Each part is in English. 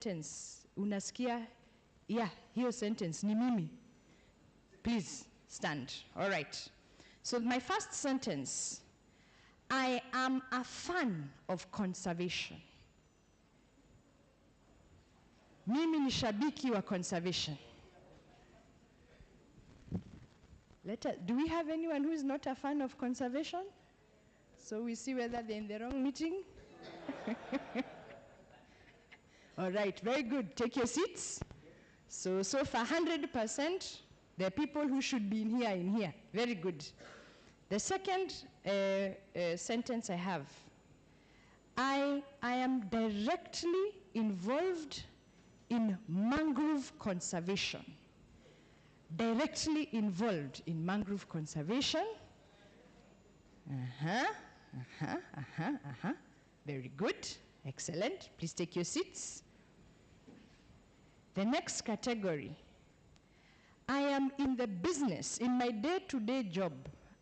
sentence unasikia, yeah, hiyo sentence ni mimi. Please stand. All right. So my first sentence, I am a fan of conservation. Mimi ni shabiki wa conservation. Do we have anyone who is not a fan of conservation? So we see whether they're in the wrong meeting. All right, very good. Take your seats. So for 100%, there are people who should be in here. Very good. The second sentence I have, I am directly involved in mangrove conservation. Directly involved in mangrove conservation. Very good. Excellent. Please take your seats. The next category, I am in the business, in my day-to-day job,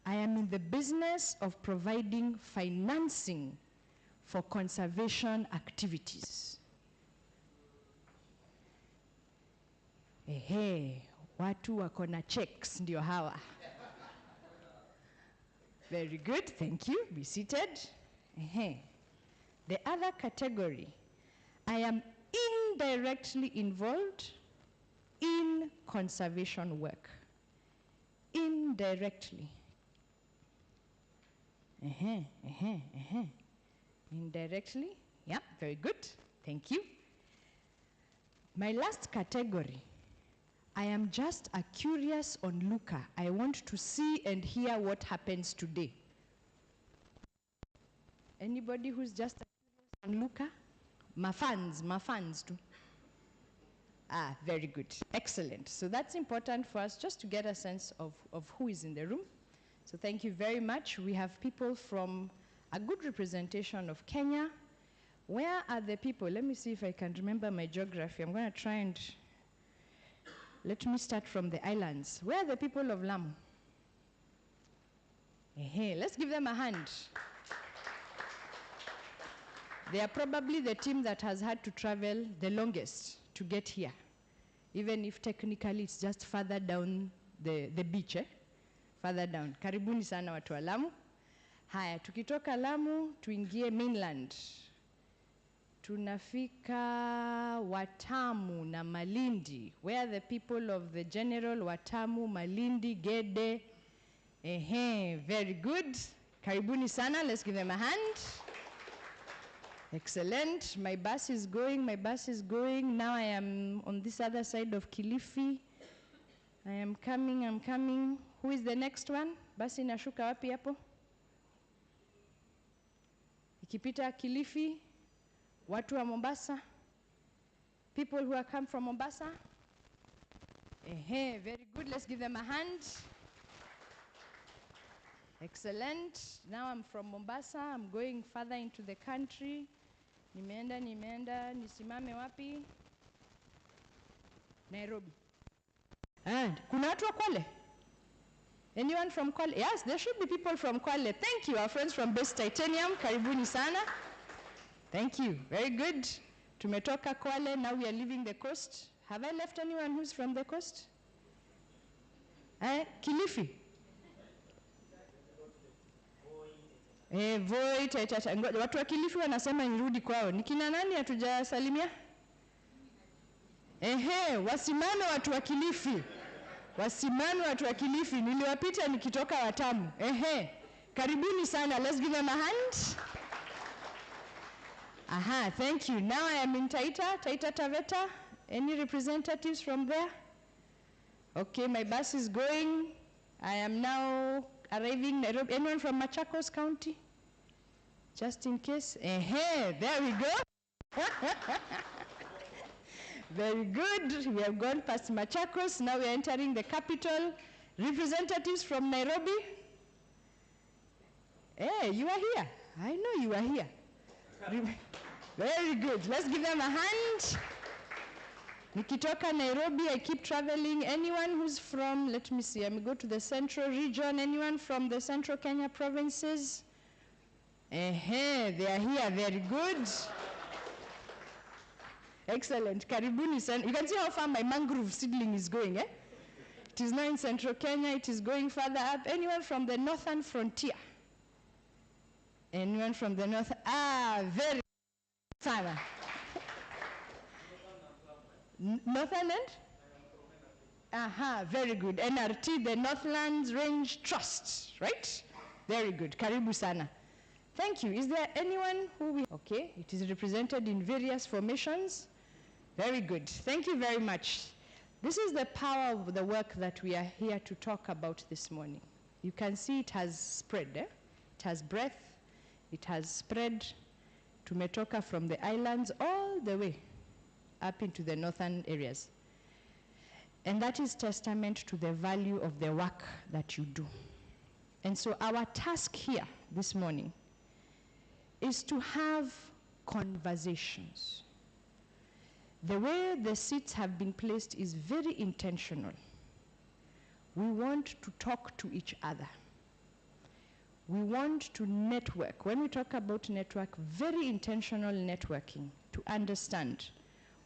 I am in the business of providing financing for conservation activities. Watu wako na checks ndio hawa. Very good, thank you. Be seated. The other category, I am indirectly involved in conservation work. Indirectly. Indirectly. Yeah, very good. Thank you. My last category, I am just a curious onlooker. I want to see and hear what happens today. Anybody who's just a curious onlooker? My fans too. Very good. Excellent. So that's important for us just to get a sense of who is in the room. So thank you very much. We have people from a good representation of Kenya. Where are the people? Let me see if I can remember my geography. I'm going to try and... Let me start from the islands. Where are the people of Lamu? Let's give them a hand. They are probably the team that has had to travel the longest to get here, even if technically it's just further down the beach, further down. Karibuni sana watu wa Lamu. Haya, tukitoka Lamu, tuingie mainland. Tunafika Watamu na Malindi. Where are the people of the general Watamu, Malindi, Gede? Very good. Karibuni sana, let's give them a hand. Excellent. My bus is going. Now I am on this other side of Kilifi. I am coming. Who is the next one? Basi inashuka wapi hapo? Ikipita Kilifi, watu wa Mombasa. People who have come from Mombasa. Very good. Let's give them a hand. Excellent. Now I'm from Mombasa. I'm going further into the country. Nimeenda, nisimame wapi? Nairobi. Kuna watu wa Kwale? Anyone from Kwale? Yes, there should be people from Kwale. Thank you, our friends from Base Titanium. Karibuni sana. Thank you. Very good. Tumetoka Kwale, now we are leaving the coast. Have I left anyone who's from the coast? Kilifi? Voi, Taita. Watu wa Kilifi wanasema nirudi kwao. Ni kina nani hatujasalimia? Wasimame watu wa Kilifi. Wasimame watu wa Kilifi. Niliwapita nikitoka Watamu. Karibuni sana. Let's give them a hand. Thank you. Now I am in Taita Taveta. Any representatives from there? Okay, my bus is going. I am now arriving Nairobi. Anyone from Machakos County? Just in case. There we go. Very good. We have gone past Machakos. Now we are entering the capital. Representatives from Nairobi. You are here. I know you are here. Very good. Let's give them a hand. Nikitoka Nairobi, I keep traveling. Anyone who's from, let me see, go to the central region. Anyone from the central Kenya provinces? They are here. Very good. Excellent. Karibuni sana. You can see how far my mangrove seedling is going, eh? It is now in central Kenya. It is going further up. Anyone from the northern frontier? Anyone from the north? Ah, very sana. Northern end? Aha, very good. NRT, the Northlands Range Trust, right? Very good. Karibu sana. Thank you. Is there anyone who will? Okay, it is represented in various formations. Very good. Thank you very much. This is the power of the work that we are here to talk about this morning. You can see it has spread. Eh? It has breadth. It has spread. Tumetoka from the islands all the way up into the northern areas. And that is testament to the value of the work that you do. And so our task here this morning is to have conversations. The way the seats have been placed is very intentional. We want to talk to each other. We want to network. When we talk about network, very intentional networking to understand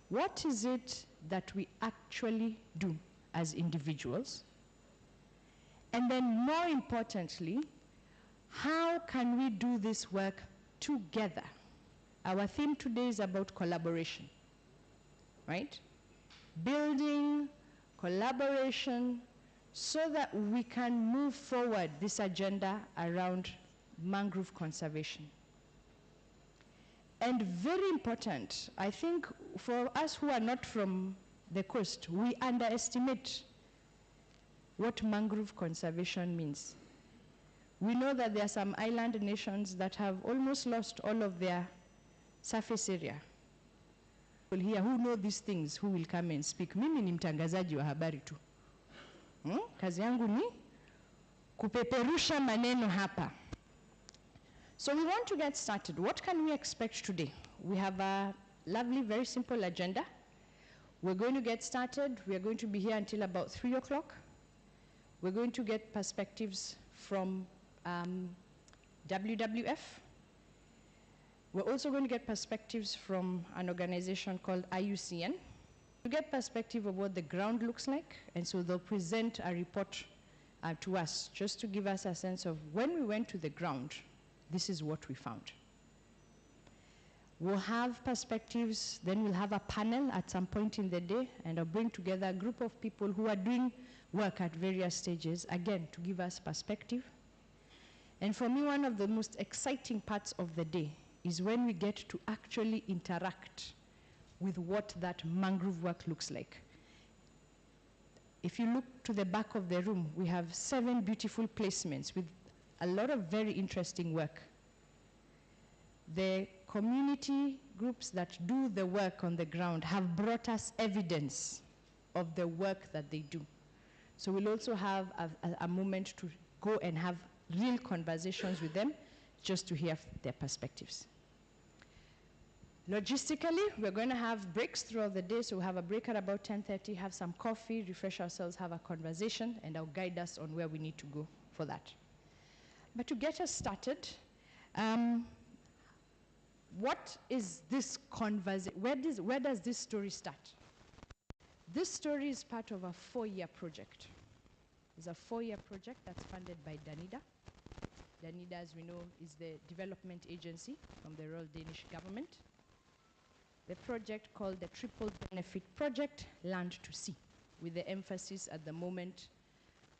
what is it that we actually do as individuals, and then more importantly, how can we do this work together? Our theme today is about collaboration, right? Building collaboration so that we can move forward this agenda around mangrove conservation. And very important, I think for us who are not from the coast, we underestimate what mangrove conservation means. We know that there are some island nations that have almost lost all of their surface area. People here who know these things, who will come and speak. Mimi ni mtangazaji wa habari tu. Kazi yangu ni kupeperusha maneno hapa. So we want to get started. What can we expect today? We have a lovely, very simple agenda. We're going to get started. We are going to be here until about 3 o'clock. We're going to get perspectives from WWF. We're also going to get perspectives from an organization called IUCN. To get perspective of what the ground looks like, and so they'll present a report to us, just to give us a sense of when we went to the ground, this is what we found. We'll have perspectives, then we'll have a panel at some point in the day, and I'll bring together a group of people who are doing work at various stages, again, to give us perspective. And for me, one of the most exciting parts of the day is when we get to actually interact with what that mangrove work looks like. If you look to the back of the room, we have 7 beautiful placements with a lot of very interesting work. The community groups that do the work on the ground have brought us evidence of the work that they do. So we'll also have a moment to go and have real conversations with them, just to hear their perspectives. Logistically, we're going to have breaks throughout the day, so we'll have a break at about 10:30, have some coffee, refresh ourselves, have a conversation, and I'll guide us on where we need to go for that. But to get us started, what is this conversation? Where does this story start? This story is part of a 4-year project. It's a 4-year project that's funded by Danida. Danida, as we know, is the development agency from the Royal Danish government. The project called the Triple Benefit Project, Land to Sea, with the emphasis at the moment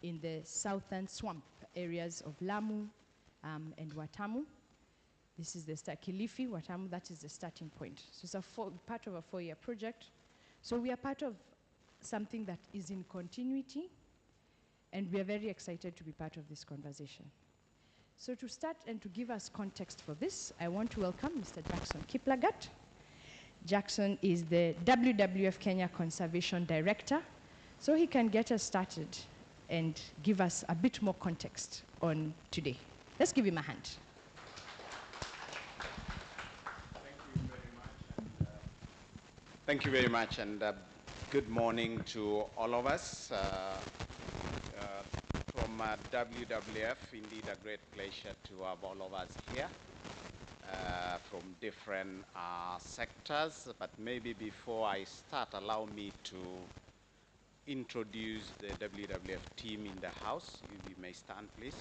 in the southern swamp areas of Lamu and Watamu. This is the Kilifi, Watamu, that is the starting point. So it's part of a 4-year project. So we are part of something that is in continuity, and we are very excited to be part of this conversation. So to start and to give us context for this, I want to welcome Mr. Jackson Kiplagat. Jackson is the WWF Kenya Conservation Director, so he can get us started and give us a bit more context on today. Let's give him a hand. Thank you very much, and good morning to all of us. From WWF, indeed a great pleasure to have all of us here from different sectors. presenters, but maybe before I start, allow me to introduce the WWF team in the house. If you may stand, please.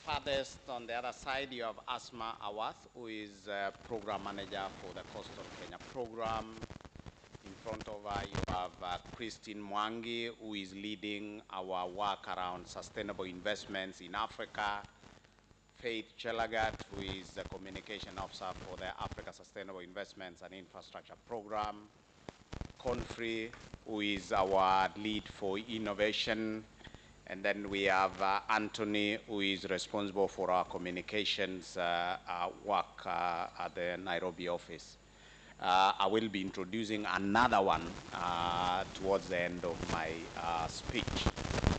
Farthest on the other side, you have Asma Awath, who is program manager for the Coastal Kenya program. In front of her, you have Christine Mwangi, who is leading our work around sustainable investments in Africa. Faith Chelagat, who is the communication officer for the Africa Sustainable Investments and Infrastructure Program. Confrey, who is our lead for innovation. And then we have Anthony, who is responsible for our communications work at the Nairobi office. I will be introducing another one towards the end of my speech.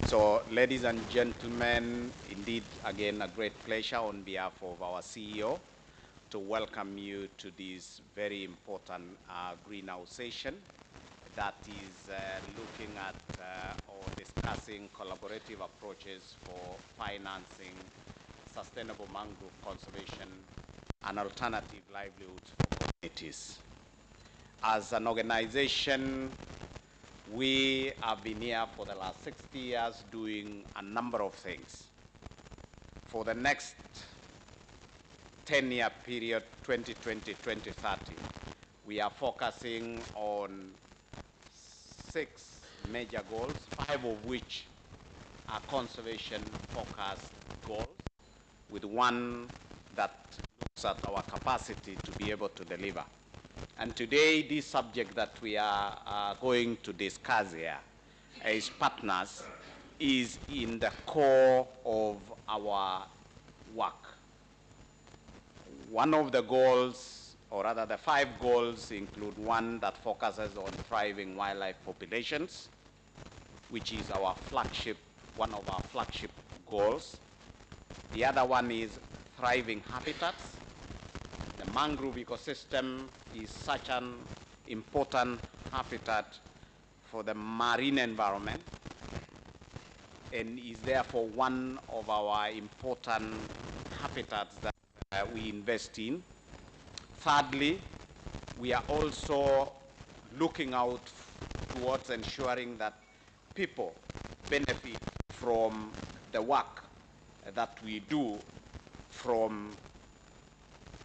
So, ladies and gentlemen, indeed, again, a great pleasure on behalf of our CEO to welcome you to this very important greenhouse session that is looking at or discussing collaborative approaches for financing sustainable mangrove conservation and alternative livelihoods for communities. As an organization, we have been here for the last 60 years doing a number of things. For the next 10-year period, 2020-2030, we are focusing on 6 major goals, 5 of which are conservation-focused goals, with one that looks at our capacity to be able to deliver. And today, this subject that we are going to discuss here as partners is in the core of our work. One of the goals, or rather the 5 goals, include one that focuses on thriving wildlife populations, which is our flagship, one of our flagship goals. The other one is thriving habitats. The mangrove ecosystem is such an important habitat for the marine environment and is therefore one of our important habitats that we invest in. Thirdly, we are also looking out towards ensuring that people benefit from the work that we do from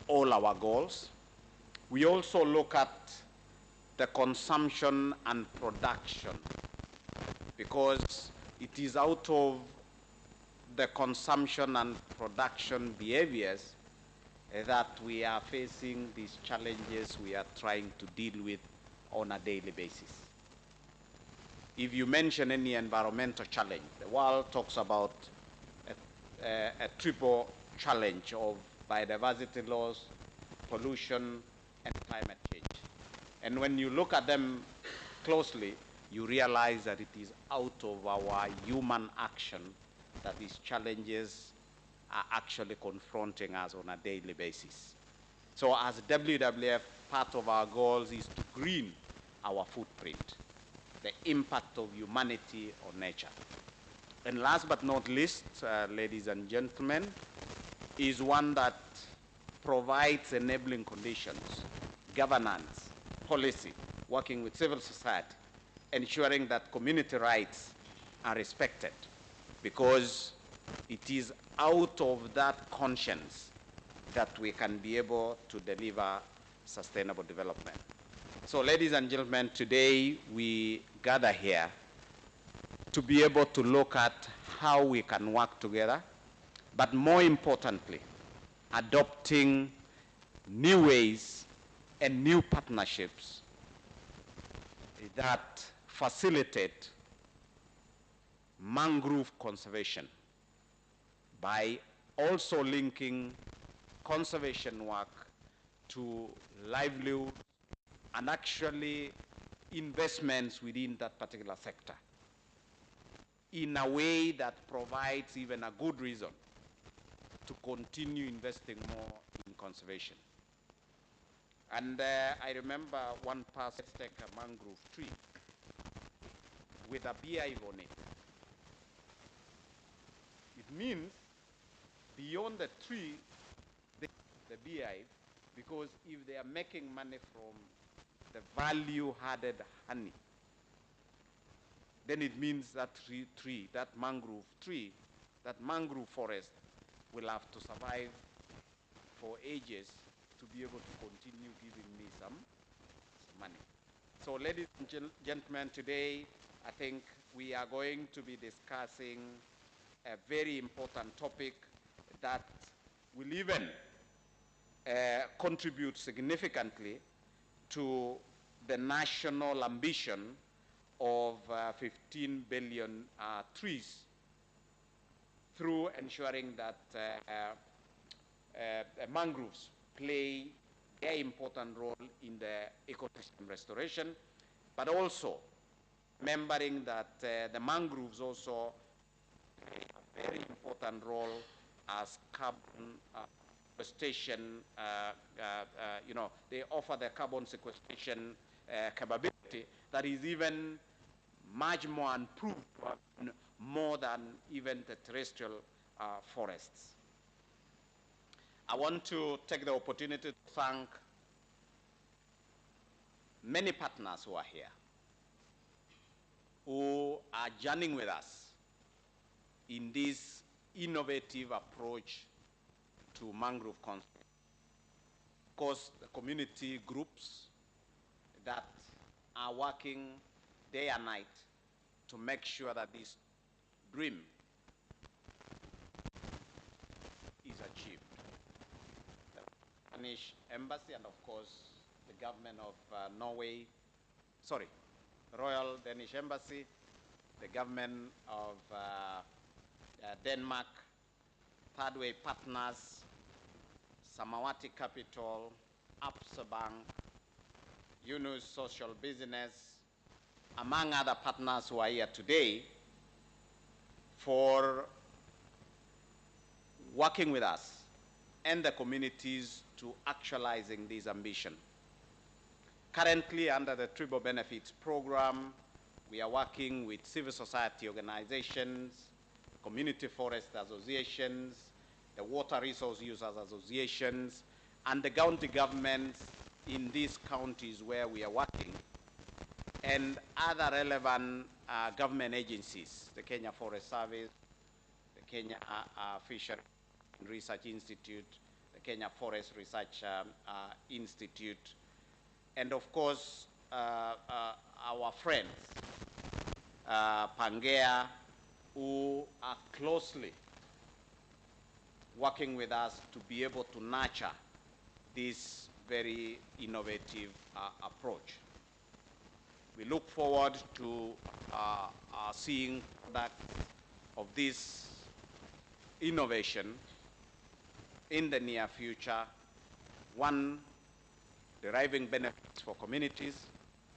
all our goals. We also look at the consumption and production, because it is out of the consumption and production behaviors that we are facing these challenges we are trying to deal with on a daily basis. If you mention any environmental challenge, the world talks about a triple challenge of biodiversity loss, pollution, and climate change. And when you look at them closely, you realize that it is out of our human action that these challenges are actually confronting us on a daily basis. So as WWF, part of our goals is to green our footprint, the impact of humanity on nature. And last but not least, ladies and gentlemen, is one that provides enabling conditions, governance, policy, working with civil society, ensuring that community rights are respected, because it is out of that conscience that we can be able to deliver sustainable development. So, ladies and gentlemen, today we gather here to be able to look at how we can work together, but more importantly, adopting new ways and new partnerships that facilitate mangrove conservation by also linking conservation work to livelihood and actually investments within that particular sector in a way that provides even a good reason to continue investing more in conservation. And I remember one person take a mangrove tree with a beehive on it. means beyond the tree, the beehive, because if they are making money from the value-added honey, then it means that tree, that mangrove tree, that mangrove forest will have to survive for ages to be able to continue giving me some money. So ladies and gentlemen, today I think we are going to be discussing a very important topic that will even contribute significantly to the national ambition of 15 billion trees through ensuring that mangroves play a important role in the ecosystem restoration, but also remembering that the mangroves also play a very important role as carbon sequestration, they offer the carbon sequestration capability that is even much more improved, more than even the terrestrial forests. I want to take the opportunity to thank many partners who are here, who are journeying with us in this innovative approach to mangrove conservation. Of course, the community groups that are working day and night to make sure that this dream is achieved. The Danish Embassy and, of course, the government of Royal Danish Embassy, the government of Denmark, Third Way Partners, Samawati Capital, Absa Bank, Yunus Social Business, among other partners who are here today, for working with us and the communities to actualizing this ambition. Currently, under the Tribal Benefits Program, we are working with civil society organizations, community forest associations, the water resource users associations, and the county governments in these counties where we are working, and other relevant government agencies, the Kenya Forest Service, the Kenya Fisheries Research Institute, the Kenya Forest Research Institute, and of course our friends, Pangea, who are closely working with us to be able to nurture this very innovative approach. We look forward to seeing products of this innovation in the near future, one, deriving benefits for communities,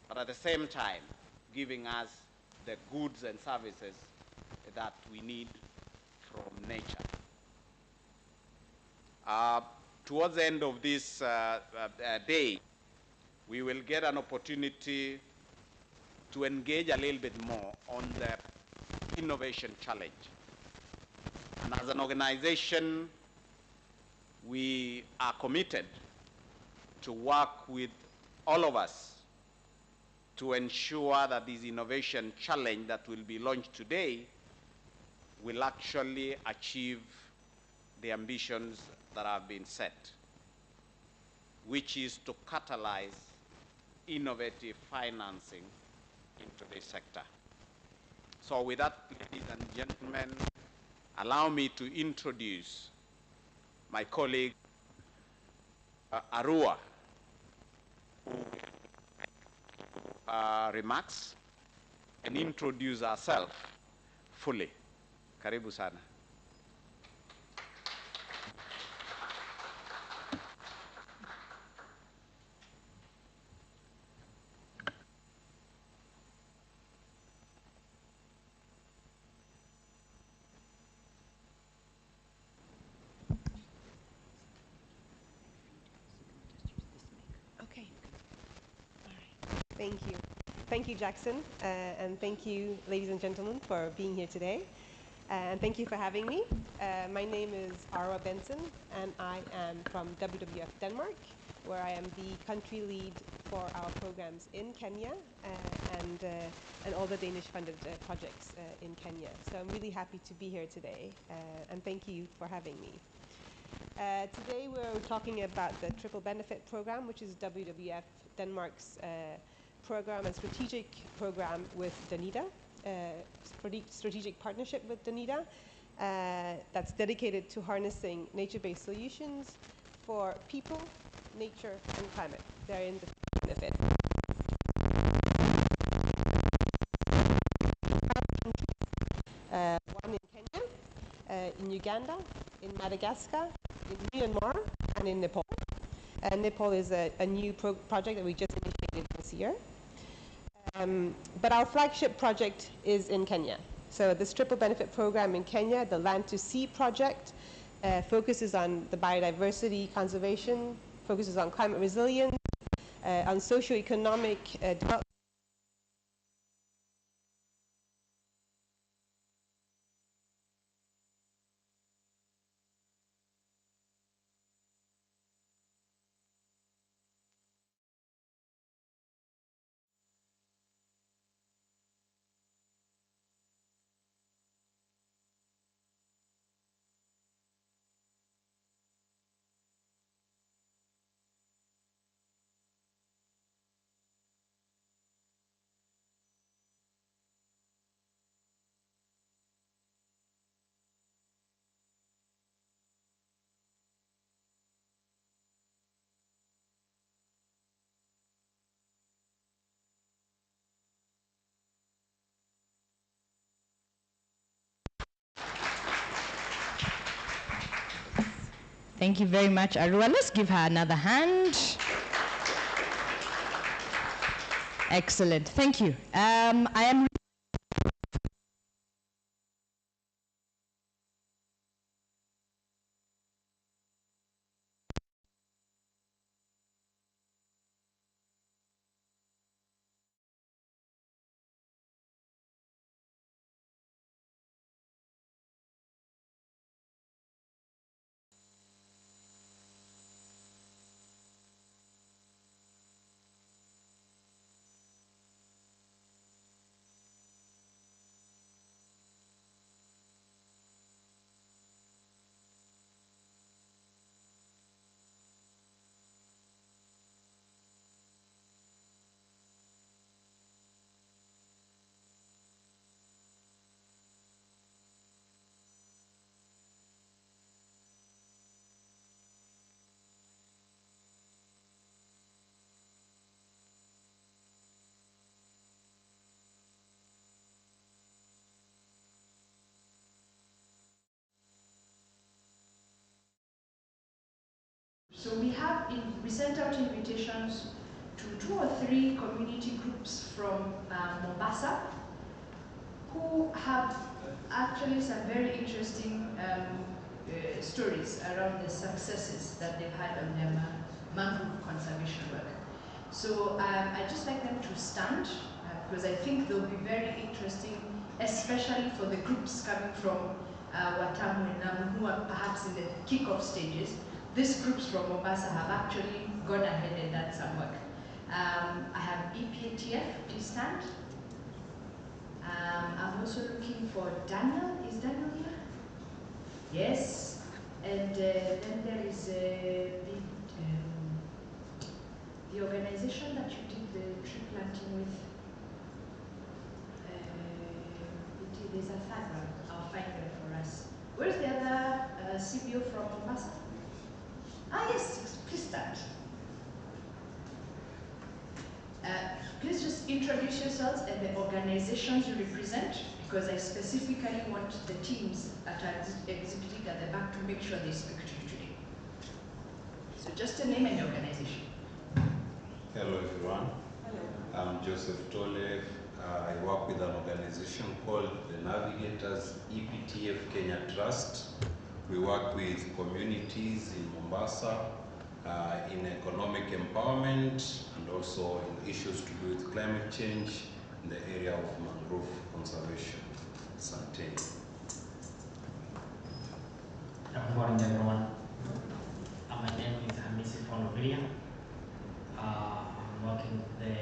but at the same time giving us the goods and services that we need from nature. Towards the end of this day, we will get an opportunity to engage a little bit more on the innovation challenge. And as an organization, we are committed to work with all of us to ensure that this innovation challenge that will be launched today will actually achieve the ambitions that have been set, which is to catalyze innovative financing into this sector. So with that, ladies and gentlemen, allow me to introduce my colleague, Arua, who remarks and introduce herself fully. Karibu sana. Okay. All right. Thank you. Thank you, Jackson, and thank you, ladies and gentlemen, for being here today. And thank you for having me. My name is Arwa Benson, and I am from WWF Denmark, where I am the country lead for our programs in Kenya and all the Danish-funded projects in Kenya. So I'm really happy to be here today, and thank you for having me. Today we're talking about the Triple Benefit Program, which is WWF Denmark's program and strategic program with Danida, strategic partnership with Danida that's dedicated to harnessing nature-based solutions for people, nature, and climate. They're in the benefit. One in Kenya, in Uganda, in Madagascar, in Myanmar, and in Nepal. Nepal is a new project that we just initiated this year. But our flagship project is in Kenya. So this Triple Benefit Program in Kenya, the Land to Sea project, focuses on the biodiversity conservation, focuses on climate resilience, on socioeconomic development. Thank you very much, Arua. Let's give her another hand. Excellent. Thank you. I am So we sent out invitations to 2 or 3 community groups from Mombasa who have actually some very interesting stories around the successes that they've had on their mangrove conservation work. So I'd just like them to stand because I think they'll be very interesting, especially for the groups coming from Watamu and Namu who are perhaps in the kick-off stages. These groups from Mombasa have actually gone ahead and done some work. I have EPATF, please stand. I'm also looking for Daniel. Is Daniel here? Yes. And then there is the organization that you did the tree planting with. There's a third one. I'll find them for us. Where's the other CBO from Mombasa? Ah, yes, please stand. Please just introduce yourselves and the organizations you represent, because I specifically want the teams that are exhibiting at the back to make sure they speak to you today. So just a name and your organization. Hello everyone. Hello. I'm Joseph Tole. I work with an organization called the Navigators EPTF Kenya Trust. We work with communities in Mombasa, in economic empowerment, and also in issues to do with climate change in the area of mangrove conservation. Asante. morning, everyone. My name is Hamisi Fonovilia. I'm working with the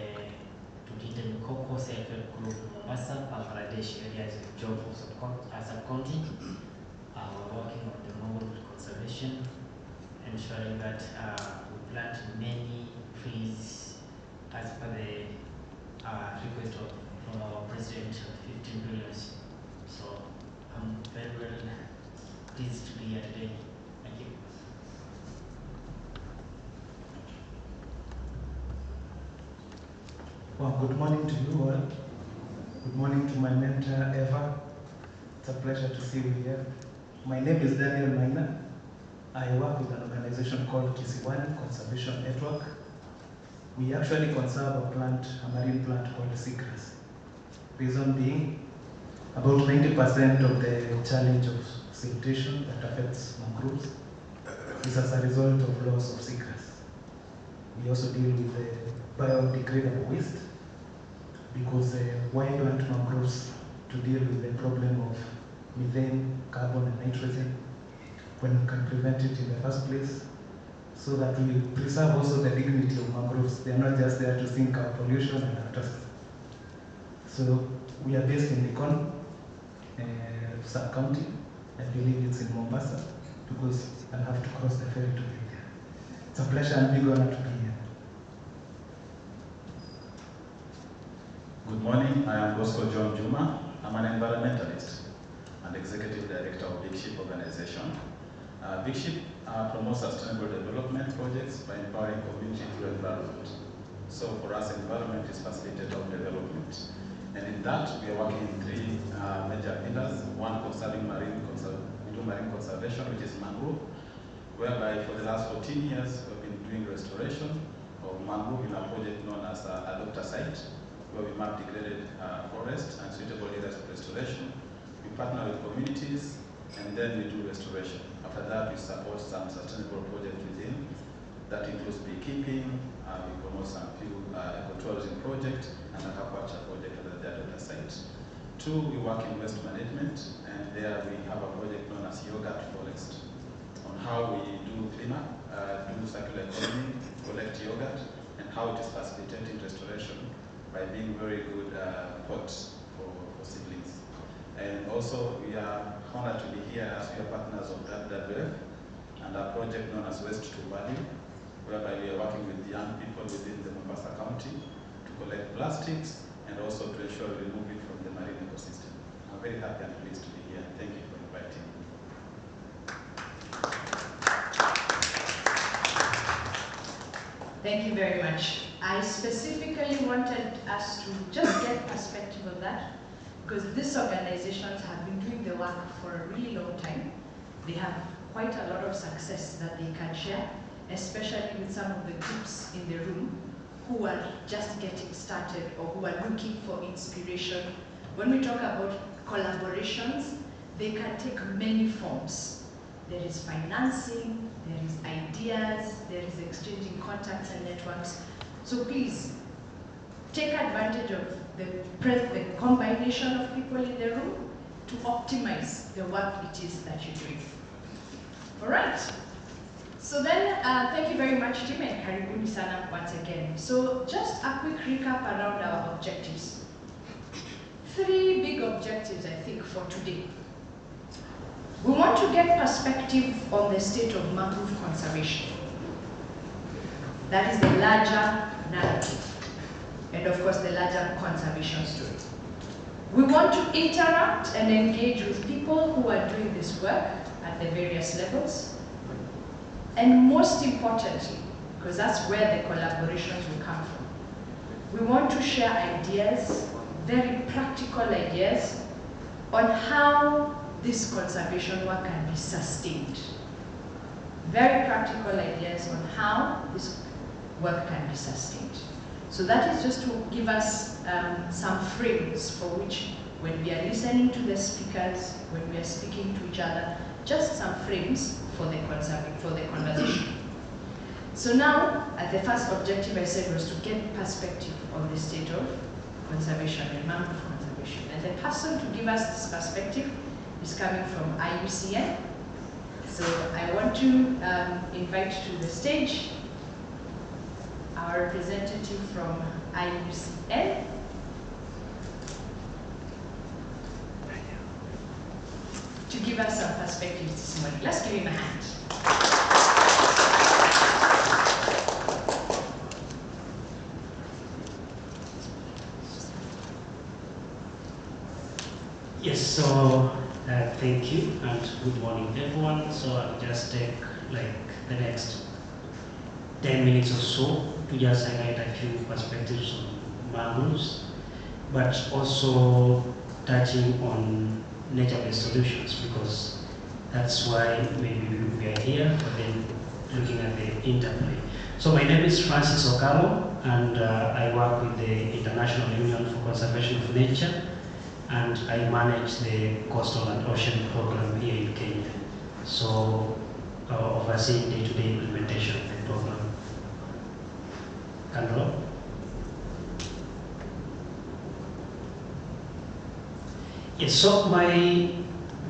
Tujite Mikoko Self-Help Group in Mombasa, Bangladesh areas of Jovo sub-county. We're working on the mangrove conservation, ensuring that we plant many trees as per the request from our president of 15 billion. So I'm very well pleased to be here today. Thank you. Well, good morning to you all. Good morning to my mentor, Eva. It's a pleasure to see you here. My name is Daniel Maina. I work with an organization called Kisiwani Conservation Network. We actually conserve a marine plant called seagrass. Reason being, about 90% of the challenge of siltation that affects mangroves is as a result of loss of seagrass. We also deal with the biodegradable waste because why plant mangroves to deal with the problem of methane, carbon and nitrogen when we can prevent it in the first place, so that we preserve also the dignity of mangroves. They are not just there to sink our pollution and our dust. So we are based in Likon, sub-county. I believe it's in Mombasa because I'll have to cross the ferry to be there. It's a pleasure and big honor to be here. Good morning, I am Bosco John Juma. I'm an environmentalist and executive director of Big Ship organization. Big Ship promotes sustainable development projects by empowering community through environment. So for us, environment is facilitator of development. And in that, we are working in three major pillars. One, conserving marine conservation, which is mangrove, whereby for the last 14 years, we've been doing restoration of mangrove in a project known as Adopt a Site, where we map degraded forests and suitable areas of restoration. We partner with communities, and then we do restoration. After that, we support some sustainable projects within. That includes beekeeping, we promote some few ecotourism projects, and aquaculture project at the Adopt a Site. Two, we work in waste management, and there we have a project known as Yogurt Forest, on how we do cleanup, do circular economy, collect yogurt, and how it is facilitating restoration by being very good pots for seedlings. And also, we are honored to be here as we are partners of WWF and a project known as Waste to Value, whereby we are working with young people within the Mombasa County to collect plastics and also to ensure we remove it from the marine ecosystem. I'm very happy and pleased to be here. Thank you for inviting me. Thank you very much. I specifically wanted us to just get perspective on that, because these organizations have been doing the work for a really long time. They have quite a lot of success that they can share, especially with some of the groups in the room who are just getting started or who are looking for inspiration. When we talk about collaborations, they can take many forms. There is financing, there is ideas, there is exchanging contacts and networks. So please, take advantage of the combination of people in the room to optimize the work it is that you're doing. All right. So then, thank you very much, team, and karibuni sana once again. So just a quick recap around our objectives. 3 big objectives, I think, for today. We want to get perspective on the state of mangrove conservation. That is the larger narrative, and of course the larger conservation story. We want to interact and engage with people who are doing this work at the various levels. And most importantly, because that's where the collaborations will come from, we want to share ideas, very practical ideas, on how this conservation work can be sustained. Very practical ideas on how this work can be sustained. So that is just to give us some frames for which, when we are listening to the speakers, when we are speaking to each other, just some frames for the conversation. So now, the first objective I said was to get perspective on the state of conservation and mangrove conservation. And the person to give us this perspective is coming from IUCN. So want to invite to the stage our representative from IUCN. To give us some perspective this morning. Let's give him a hand. Yes, so thank you and good morning everyone. So I'll just take like the next 10 minutes or so to just highlight a few perspectives on mangroves, but also touching on nature-based solutions, because that's why maybe we are here, but then looking at the interplay. So my name is Francis Okalo, and I work with the International Union for Conservation of Nature, and I manage the Coastal and Ocean Program here in Kenya. So overseeing day-to-day implementation of the program. Control. Yes, so my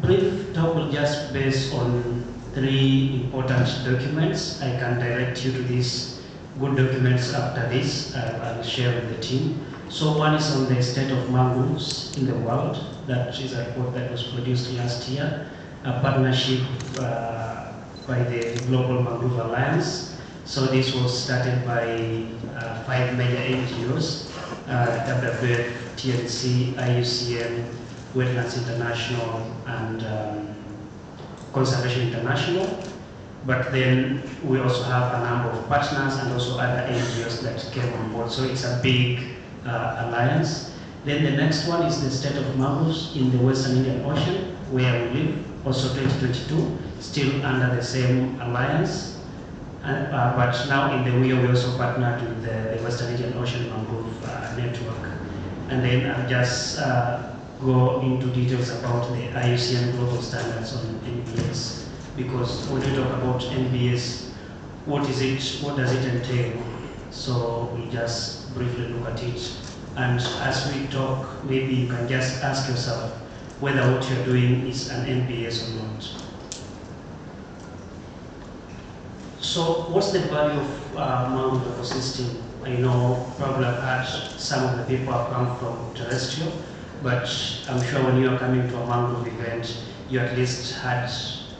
brief talk will just based on 3 important documents. I can direct you to these good documents after this. I will share with the team. So one is on the state of mangroves in the world. That is a report that was produced last year, a partnership by the Global Mangrove Alliance. So this was started by 5 major NGOs, WWF, TNC, IUCN, Wetlands International, and Conservation International. But then we also have a number of partners and also other NGOs that came on board. So it's a big alliance. Then the next one is the state of mangroves in the Western Indian Ocean, where we live, also 2022, still under the same alliance. But now in the WIO, we also partnered with the Western Indian Ocean Mangrove Network. And then I'll just go into details about the IUCN global standards on NBS, because when you talk about NBS, what is it, what does it entail? So we'll just briefly look at it. And as we talk, maybe you can just ask yourself whether what you're doing is an NBS or not. So what's the value of mangrove ecosystem? I know probably I've heard some of the people have come from terrestrial, but I'm sure when you are coming to a mangrove event, you at least had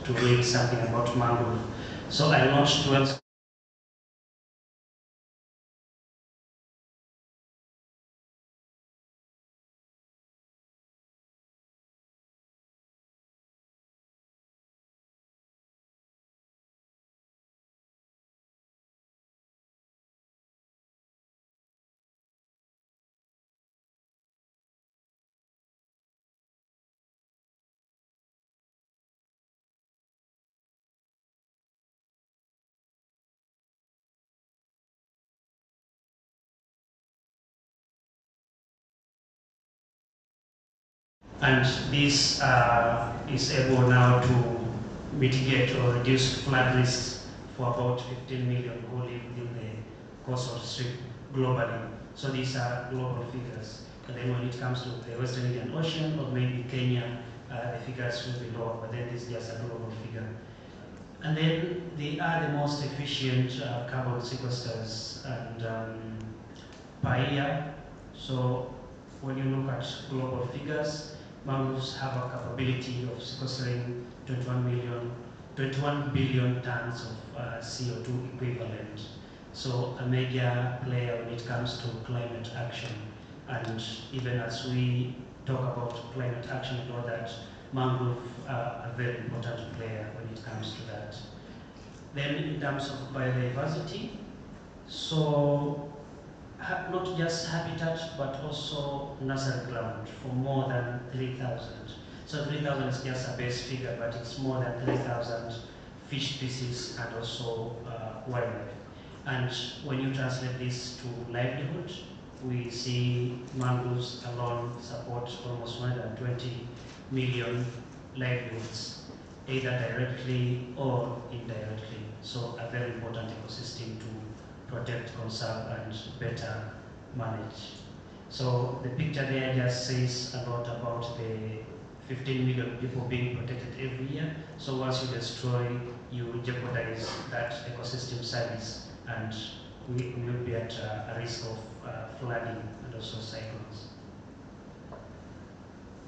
to read something about mangrove. So I'll not dwell. And this is able now to mitigate or reduce flood risks for about 15 million who live within the coastal strip globally. So these are global figures. And then when it comes to the Western Indian Ocean or maybe Kenya, the figures will be lower, but then this is just a global figure. And then they are the most efficient carbon sequesters and per year. So when you look at global figures, mangroves have a capability of sequestering 21 billion tons of CO2 equivalent. So a major player when it comes to climate action. And even as we talk about climate action, we know that mangrove are a very important player when it comes to that. Then in terms of biodiversity, so not just habitat, but also nursery ground for more than 3,000. So 3,000 is just a base figure, but it's more than 3,000 fish species and also wildlife. And when you translate this to livelihood, we see mangroves alone support almost 120 million livelihoods, either directly or indirectly. So a very important ecosystem to protect, conserve, and better manage. So the picture there just says a lot about the 15 million people being protected every year. So once you destroy, you jeopardize that ecosystem service, and we will be at a risk of flooding and also cyclones.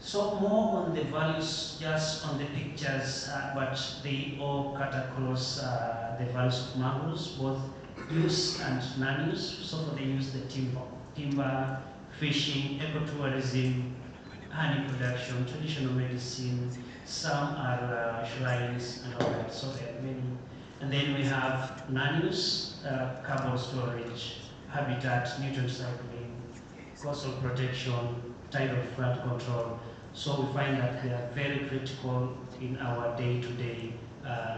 So more on the values, just on the pictures, but they all cut across the values of mangroves, both use and non-use. So for the use, the timber, fishing, ecotourism, honey production, traditional medicine, some are shrines and all that, so there are many. And then we have non-use, carbon storage, habitat, nutrient cycling, coastal protection, tidal flood control. So we find that they are very critical in our day-to-day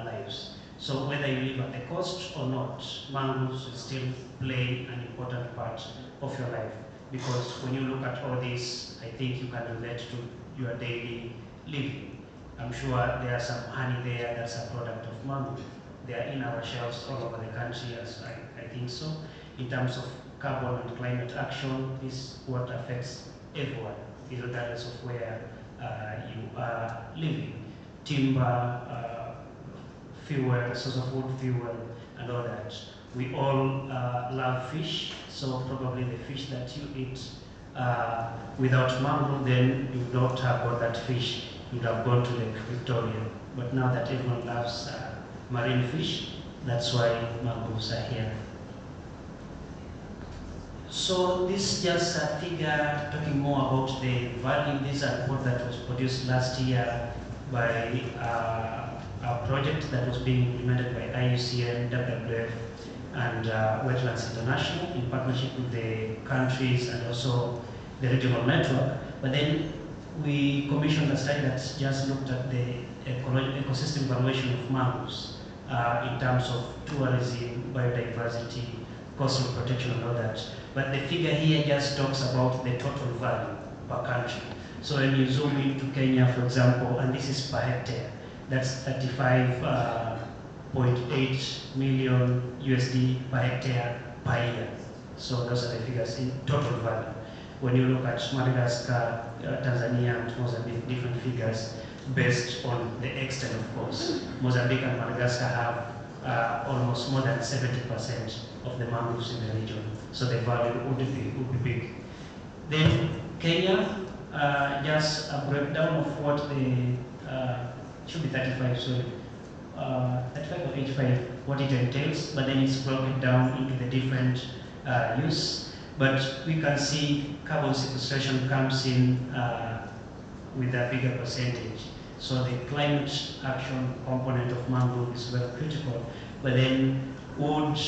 lives. So whether you live at the coast or not, mangroves will still play an important part of your life. Because when you look at all this, I think you can relate to your daily living. I'm sure there are some honey there that's a product of mangrove. They are in our shelves all over the country, as I think so. In terms of carbon and climate action, this is what affects everyone, regardless of where you are living. Timber, fuel, source of wood fuel, and all that. We all love fish, so probably the fish that you eat without mangrove, then you would not have got that fish. You would have gone to Lake Victoria. But now that everyone loves marine fish, that's why mangroves are here. So this is just a figure talking more about the value. This is a report that was produced last year by a project that was being implemented by IUCN, WWF, and Wetlands International in partnership with the countries and also the regional network. But then we commissioned a study that just looked at the ecosystem evaluation of mangroves in terms of tourism, biodiversity, coastal protection, and all that. But the figure here just talks about the total value per country. So when you zoom into Kenya, for example, and this is per hectare, that's 35.8 million USD per hectare per year. So those are the figures in total value. When you look at Madagascar, Tanzania, and Mozambique, different figures based on the extent, of course. Mozambique and Madagascar have almost more than 70% of the mangroves in the region. So the value would be big. Then Kenya, just a breakdown of what the should be 35, sorry, 35 or 85, what it entails, but then it's broken down into the different use. But we can see carbon sequestration comes in with a bigger percentage. So the climate action component of mangrove is very critical. But then wood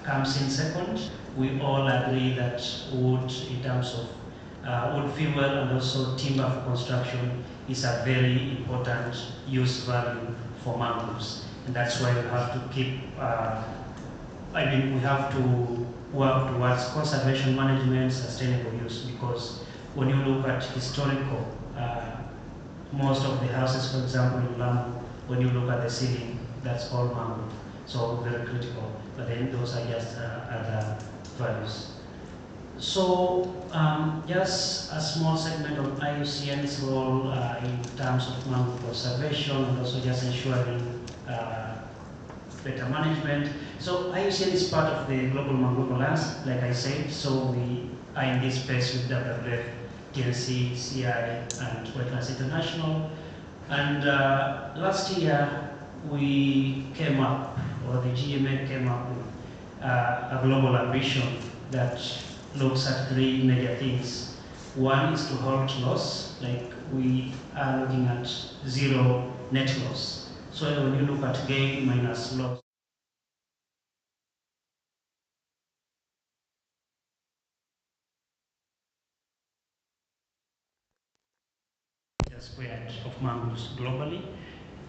comes in second. We all agree that wood, in terms of wood fuel and also timber for construction, is a very important use value for mangroves. And that's why we have to keep, we have to work towards conservation management, sustainable use, because when you look at historical, most of the houses, for example, in Lamu, when you look at the ceiling, that's all mangrove. So very critical. But then those are just other values. So just a small segment of IUCN's role in terms of mangrove conservation and also just ensuring better management. So IUCN is part of the Global Mangrove Alliance, like I said, so we are in this space with WWF, TNC, CI, and Wetlands International. And last year we came up, or the GMA came up with a global ambition that looks at three major things. One is to halt loss, like we are looking at zero net loss. So when you look at gain minus loss, squared of mangroves globally.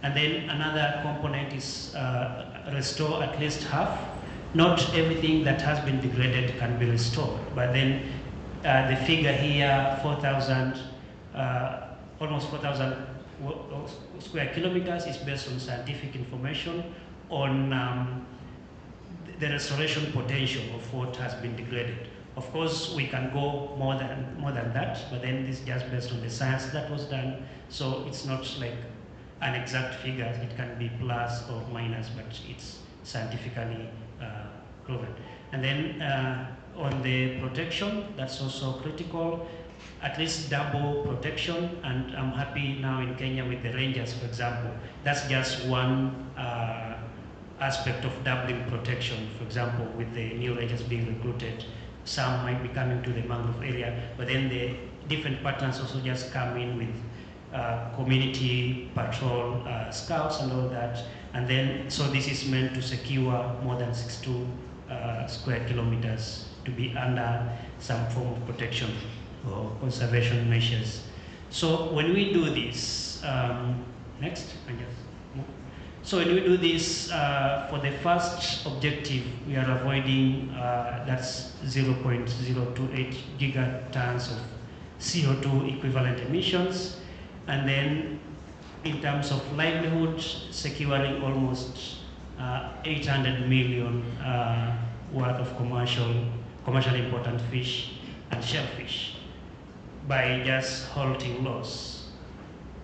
And then another component is restore at least half. Not everything that has been degraded can be restored, but then the figure here, 4,000, almost 4,000 square kilometers, is based on scientific information on the restoration potential of what has been degraded. Of course, we can go more than that, but then this is just based on the science that was done. So it's not like an exact figure. It can be plus or minus, but it's scientifically proven. And then on the protection, that's also critical. At least double protection, and I'm happy now in Kenya with the rangers, for example. That's just one aspect of doubling protection. For example, with the new rangers being recruited, some might be coming to the mangrove area, but then the different partners also just come in with community patrol scouts and all that. And then, so this is meant to secure more than 62 square kilometers to be under some form of protection or conservation measures. So when we do this, next, I just move. So when we do this, for the first objective, we are avoiding, that's 0.028 gigatons of CO2 equivalent emissions. And then in terms of livelihood, securing almost 800 million worth of commercially important fish and shellfish by just halting loss.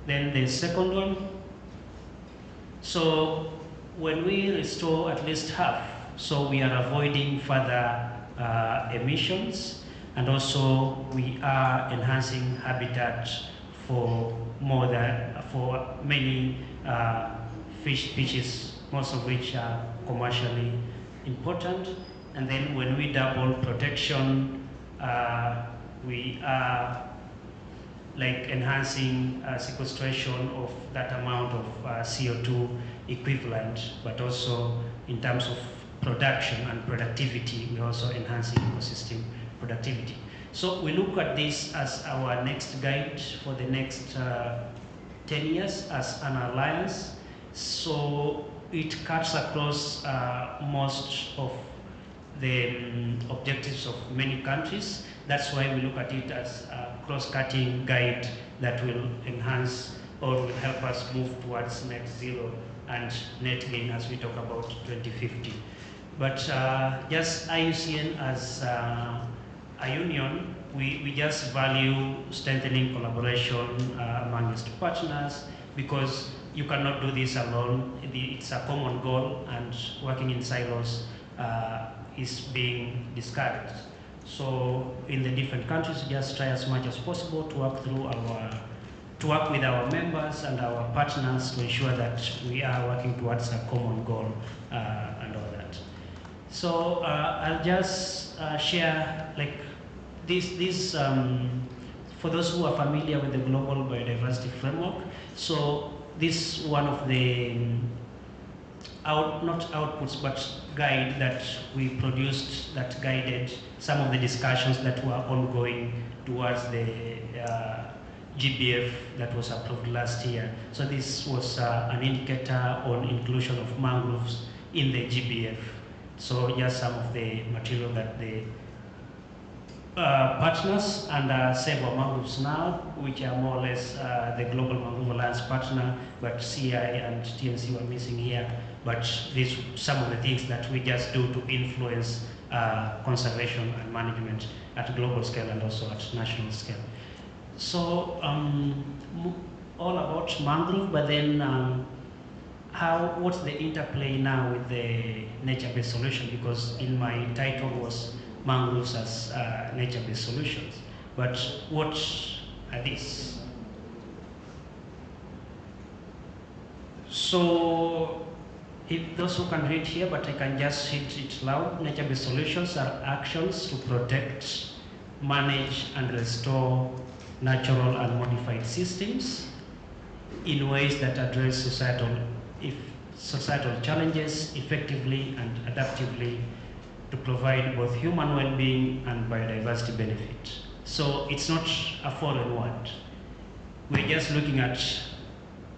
Then the second one, so when we restore at least half, so we are avoiding further emissions, and also we are enhancing habitat for many fish species, most of which are commercially important. And then when we double protection, we are like enhancing sequestration of that amount of CO2 equivalent, but also in terms of production and productivity, we're also enhancing ecosystem productivity. So we look at this as our next guide for the next 10 years as an alliance. So it cuts across most of the objectives of many countries. That's why we look at it as a cross-cutting guide that will enhance or will help us move towards net zero and net gain as we talk about 2050. But just IUCN as a union, we just value strengthening collaboration amongst partners, because you cannot do this alone. It's a common goal, and working in silos is being discouraged. So in the different countries, just try as much as possible to work with our members and our partners to ensure that we are working towards a common goal and all that. So I'll just share like this for those who are familiar with the Global Biodiversity Framework. So this one of the not outputs, but guide that we produced that guided some of the discussions that were ongoing towards the GBF that was approved last year. So this was an indicator on inclusion of mangroves in the GBF. So just some of the material that the partners and Save Our Mangroves Now, which are more or less the Global Mangrove Alliance partner, but CI and TNC were missing here. But these some of the things that we just do to influence conservation and management at global scale and also at national scale. So all about mangrove, but then what's the interplay now with the nature-based solution? Because in my title was mangroves as nature-based solutions. But what are these? So if those who can read here, but I can just read it loud. Nature-based solutions are actions to protect, manage, and restore natural and modified systems in ways that address societal challenges effectively and adaptively to provide both human well-being and biodiversity benefit. So it's not a foreign word. We're just looking at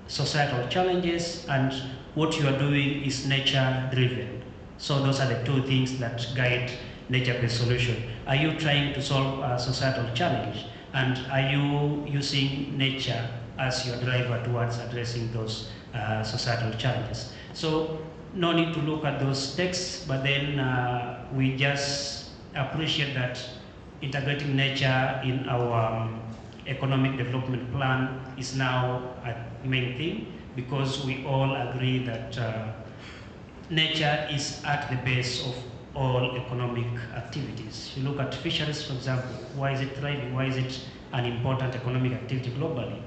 societal challenges, and what you are doing is nature-driven. So those are the two things that guide nature-based solution. Are you trying to solve a societal challenge? And are you using nature as your driver towards addressing those societal challenges? So no need to look at those texts, but then we just appreciate that integrating nature in our economic development plan is now a main thing, because we all agree that nature is at the base of all economic activities. You look at fisheries, for example. Why is it thriving? Why is it an important economic activity globally?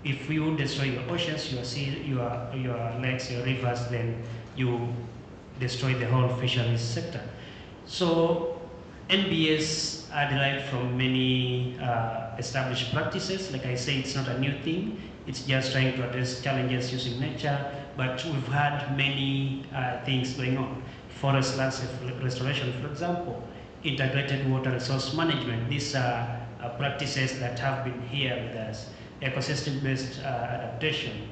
If you destroy your oceans, your sea, your lakes, your rivers, then you destroy the whole fisheries sector. So NBS are derived from many established practices. Like I say, it's not a new thing. It's just trying to address challenges using nature, but we've had many things going on. Forest landscape restoration, for example, integrated water resource management. These are practices that have been here with us. Ecosystem-based adaptation,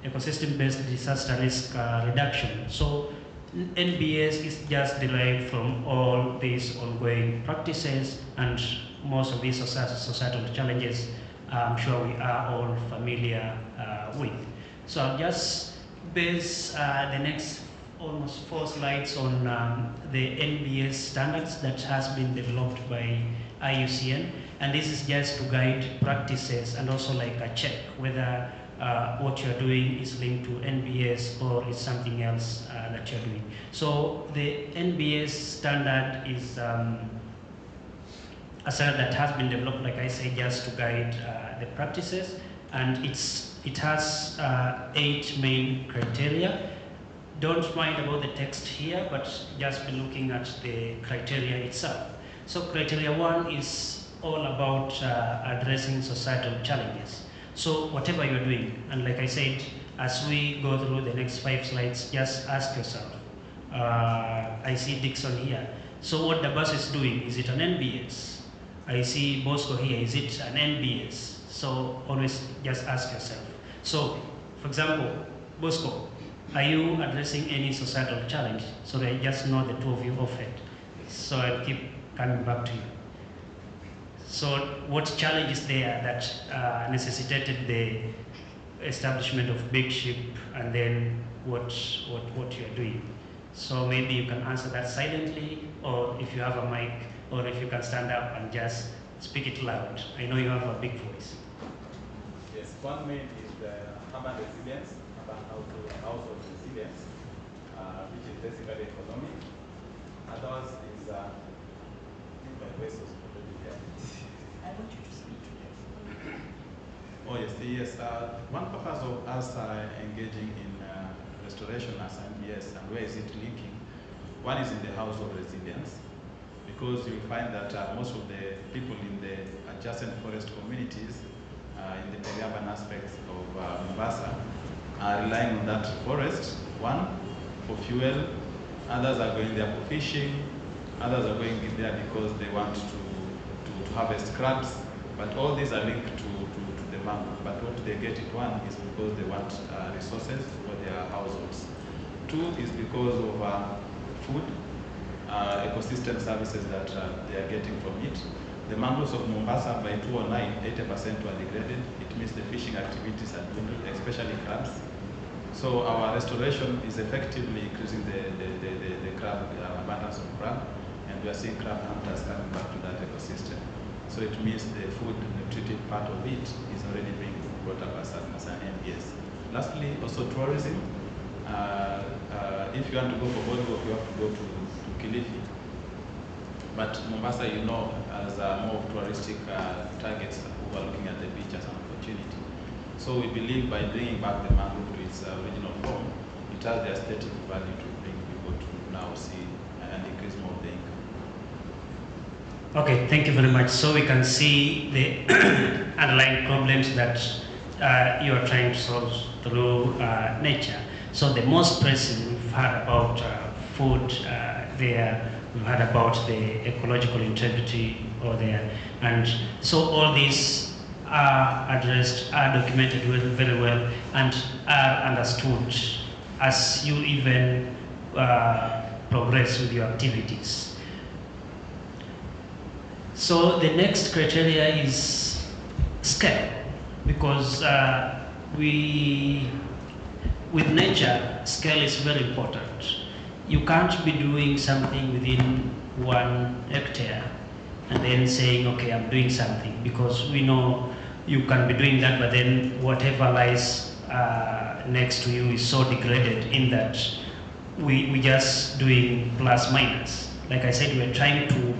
ecosystem-based disaster risk reduction. So NBS is just derived from all these ongoing practices, and most of these societal challenges I'm sure we are all familiar with. So I'll just base the next almost 4 slides on the NBS standards that has been developed by IUCN, and this is just to guide practices and also like a check whether what you're doing is linked to NBS or is something else that you're doing. So the NBS standard is a standard that has been developed, like I say, just to guide the practices, and it has 8 main criteria. Don't mind about the text here, but just be looking at the criteria itself. So criteria 1 is all about addressing societal challenges. So whatever you're doing, and like I said, as we go through the next 5 slides, just ask yourself, I see Dixon here. So what the bus is doing, is it an NBS? I see Bosco here, is it an NBS? So always just ask yourself. So, for example, Bosco, are you addressing any societal challenge? So I just know the 2 of you offered. So I'll keep coming back to you. So what challenge is there that necessitated the establishment of Big Ship, and then what you're doing? So maybe you can answer that silently, or if you have a mic, or if you can stand up and just speak it loud. I know you have a big voice. Yes, one main is the urban resilience, urban household resilience, which is basically economic. Others is, I think my voice was already there. I want you to speak. Oh yes. One purpose of us engaging in restoration as NBS, and where is it linking? One is in the household resilience, because you find that most of the people in the adjacent forest communities, in the peri-urban aspects of Mombasa, are relying on that forest, one, for fuel, others are going there for fishing, others are going in there because they want to harvest crabs, but all these are linked to the mangrove. But what they get it, one, is because they want resources for their households. 2 is because of food, ecosystem services that they are getting from it. The mangroves of Mombasa by 2009, 80% were degraded. It means the fishing activities are dwindled, especially crabs. So our restoration is effectively increasing the crab, abundance of crab, and we are seeing crab hunters coming back to that ecosystem. So it means the food nutritive part of it is already being brought up as an NBS. Lastly, also tourism. If you want to go for boardwalk, you have to go to Kilifi. But Mombasa, you know, as more touristic targets who are looking at the beach as an opportunity. So we believe by bringing back the mangrove to its original form, it has the aesthetic value to bring people to now see and increase more of the income. Okay, thank you very much. So we can see the underlying problems that you are trying to solve through nature. So the most pressing, we've heard about food there, we've heard about the ecological integrity over there, and so all these are addressed, are documented very well, and are understood as you even progress with your activities. So the next criteria is scale, because with nature, scale is very important. You can't be doing something within 1 hectare and then saying, okay, I'm doing something, because we know you can be doing that, but then whatever lies next to you is so degraded in that we just doing plus minus. Like I said, we're trying to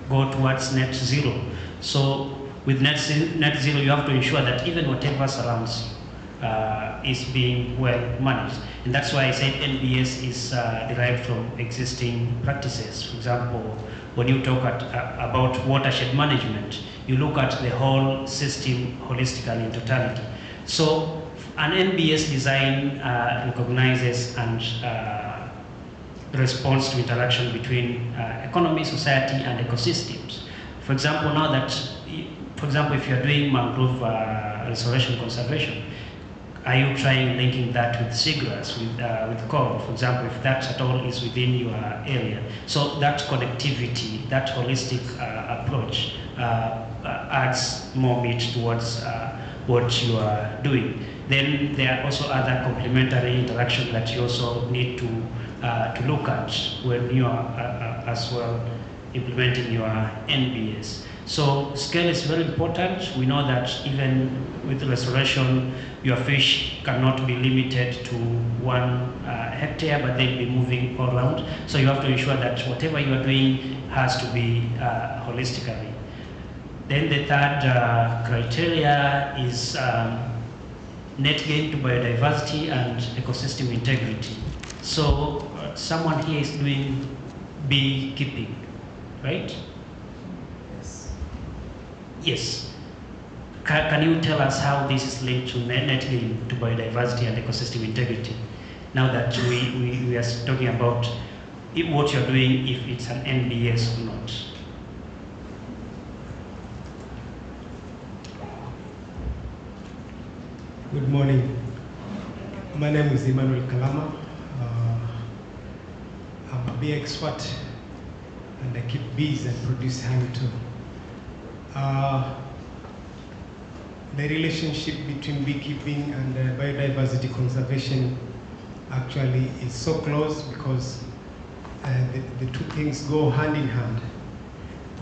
go towards net zero. So with net zero, you have to ensure that even whatever surrounds is being well managed. And that's why I said NBS is derived from existing practices. For example, when you talk about watershed management, you look at the whole system holistically in totality. So an NBS design recognizes and responds to interaction between economy, society, and ecosystems. For example, now that, for example, if you're doing mangrove restoration conservation, are you trying linking that with seagrass, with coral, for example, if that at all is within your area? So that connectivity, that holistic approach adds more meat towards what you are doing. Then there are also other complementary interactions that you also need to look at when you are as well implementing your NBS. So scale is very important. We know that even with restoration, your fish cannot be limited to 1 hectare, but they'll be moving all around. So you have to ensure that whatever you are doing has to be holistically. Then the third criteria is net gain to biodiversity and ecosystem integrity. So someone here is doing beekeeping, right? Yes. Yes. Can you tell us how this is linked to net gain to biodiversity and ecosystem integrity? Now that we are talking about what you're doing, if it's an NBS or not. Good morning. My name is Emmanuel Kalama. I'm a bee expert and I keep bees and produce honey too. The relationship between beekeeping and biodiversity conservation actually is so close because the two things go hand in hand.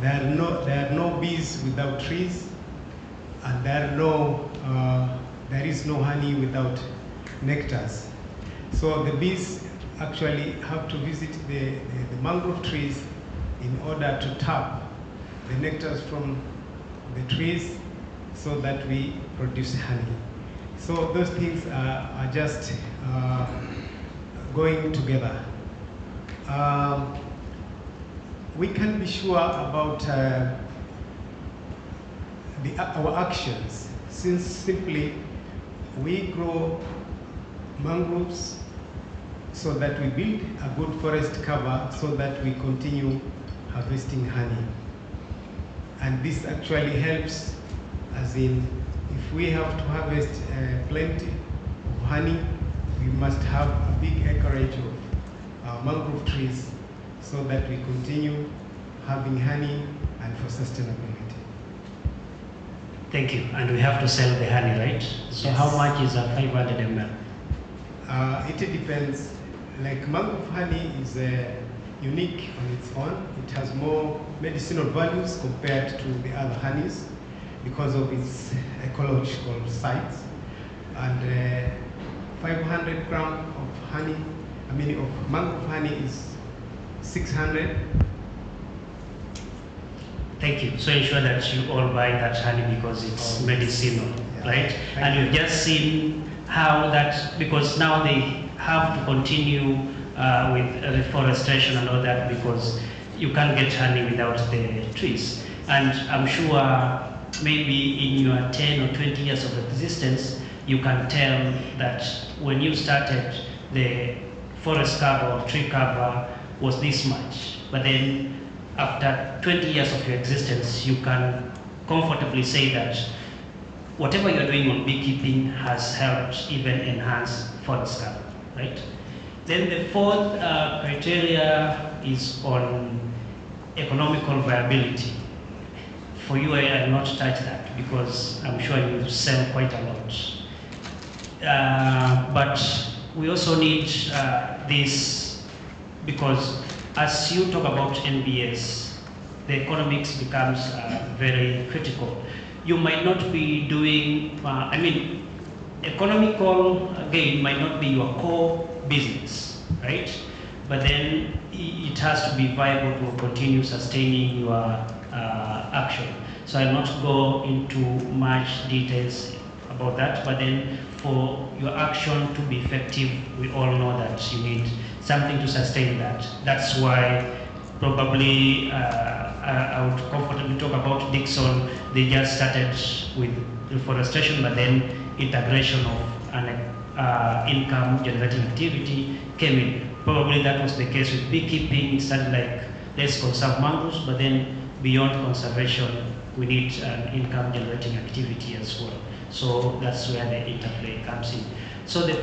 There are no bees without trees, and there is no honey without nectars. So the bees actually have to visit the mangrove trees in order to tap the nectars from the trees so that we produce honey. So those things are just going together. We can be sure about our actions, since simply we grow mangroves so that we build a good forest cover so that we continue harvesting honey. And this actually helps, as in, if we have to harvest plenty of honey, we must have a big acreage of mangrove trees so that we continue having honey and for sustainability. Thank you. And we have to sell the honey, right? So yes. How much is a 500 ml? It depends. Like mangrove honey is unique on its own. It has more medicinal values compared to the other honeys because of its ecological sites. And 500 grams of honey, of mangrove honey is 600. Thank you. So ensure that you all buy that honey because it's medicinal, yeah. Right? And you've just seen how that, because now they have to continue with reforestation and all that because you can't get honey without the trees. And I'm sure maybe in your 10 or 20 years of existence, you can tell that when you started, the forest cover or tree cover was this much. But then after 20 years of your existence, you can comfortably say that whatever you're doing on beekeeping has helped even enhance forest cover, right? Then the fourth criteria is on economical viability. For you, I will not touch that because I'm sure you sell quite a lot. But we also need this because as you talk about NBS, the economics becomes very critical. You might not be doing, economical gain might not be your core business, right? But then it has to be viable to continue sustaining your action. So I'll not go into much details about that, but then for your action to be effective, we all know that you need something to sustain that. That's why probably I would comfortably talk about Dixon. They just started with reforestation, but then integration of an income generating activity came in. Probably that was the case with beekeeping. It started like, let's conserve mangroves, but then beyond conservation, we need an income generating activity as well. So that's where the interplay comes in. So the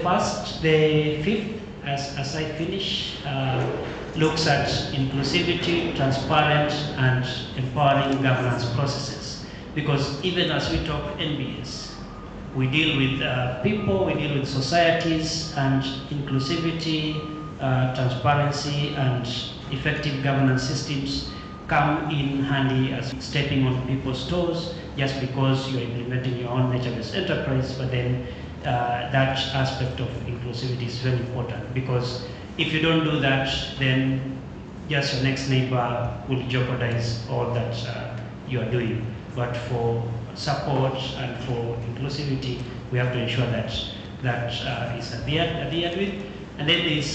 fifth, as I finish, looks at inclusivity, transparent, and empowering governance processes. Because even as we talk NBS, we deal with people, we deal with societies, and inclusivity, transparency, and effective governance systems come in handy as stepping on people's toes just because you're implementing your own nature-based enterprise, but then that aspect of inclusivity is very important, because if you don't do that, then just your next neighbor will jeopardize all that you are doing. But for support and for inclusivity, we have to ensure that that is adhered with. And then there's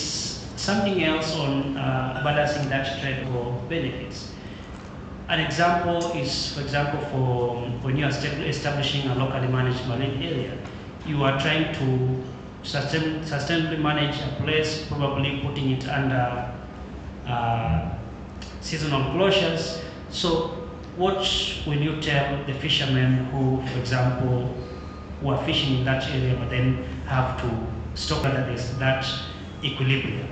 something else on balancing that trade for benefits. An example is, for example, for when you are establishing a locally managed marine area, you are trying to sustainably manage a place, probably putting it under seasonal closures. So what will you tell the fishermen who, for example, who are fishing in that area but then have to stop that there's that equilibrium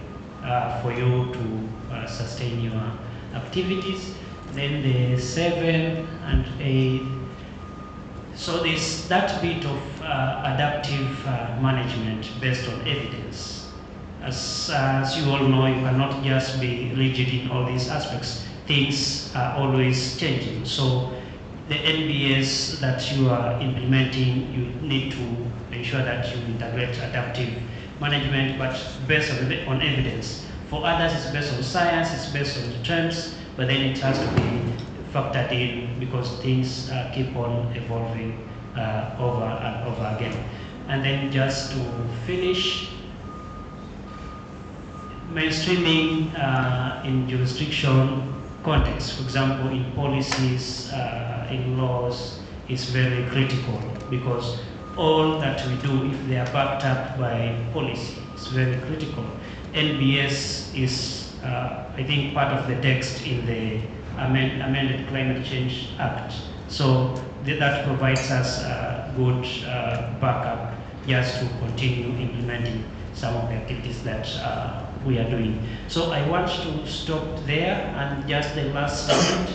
for you to sustain your activities? Then the 7 and 8. So there's that bit of adaptive management based on evidence. As you all know, you cannot just be rigid in all these aspects. Things are always changing. So the NBS that you are implementing, you need to ensure that you integrate adaptive management, but based on evidence. For others, it's based on science, it's based on trends, but then it has to be factored in because things keep on evolving over and over again. And then just to finish, mainstreaming in jurisdiction context, for example, in policies, in laws, is very critical, because all that we do, if they are backed up by policy, is very critical. NBS is, I think, part of the text in the amended Climate Change Act. So that provides us a good backup just to continue implementing some of the activities that we are doing. So I want to stop there, and just the last slide.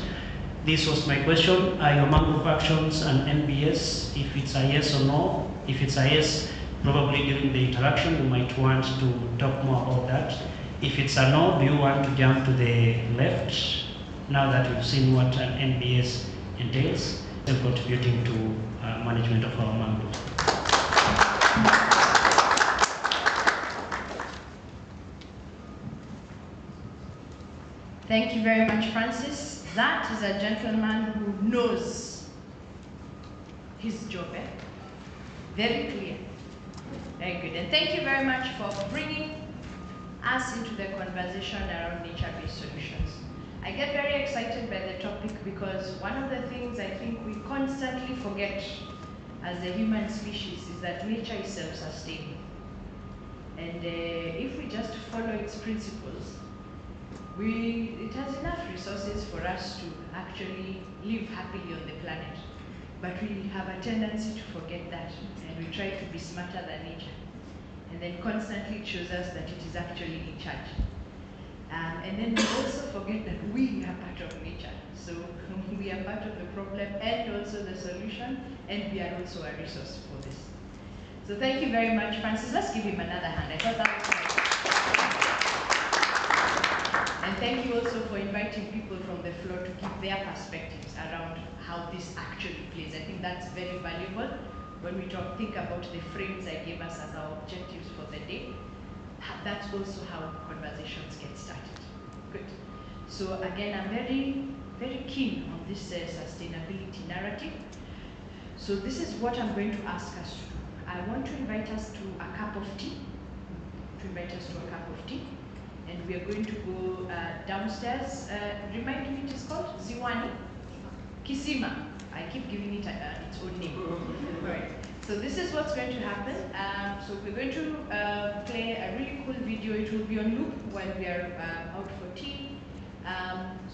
This was my question. Are your mangrove actions and NBS? If it's a yes or no, if it's a yes, probably during the interaction you might want to talk more about that. If it's a no, do you want to jump to the left now that we've seen what an NBS entails and contributing to management of our mangroves? Thank you very much, Francis. That is a gentleman who knows his job. Very clear. Very good. And thank you very much for bringing us into the conversation around nature-based solutions. I get very excited by the topic because one of the things I think we constantly forget as a human species is that nature is self-sustaining. And if we just follow its principles, it has enough resources for us to actually live happily on the planet. But we have a tendency to forget that, and we try to be smarter than nature. And then constantly shows us that it is actually in charge. And then we also forget that we are part of nature. So we are part of the problem and also the solution, and we are also a resource for this. So thank you very much, Francis. Let's give him another hand. I thought that was nice. And thank you also for for inviting people from the floor to give their perspectives around how this actually plays. I think that's very valuable when we think about the frames I gave us as our objectives for the day. That's also how conversations get started. Good. So again, I'm very, very keen on this sustainability narrative. So this is what I'm going to ask us to do. I want to invite us to a cup of tea. And we are going to go downstairs. Remind me, it is called Ziwani? Kisima. I keep giving it its own name. All right. So this is what's going to happen. So we're going to play a really cool video. It will be on loop while we are out for tea.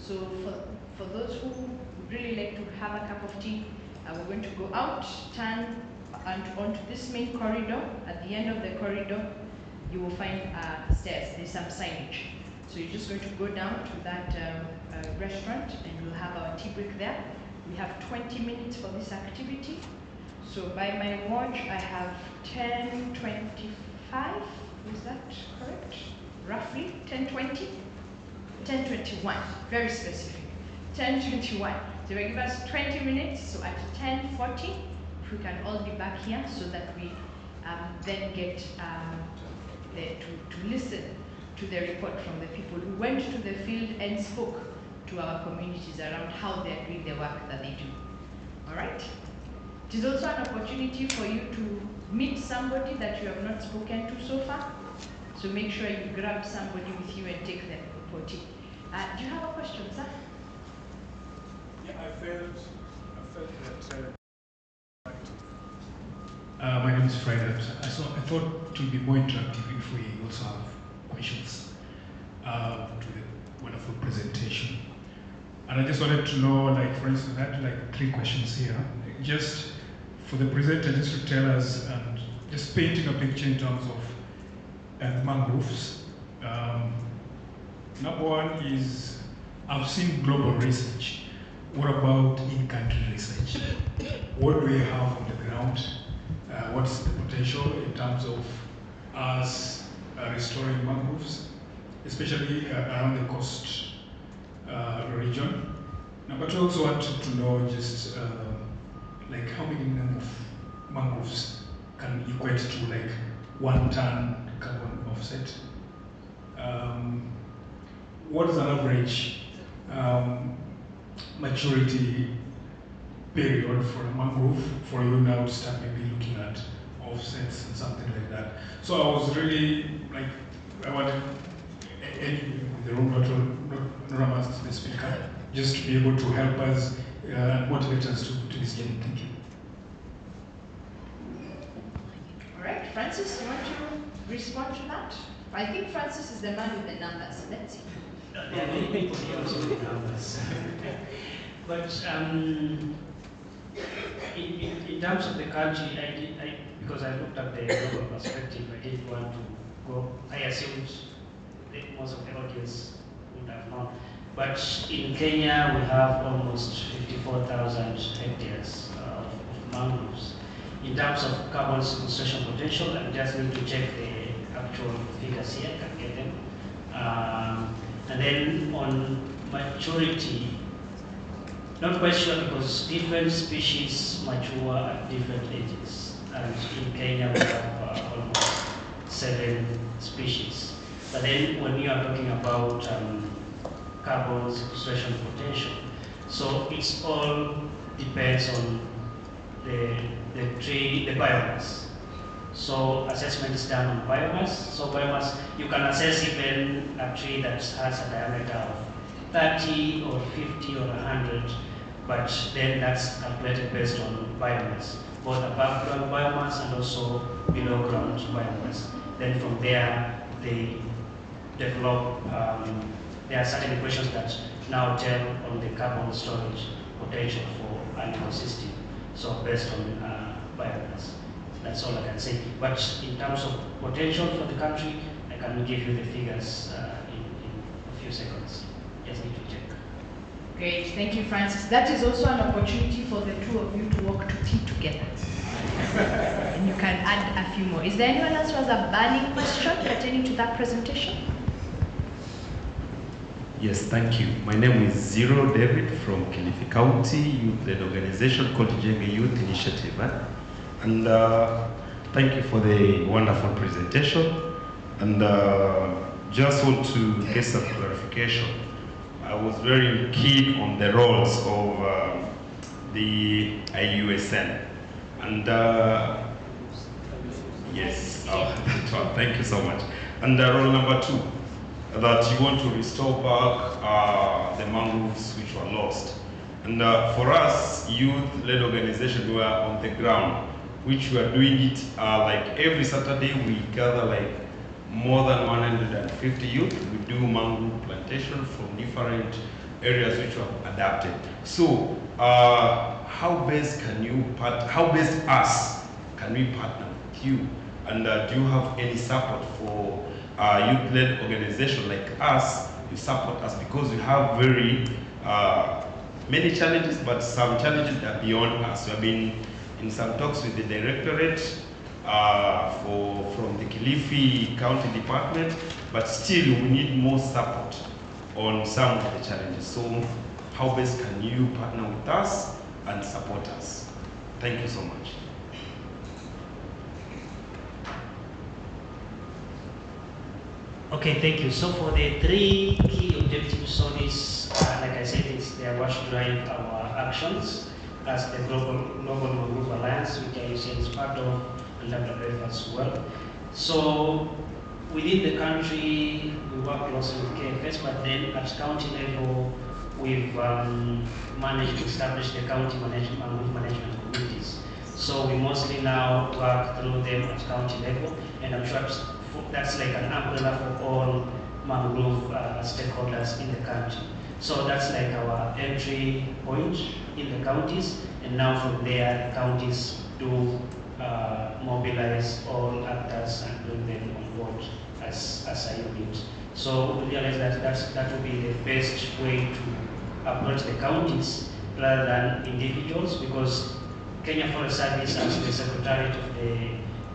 So for those who would really like to have a cup of tea, we're going to go out, turn and onto this main corridor. At the end of the corridor, you will find stairs. There's some signage. So you're just going to go down to that restaurant and we'll have our tea break there. We have 20 minutes for this activity. So by my watch, I have 10:25. Is that correct? Roughly 10:20? 10:21, very specific. 10:21. So we give us 20 minutes, so at 10:40, we can all be back here so that we then get to listen to the report from the people who went to the field and spoke to our communities around how they're doing the work that they do. All right? It is also an opportunity for you to meet somebody that you have not spoken to so far. So make sure you grab somebody with you and take them reporting. Do you have a question, sir? Yeah, I felt that my name is Fred. I thought it would be more interactive if we also have questions to the wonderful presentation. And I just wanted to know, like, for instance, I had like 3 questions here. Just for the presenter, just to tell us and just painting a picture in terms of mangroves. Number one is, I've seen global research. What about in-country research? What do we have on the ground? What's the potential in terms of us restoring mangroves, especially around the coast region? Number 2, I also wanted to know just like how many number of mangroves can equate to like 1 ton carbon offset? What is an average maturity period for a mangrove for you now to start maybe looking at offsets and something like that? So I was really like, I wanted any in the room, not amongst the speaker, just to be able to help us and motivate us to this journey. Thank you. All right, Francis, you want to respond to that? I think Francis is the man with the numbers. Let's see. There are many people here also with numbers. But in terms of the country, because I looked at the global perspective, I didn't want to go. I assumed that most of the audience would have known. But in Kenya, we have almost 54,000 hectares of mangroves. In terms of carbon sequestration potential, I just need to check the actual figures here, I can get them. And then on maturity, not quite sure because different species mature at different ages. And in Kenya, we have almost 7 species. But then when you are talking about carbon sequestration potential, so it's all depends on the tree, the biomass. So assessment is done on biomass. So biomass, you can assess even a tree that has a diameter of 30 or 50 or 100, but then that's calculated based on biomass, both above ground biomass and also below ground biomass. Then from there, they develop, there are certain equations that now tell on the carbon storage potential for an ecosystem, so based on biomass. That's all I can say. But in terms of potential for the country, I can give you the figures in a few seconds. Just need to check. Great, thank you, Francis. That is also an opportunity for the 2 of you to walk to tea together. And you can add a few more. Is there anyone else who has a burning question pertaining to that presentation? Yes, thank you. My name is Zero David from Kilifi County, youth-led organization called JB Youth Initiative. And thank you for the wonderful presentation. And just want to get some clarification. I was very keen on the roles of the IUSN. And yes, thank you so much. And role number 2, that you want to restore back the mangroves which were lost. And for us, youth-led organization, we are on the ground, which we are doing it like every Saturday. We gather like more than 150 youth. We do mangrove plantation from different areas which were adapted. So how best us can we partner with you? And do you have any support for youth-led organization like us? You support us because we have very many challenges, but some challenges that are beyond us. We have been in some talks with the directorate from the Kilifi County Department, but still we need more support on some of the challenges. So how best can you partner with us and support us? Thank you so much. Okay, thank you. So for the 3 key objectives, so this, like I said, they are what drive our actions as the Global Mangrove Alliance, which I say is part of and WWF as well. So within the country, we work closely with KFS, but then at county level, we've managed to establish the county mangrove management committees. So we mostly now work through them at county level, and I'm sure that's like an umbrella for all mangrove stakeholders in the country. So that's like our entry point in the counties, and now from there, the counties do mobilize all actors and bring them on board as a unit. So we realize that that will be the best way to approach the counties rather than individuals, because Kenya Forest Service, as the secretariat of the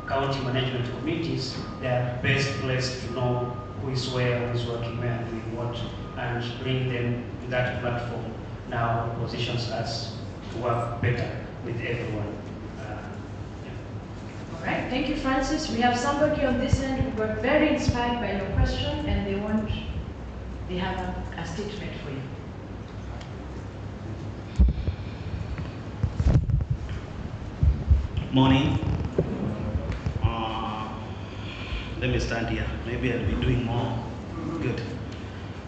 county management committees, they are best placed to know who is where, who is working where, and doing what, and bring them to that platform now positions us to work better with everyone. All right, thank you, Francis. We have somebody on this end who got very inspired by your question, and they have a statement for you. Morning. Let me stand here. Maybe I'll be doing more. Good.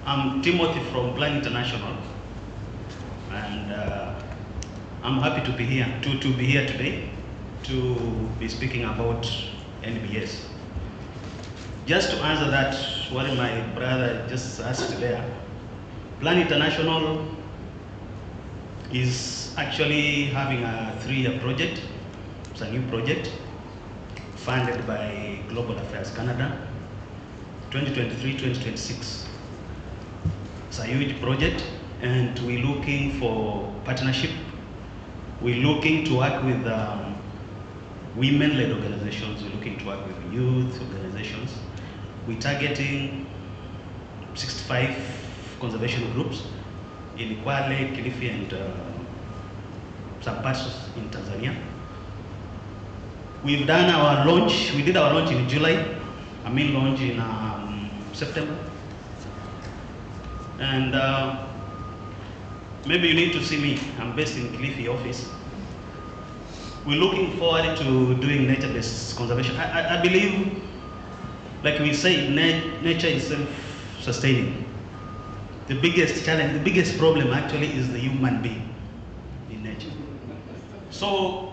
I'm Timothy from Plan International, and I'm happy to be here today to be speaking about NBS. Just to answer that, what my brother just asked there, Plan International is actually having a 3-year project. It's a new project funded by Global Affairs Canada, 2023-2026. It's a huge project, and we're looking for partnership. We're looking to work with women-led organizations. We're looking to work with youth organizations. We're targeting 65 conservation groups in Kwale, Kilifi, and some parts in Tanzania. We've done our launch. We did our launch in July. Our main launch in September. And maybe you need to see me. I'm based in Kilifi office. We're looking forward to doing nature-based conservation. I believe, like we say, nature is self-sustaining. The biggest challenge, the biggest problem actually is the human being in nature. So,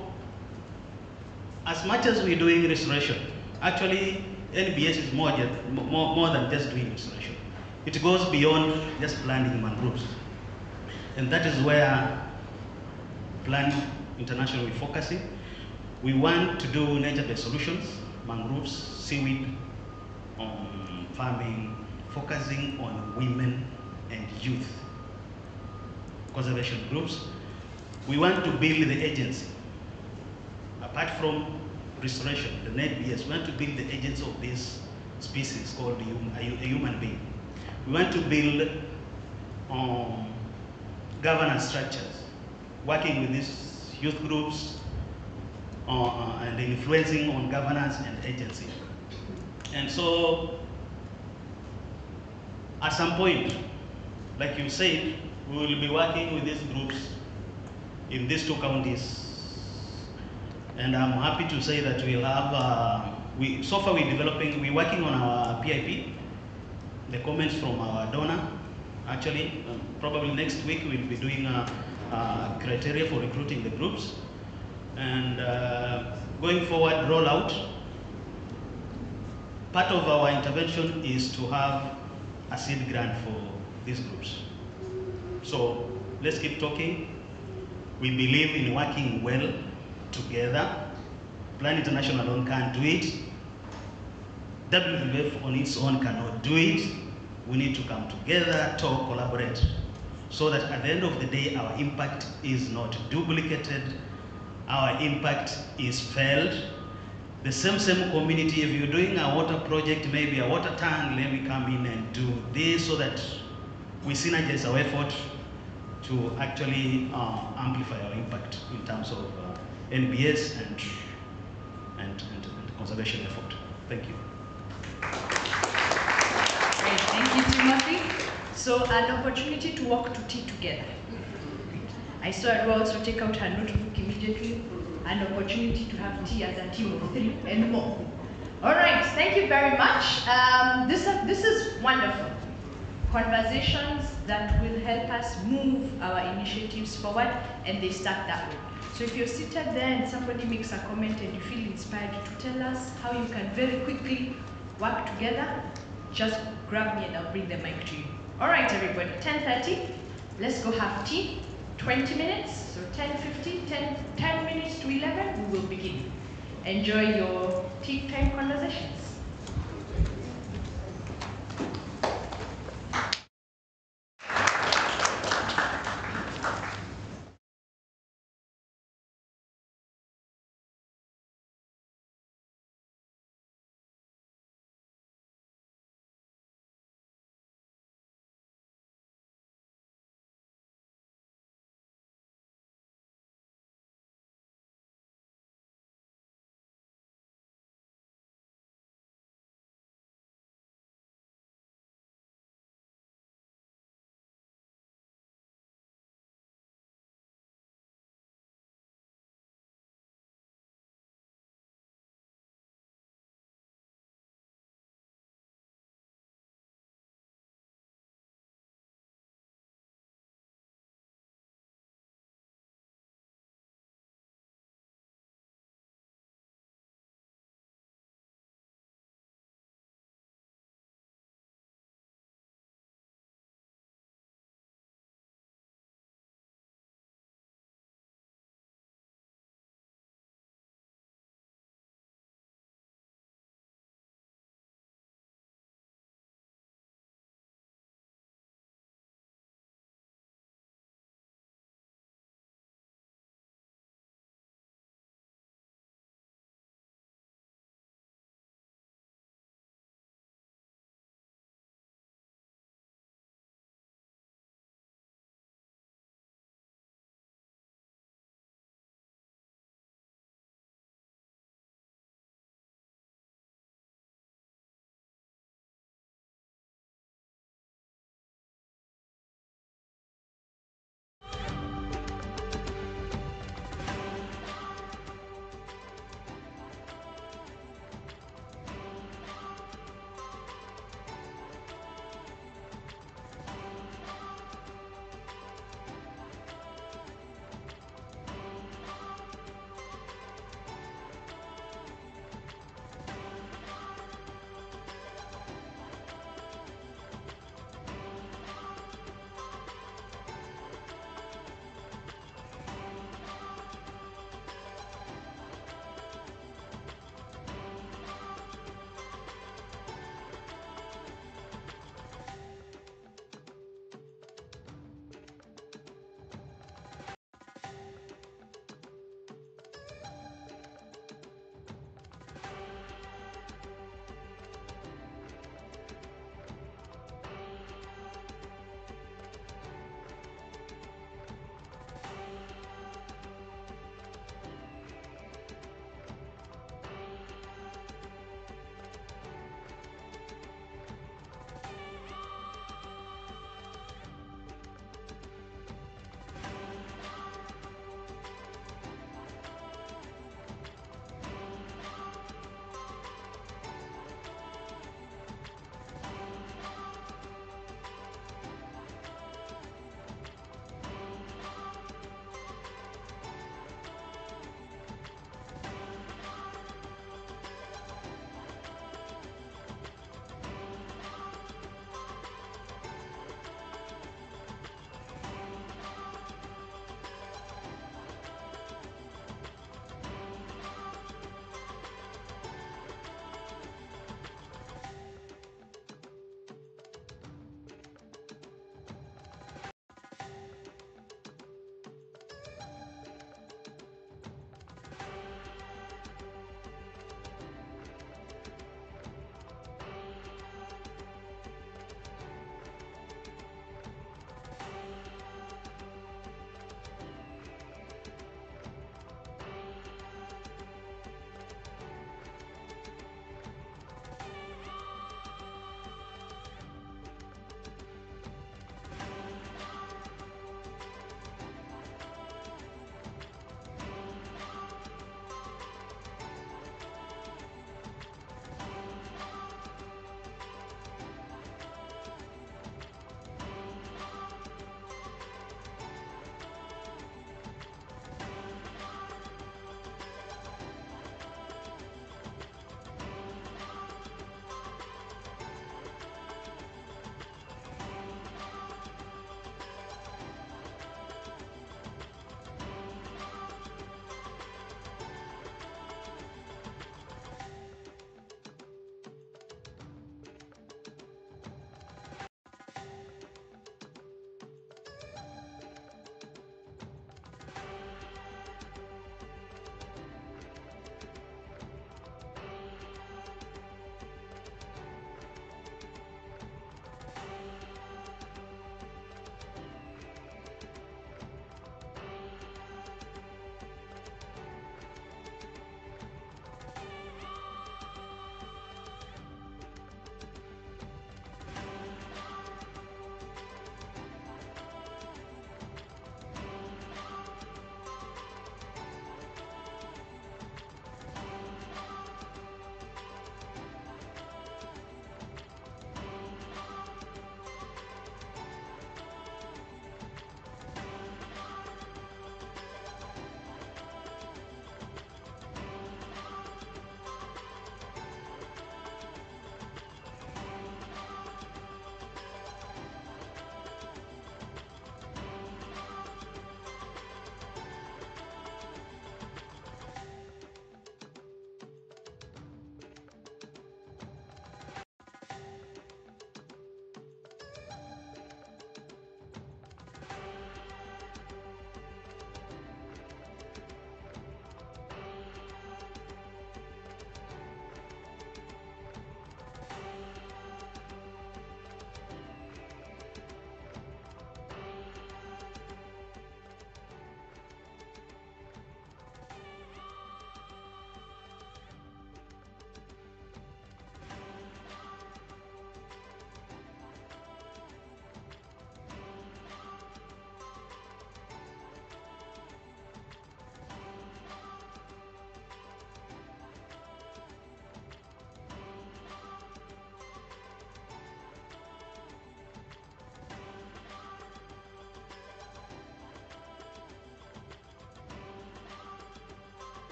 as much as we're doing restoration, actually NBS is more than just doing restoration. It goes beyond just planting mangroves. And that is where Plan International is focusing. We want to do nature-based solutions, mangroves, seaweed, farming, focusing on women and youth conservation groups. We want to build the agency. Apart from restoration, the NBS, we want to build the agents of this species called a human being. We want to build governance structures, working with these youth groups and influencing on governance and agency. And so, at some point, like you said, we will be working with these groups in these 2 counties. And I'm happy to say that we'll have, so far we're working on our PIP, the comments from our donor. Actually, probably next week we'll be doing a criteria for recruiting the groups. And going forward, rollout. Part of our intervention is to have a seed grant for these groups. So let's keep talking. We believe in working well together. Plan International alone can't do it. WWF on its own cannot do it. We need to come together, talk, collaborate, so that at the end of the day, our impact is not duplicated, our impact is felt. The same community, if you're doing a water project, maybe a water tank, let me come in and do this so that we synergize our effort to actually amplify our impact in terms of NBS and conservation effort. Thank you. Great, thank you, Timothy. So an opportunity to walk to tea together. I saw Arua also take out her notebook immediately. An opportunity to have tea as a team of 3 and more. All right, thank you very much. This is wonderful. Conversations that will help us move our initiatives forward, and they start that way. So if you're seated there and somebody makes a comment and you feel inspired to tell us how you can very quickly work together, just grab me and I'll bring the mic to you. All right, everybody, 10:30, let's go have tea. 20 minutes, so 10:50, 10 minutes to 11, we will begin. Enjoy your tea time conversations.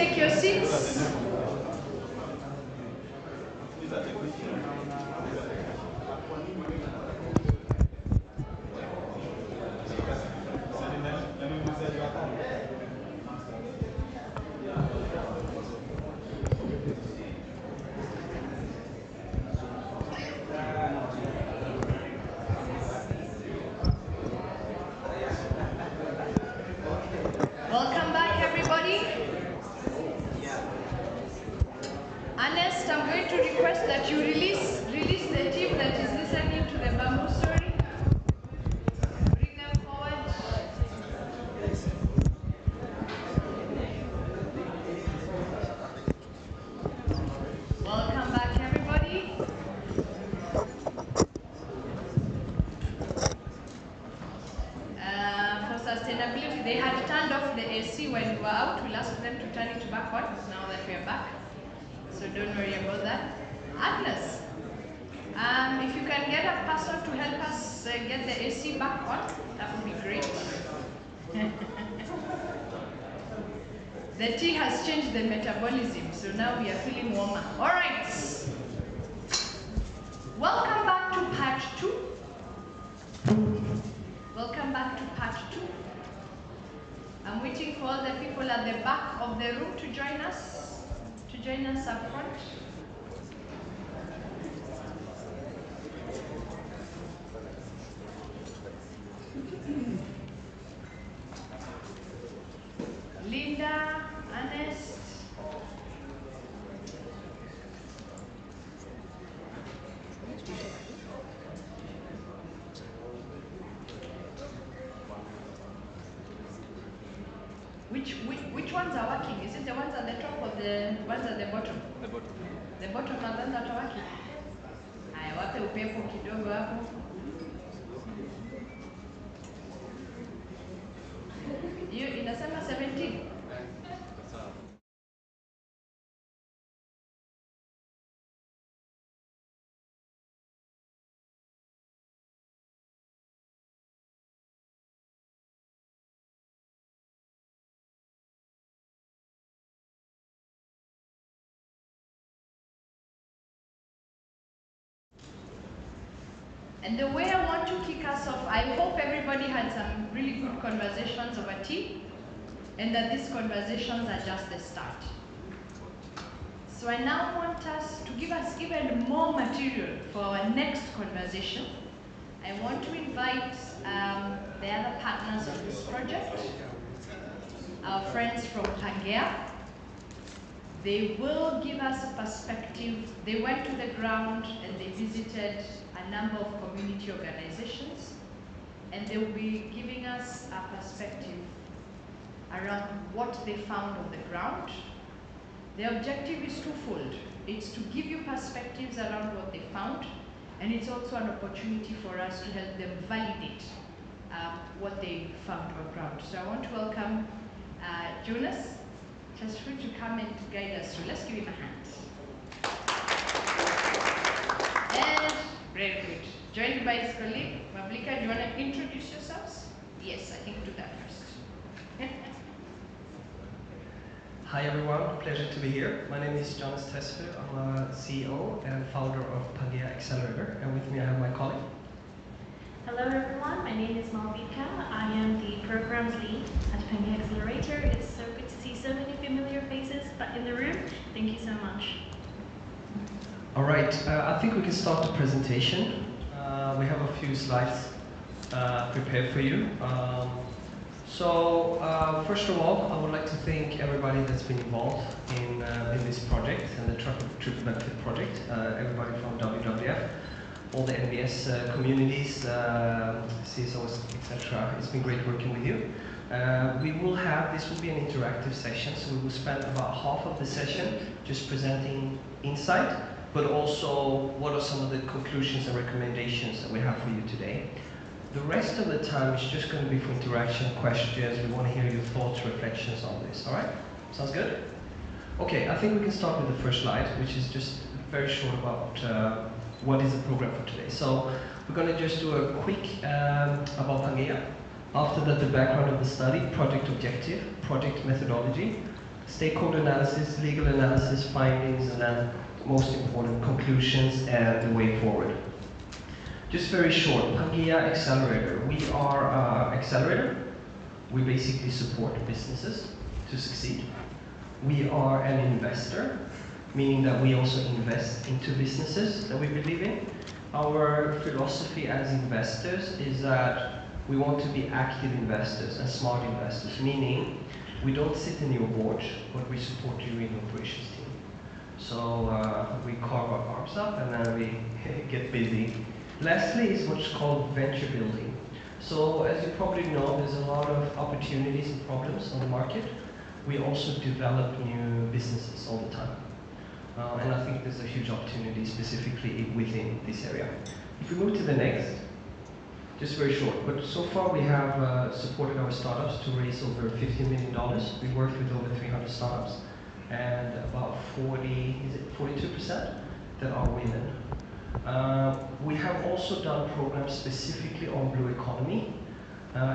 take your seats. Welcome back, everybody. Ernest, I'm going to request that you release the team that is listening to the bamboo story. Bring them forward. Welcome back, everybody. For sustainability, they had turned off the AC when we were out. We'll ask them to turn it back on now that we are back. So don't worry about that. Agnes, if you can get a person to help us get the AC back on, that would be great. The tea has changed the metabolism, so now we are feeling warmer. All right. Welcome back to part 2. Welcome back to part 2. I'm waiting for all the people at the back of the room to join us up front. Linda, Ernest. Which ones are working? Is it the ones at the top or the ones at the bottom? The bottom. The bottom are the ones that are working. Haya, wape upepo kidogo hapo. Hiyo inasema 17. And the way I want to kick us off, I hope everybody had some really good conversations over tea, and that these conversations are just the start. So I now want us to give us even more material for our next conversation. I want to invite the other partners of this project, our friends from Pangea. They will give us a perspective. They went to the ground and they visited a number of community organizations, and they will be giving us a perspective around what they found on the ground. The objective is twofold. It's to give you perspectives around what they found, and it's also an opportunity for us to help them validate what they found on ground. So I want to welcome Jonas just for to come and to guide us through. Let's give him a hand. And very good. Joined by his colleague, Mavlika, do you want to introduce yourselves? Yes, I think do that first. Hi everyone, pleasure to be here. My name is Jonas Tesfer. I'm a CEO and founder of Pangea Accelerator, and with me I have my colleague. Hello everyone, my name is Malvika. I am the programs lead at Pangea Accelerator. It's so good to see so many familiar faces back in the room. Thank you so much. All right, I think we can start the presentation. We have a few slides prepared for you. First of all, I would like to thank everybody that's been involved in this project and the Triple Benefit project, everybody from WWF, all the NBS communities, CSOs, etc. It's been great working with you. This will be an interactive session, so we will spend about half of the session just presenting insight, but also what are some of the conclusions and recommendations that we have for you today. The rest of the time is just going to be for interaction, questions. We want to hear your thoughts, reflections on this. All right? Sounds good? Okay, I think we can start with the first slide, which is just very short about what is the program for today. So we're going to just do a quick about Pangea. After that, the background of the study, project objective, project methodology, stakeholder analysis, legal analysis, findings, and then most important, conclusions and the way forward. Just very short, Pangea Accelerator. We are an accelerator. We basically support businesses to succeed. We are an investor, meaning that we also invest into businesses that we believe in. Our philosophy as investors is that we want to be active investors and smart investors, meaning we don't sit in your board, but we support you in the operations team. So we carve our arms up and then we get busy. Lastly is what's called venture building. So as you probably know, there's a lot of opportunities and problems on the market. We also develop new businesses all the time. And I think there's a huge opportunity specifically within this area. If we move to the next, just very short, but so far we have supported our startups to raise over $50 million. We worked with over 300 startups and about 42% that are women. We have also done programs specifically on blue economy.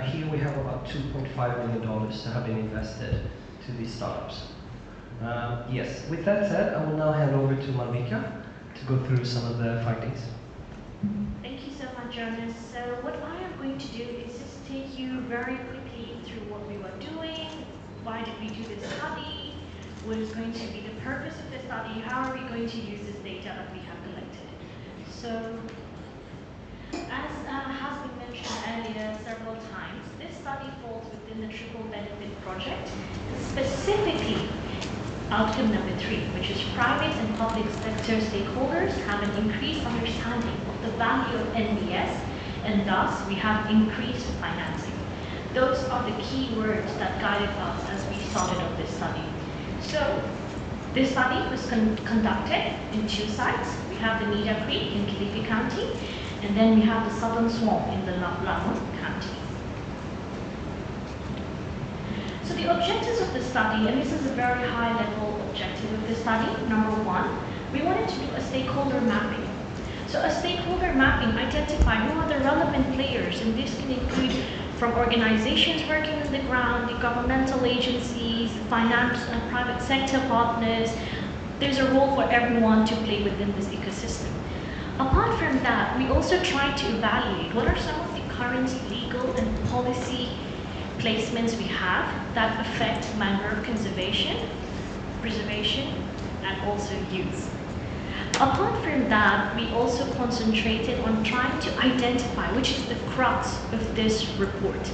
Here we have about $2.5 million that have been invested to these startups. Yes, with that said, I will now hand over to Malvika to go through some of the findings. Thank you so much, Jonas. So what I am going to do is just take you very quickly through what we were doing, why did we do this study, what is going to be the purpose of the study, how are we going to use this data that we have collected. So, as has been mentioned earlier several times, this study falls within the triple benefit project, specifically outcome number 3, which is private and public sector stakeholders have an increased understanding of the value of NBS, and thus we have increased financing. Those are the key words that guided us as we started on this study. So, this study was conducted in 2 sites. We have the Nida Creek in Kilifi County, and then we have the Southern Swamp in the Lamu County. So the objectives of the study, and this is a very high level objective of the study, number 1, we wanted to do a stakeholder mapping. So a stakeholder mapping identified who are the relevant players, and this can include from organizations working on the ground, the governmental agencies, finance and private sector partners. There's a role for everyone to play within this ecosystem. Apart from that, we also tried to evaluate what are some of the current legal and policy placements we have that affect mangrove conservation, preservation, and also use. Apart from that, we also concentrated on trying to identify, which is the crux of this report,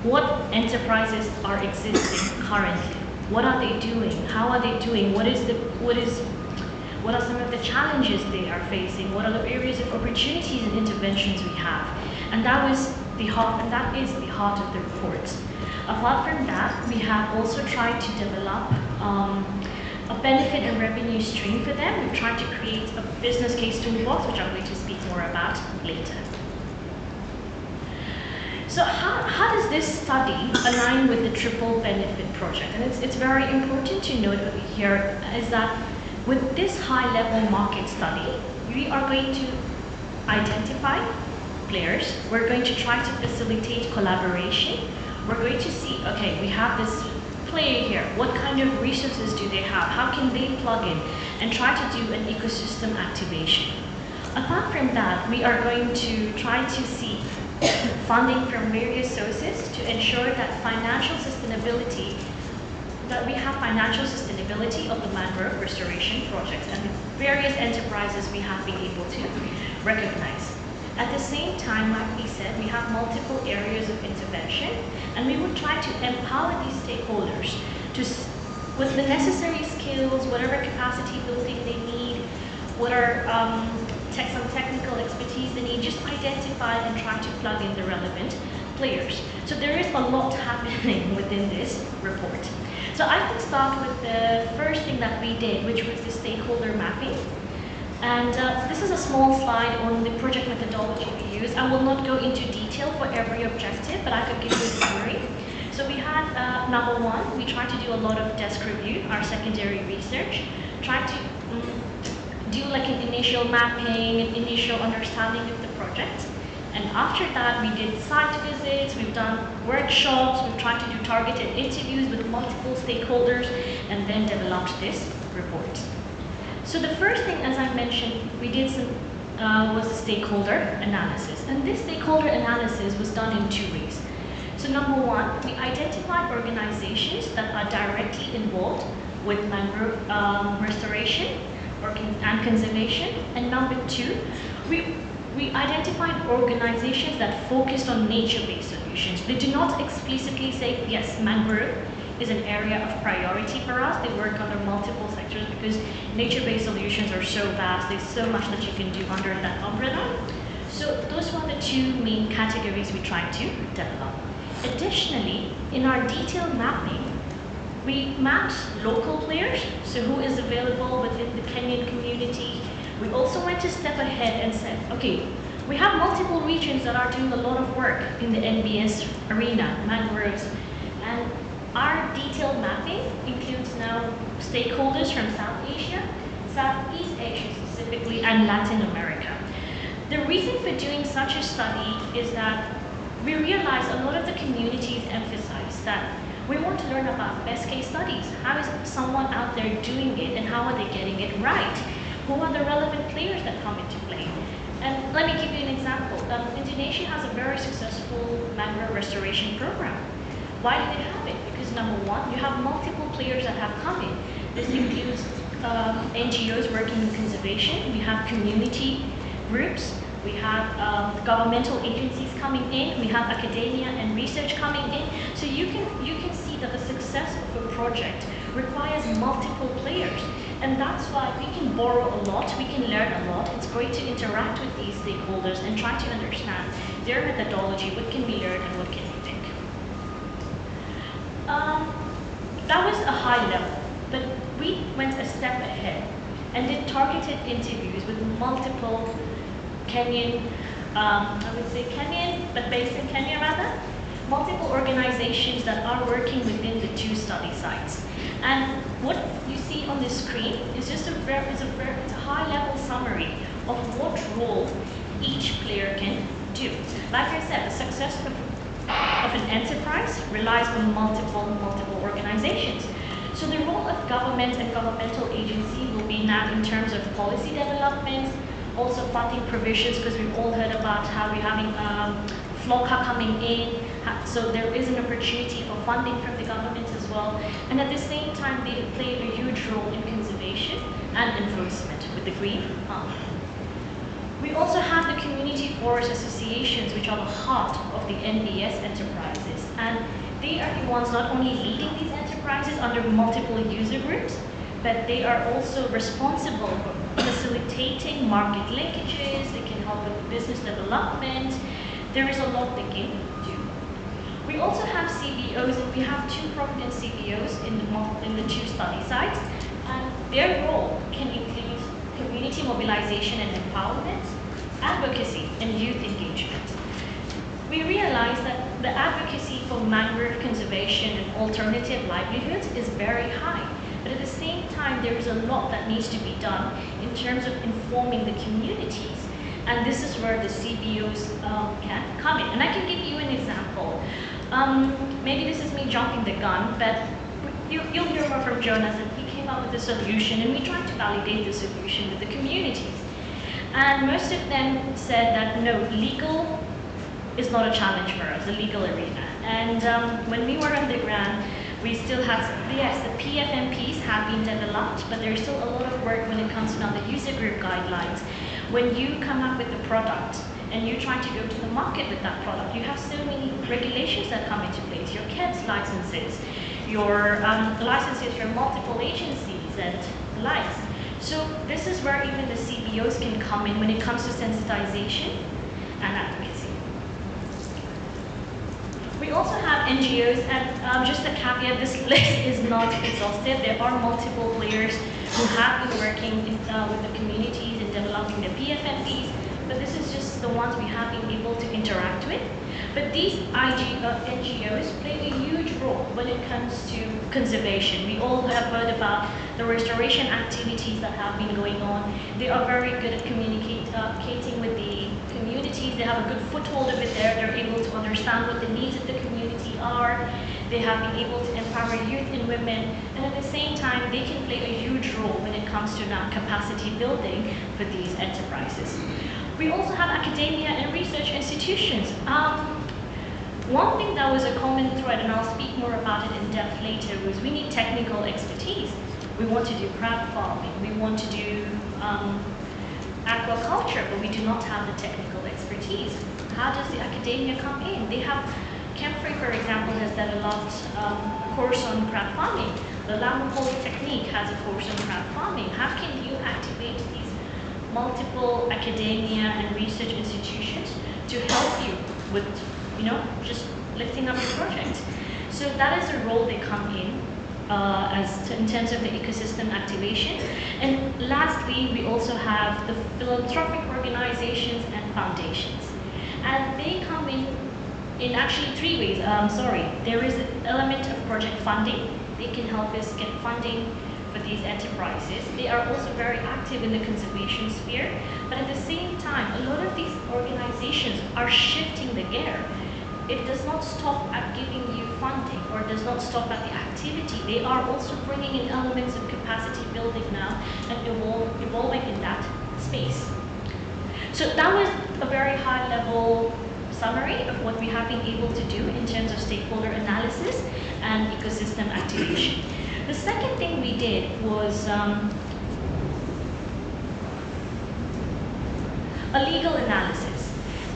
what enterprises are existing currently, what are they doing, how are they doing, what are some of the challenges they are facing, what are the areas of opportunities and interventions we have. And that was the heart, and that is the heart of the report. Apart from that, we have also tried to develop a benefit and revenue stream for them. We've tried to create a business case toolbox, which I'm going to speak more about later. So how does this study align with the triple benefit project? And it's very important to note over here is that with this high-level market study, we are going to identify players. We're going to try to facilitate collaboration. We're going to see, okay, we have this player here. What kind of resources do they have? How can they plug in? And try to do an ecosystem activation. Apart from that, we are going to try to see funding from various sources to ensure that we have financial sustainability of the mangrove restoration project and the various enterprises we have been able to recognize. At the same time, like we said, we have multiple areas of intervention, and we would try to empower these stakeholders with the necessary skills, whatever capacity building they need, what are some technical expertise they need, just identify and try to plug in the relevant players. So there is a lot happening within this report. So I can start with the first thing that we did, which was the stakeholder mapping. And this is a small slide on the project methodology we use. I will not go into detail for every objective, but I could give you a summary. So we had, number 1, we tried to do a lot of desk review, our secondary research, tried to do like an initial mapping, an initial understanding of the project. And after that, we did site visits, we've done workshops, we've tried to do targeted interviews with multiple stakeholders, and then developed this report. So the first thing, as I mentioned, we did some was a stakeholder analysis. And this stakeholder analysis was done in 2 ways. So number one, we identified organizations that are directly involved with mangrove restoration and conservation. And number two, we identified organizations that focused on nature-based solutions. They do not explicitly say, yes, mangrove is an area of priority for us. They work under multiple sectors because nature-based solutions are so vast. There's so much that you can do under that umbrella. So those were the 2 main categories we tried to develop. Additionally, in our detailed mapping, we mapped local players, so who is available within the Kenyan community. We also went a step ahead and said, okay, we have multiple regions that are doing a lot of work in the NBS arena, mangroves, and our detailed mapping includes now stakeholders from South Asia, Southeast Asia specifically, and Latin America. The reason for doing such a study is that we realized a lot of the communities emphasize that we want to learn about best case studies. How is someone out there doing it and how are they getting it right? Who are the relevant players that come into play? And let me give you an example. Indonesia has a very successful mangrove restoration program. Why do they have it? Because number one, you have multiple players that have come in. This includes NGOs working in conservation. We have community groups. We have governmental agencies coming in. We have academia and research coming in. So you can see that the success of a project requires multiple players. And that's why we can borrow a lot, we can learn a lot. It's great to interact with these stakeholders and try to understand their methodology, what can we learn and what can we think. That was a high level, but we went a step ahead and did targeted interviews with multiple Kenyan, I would say Kenyan, but based in Kenya rather, multiple organizations that are working within the 2 study sites. And what you see on the screen is just it's a high-level summary of what role each player can do. Like I said, the success of an enterprise relies on multiple organizations. So the role of government and governmental agency will be now in terms of policy development, also funding provisions, because we've all heard about how we're having FLOCA coming in, so there is an opportunity for funding from the government as well. And at the same time, they play a huge role in conservation and enforcement with the green. We also have the community forest associations, which are the heart of the NBS enterprises. And they are the ones not only leading these enterprises under multiple user groups, but they are also responsible for facilitating market linkages. They can help with business development. There is a lot they can do. We also have CBOs, and we have 2 prominent CBOs in the 2 study sites. And their role can include community mobilization and empowerment, advocacy, and youth engagement. We realize that the advocacy for mangrove conservation and alternative livelihoods is very high. But at the same time, there is a lot that needs to be done in terms of informing the communities. And this is where the CBOs can come in. And I can give you an example. Maybe this is me jumping the gun, but you'll hear more from Jonas, and he came up with a solution, and we tried to validate the solution with the communities. And most of them said that no, legal is not a challenge for us, the legal arena. And when we were on the ground, we still had, yes, the PFMPs have been developed, but there's still a lot of work when it comes to now the user group guidelines. When you come up with the product and you try to go to the market with that product, you have so many regulations that come into place. Your KEDS licenses, your licenses from multiple agencies and the likes. So this is where even the CBOs can come in when it comes to sensitization and advocacy. We also have NGOs, and just a caveat, this list is not exhaustive. There are multiple players who have been working with the communities in developing the PFMPs, but this is just the ones we have been able to interact with. But these NGOs play a huge role when it comes to conservation. We all have heard about the restoration activities that have been going on. They are very good at communicating with the community communities, they have a good foothold over there, they're able to understand what the needs of the community are, they have been able to empower youth and women, and at the same time, they can play a huge role when it comes to now capacity building for these enterprises. We also have academia and research institutions. One thing that was a common thread, and I'll speak more about it in depth later, was we need technical expertise. We want to do crab farming, we want to do aquaculture, but we do not have the technical expertise. How does the academia come in? They have, Kemfrey, for example, has developed a course on crab farming. The Lamu Polytechnique has a course on crab farming. How can you activate these multiple academia and research institutions to help you with, just lifting up your project? So that is the role they come in in terms of the ecosystem activation. And lastly, we also have the philanthropic organizations and foundations. And they come in actually 3 ways. There is an element of project funding. They can help us get funding for these enterprises. They are also very active in the conservation sphere, but at the same time, a lot of these organizations are shifting the gear. It does not stop at giving you funding or does not stop at the activity. They are also bringing in elements of capacity building now and evolving in that space. So that was a very high level summary of what we have been able to do in terms of stakeholder analysis and ecosystem activation. The second thing we did was a legal analysis.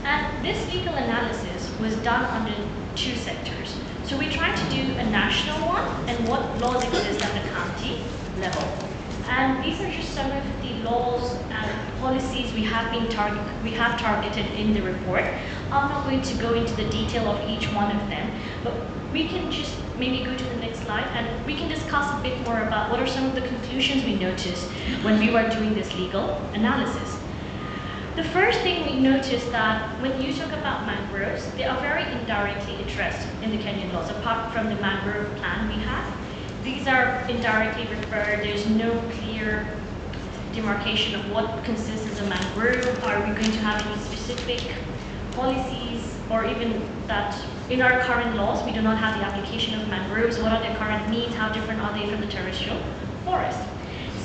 And this legal analysis was done under 2 sectors. So we tried to do a national one and what laws exist at the county level. And these are just some of the laws and policies we have targeted in the report. I'm not going to go into the detail of each one of them, but we can just maybe go to the next slide and we can discuss a bit more about what are some of the conclusions we noticed when we were doing this legal analysis. The first thing we noticed that when you talk about mangroves, they are very indirectly addressed in the Kenyan laws, apart from the mangrove plan we have. These are indirectly referred, there's no clear demarcation of what consists as a mangrove. Are we going to have any specific policies, or even that in our current laws, we do not have the application of mangroves. What are their current needs? How different are they from the terrestrial forest?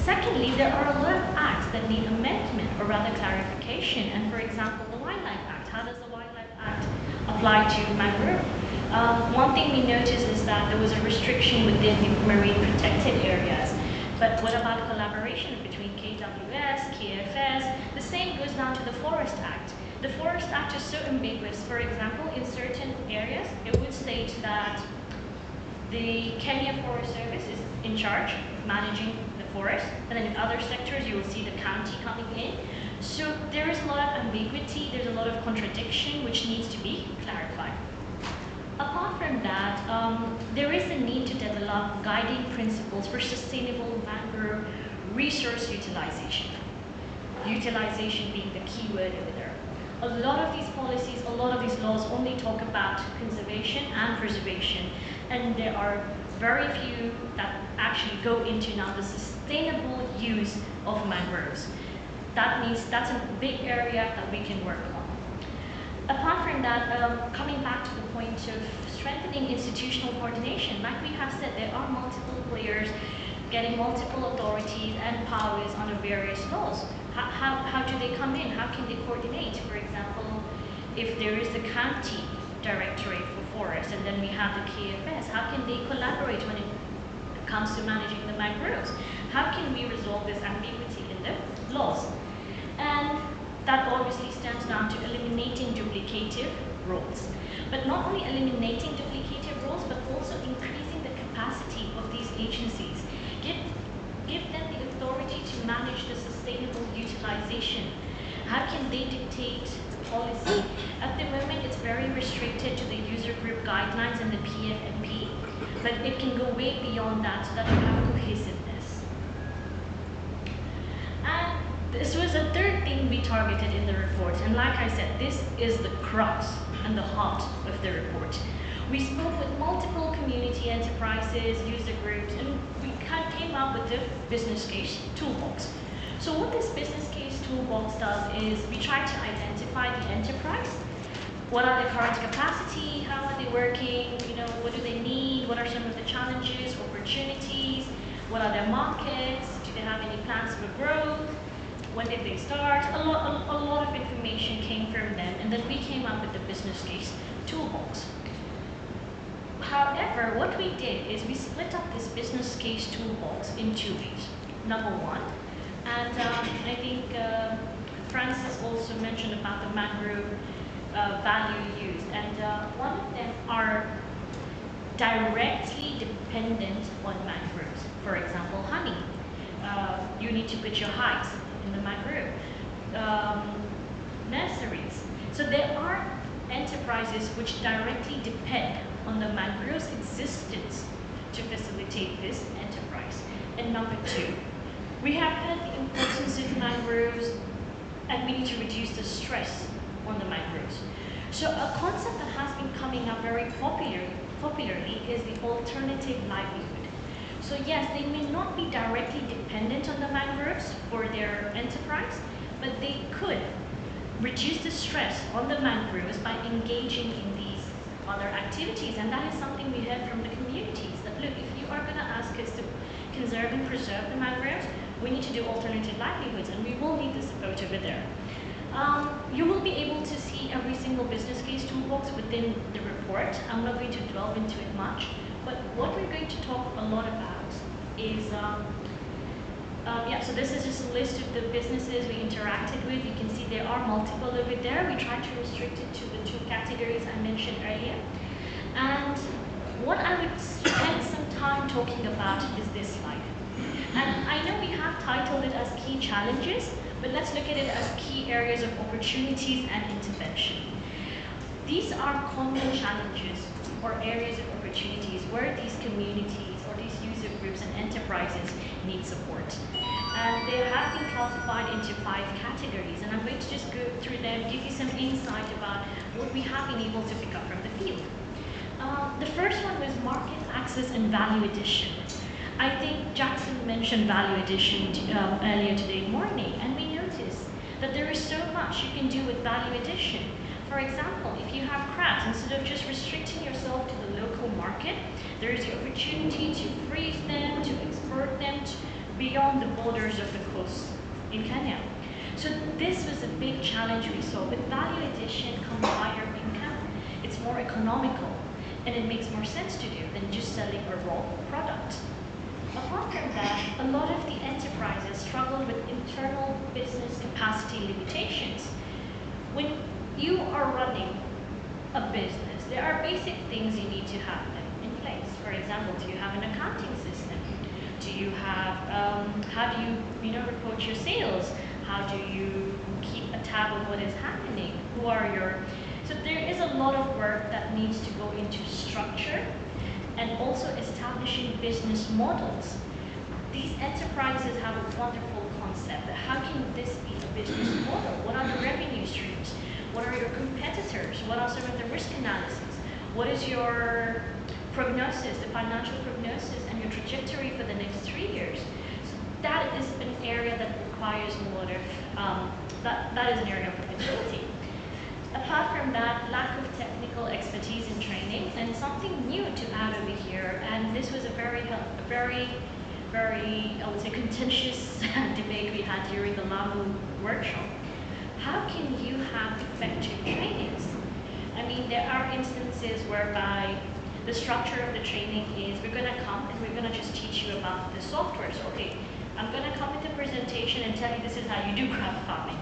Secondly, there are a lot of acts that need amendment or rather clarification. And for example, the Wildlife Act. How does the Wildlife Act apply to mangrove? One thing we noticed is that there was a restriction within the marine protected areas. But what about collaboration between KWS, KFS? The same goes down to the Forest Act. The Forest Act is so ambiguous. For example, in certain areas, it would state that the Kenya Forest Service is in charge of managing the forest, and then in other sectors, you will see the county coming in. So there is a lot of ambiguity, there's a lot of contradiction which needs to be clarified. Apart from that, there is a need to develop guiding principles for sustainable mangrove resource utilization. Utilization being the key word over there. A lot of these policies, a lot of these laws only talk about conservation and preservation, and there are very few that actually go into now the sustainable use of mangroves. That means that's a big area that we can work on. Apart from that, coming back to the point of strengthening institutional coordination, like we have said, there are multiple players getting multiple authorities and powers under various laws. How do they come in? How can they coordinate? For example, if there is the county directorate for forests and then we have the KFS, how can they collaborate when it comes to managing the mangroves? How can we resolve this ambiguity in the laws? And that obviously stems down to eliminating duplicative roles. But not only eliminating duplicative roles, but also increasing the capacity of these agencies. Give them the authority to manage the sustainable utilization. How can they dictate the policy? At the moment, it's very restricted to the user group guidelines and the PFMP, but it can go way beyond that so that we have cohesiveness. And this was a third thing we targeted in the report, and like I said, this is the crux and the heart of the report. We spoke with multiple community enterprises, user groups, and we came up with the business case toolbox. So what this business case toolbox does is we try to identify the enterprise. What are their current capacity? How are they working? You know, what do they need? What are some of the challenges, opportunities? What are their markets? Do they have any plans for growth? When did they start? A lot of information came from them, and then we came up with the business case toolbox. However, what we did is we split up this business case toolbox in two ways. Number one, and I think Francis also mentioned about the mangrove value used, and one of them are directly dependent on mangroves. For example, honey. You need to put your hives in the mangrove. Nurseries. So there are enterprises which directly depend on the mangrove's existence to facilitate this enterprise. And number two, we have heard the importance of mangroves, and we need to reduce the stress on the mangroves. So a concept that has been coming up very popularly is the alternative livelihood. So yes, they may not be directly dependent on the mangroves for their enterprise, but they could reduce the stress on the mangroves by engaging in these other activities. And that is something we heard from the communities, that look, if you are going to ask us to conserve and preserve the mangroves, we need to do alternative livelihoods, and we will need the support over there. You will be able to see every single business case toolbox within the report. I'm not going to delve into it much, but what we're going to talk a lot about is, so this is just a list of the businesses we interacted with. You can see there are multiple over there. We tried to restrict it to the two categories I mentioned earlier. And what I would spend some time talking about is this slide. And I know we have titled it as key challenges, but let's look at it as key areas of opportunities and intervention. These are common challenges or areas of opportunities where these communities or these user groups and enterprises need support. And they have been classified into 5 categories, and I'm going to just go through them, give you some insight about what we have been able to pick up from the field. The first one was market access and value addition. I think Jackson mentioned value addition earlier today morning, and we noticed that there is so much you can do with value addition. For example, if you have crabs, instead of just restricting yourself to the local market, there is the opportunity to freeze them, to export them beyond the borders of the coast in Kenya. So this was a big challenge we saw. With value addition comes higher income. It's more economical, and it makes more sense to do than just selling a raw product. Apart from that, a lot of the enterprises struggle with internal business capacity limitations. When you are running a business, there are basic things you need to have them in place. For example, do you have an accounting system? Do you have, how do you report your sales? How do you keep a tab on what is happening? Who are your, so there is a lot of work that needs to go into structure and also establishing business models. These enterprises have a wonderful concept, but how can this be a business model? What are the revenue streams? What are your competitors? What are some of the risk analysis? What is your prognosis, the financial prognosis, and your trajectory for the next 3 years? So that is an area that requires a lot of, that is an area of opportunity. Apart from that, lack of technical expertise and training, and something new to add over here, and this was a very, I would say, contentious debate we had during the Lamu workshop. How can you have effective trainings? I mean, there are instances whereby the structure of the training is we're going to come and we're going to just teach you about the software. So, okay, I'm going to come with a presentation and tell you this is how you do crab farming.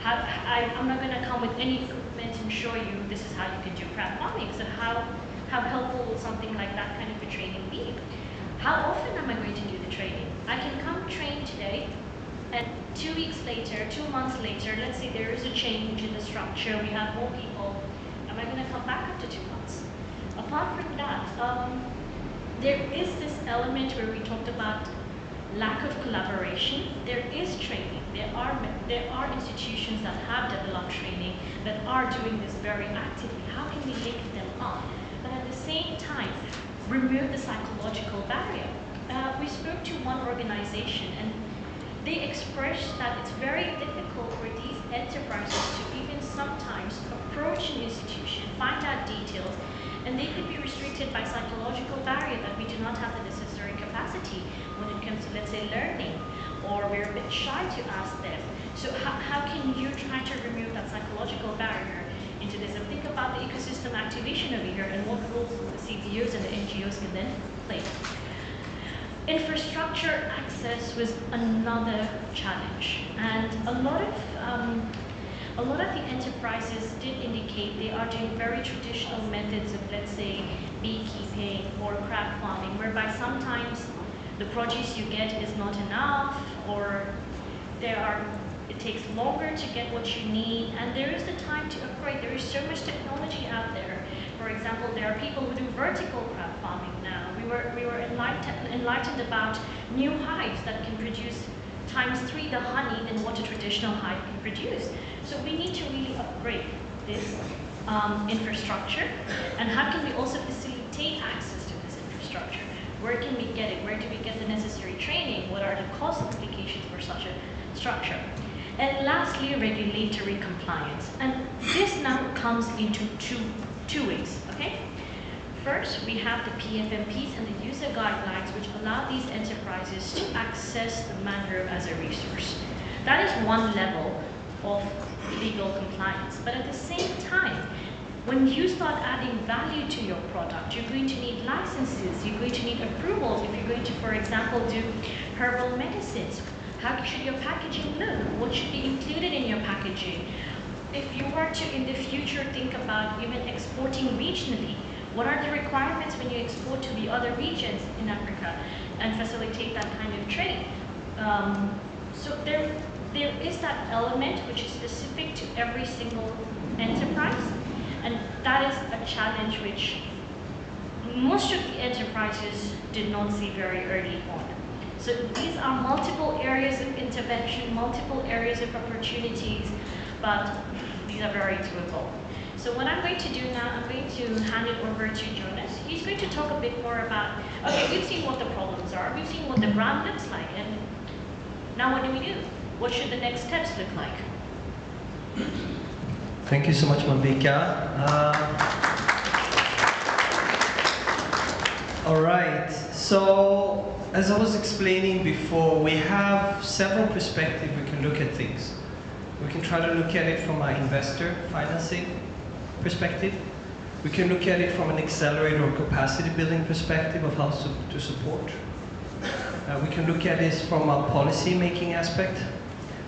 I'm not going to come with any equipment and show you this is how you can do crab farming. So how helpful would something like that kind of a training be? How often am I going to do the training? I can come train today, and 2 weeks later, 2 months later, let's say there is a change in the structure, we have more people. Am I going to come back after 2 months? Apart from that, there is this element where we talked about lack of collaboration. There is training. There are institutions that have developed training that are doing this very actively. How can we link them up? But at the same time, remove the psychological barrier. We spoke to one organization, and they expressed that it's very difficult for these enterprises to even sometimes approach an institution, find out details, and they could be restricted by psychological barrier that we do not have the necessary capacity when it comes to, let's say, learning, or we're a bit shy to ask them. So how can you try to remove that psychological barrier into this? And think about the ecosystem activation over here and what roles the CBOs and the NGOs can then play. Infrastructure access was another challenge, and a lot of the enterprises did indicate they are doing very traditional methods of, let's say, beekeeping or crab farming, whereby sometimes the produce you get is not enough, or it takes longer to get what you need, and there is the time to upgrade. There is so much technology out there. For example, there are people who do vertical crab farming now. We were enlightened about new hives that can produce ×3 the honey than what a traditional hive can produce. So we need to really upgrade this infrastructure. And how can we also facilitate access to this infrastructure? Where can we get it? Where do we get the necessary training? What are the cost implications for such a structure? And lastly, regulatory compliance. And this now comes into two ways, okay? First, we have the PFMPs and the user guidelines, which allow these enterprises to access the mangrove as a resource. That is one level of legal compliance. But at the same time, when you start adding value to your product, you're going to need licenses, you're going to need approvals. If you're going to, for example, do herbal medicines, how should your packaging look? What should be included in your packaging? If you were to, in the future, think about even exporting regionally, what are the requirements when you export to the other regions in Africa and facilitate that kind of trade? So there is that element which is specific to every single enterprise, and that is a challenge which most of the enterprises did not see very early on. So these are multiple areas of intervention, multiple areas of opportunities, but these are very doable. So what I'm going to do now, I'm going to hand it over to Jonas. He's going to talk a bit more about, okay, we've seen what the problems are, we've seen what the ground looks like, and now what do we do? What should the next steps look like? Thank you so much, Malvika. All right, so as I was explaining before, we have several perspectives we can look at things. We can try to look at it from an investor financing perspective. We can look at it from an accelerator or capacity building perspective of how to support. We can look at this from a policy making aspect.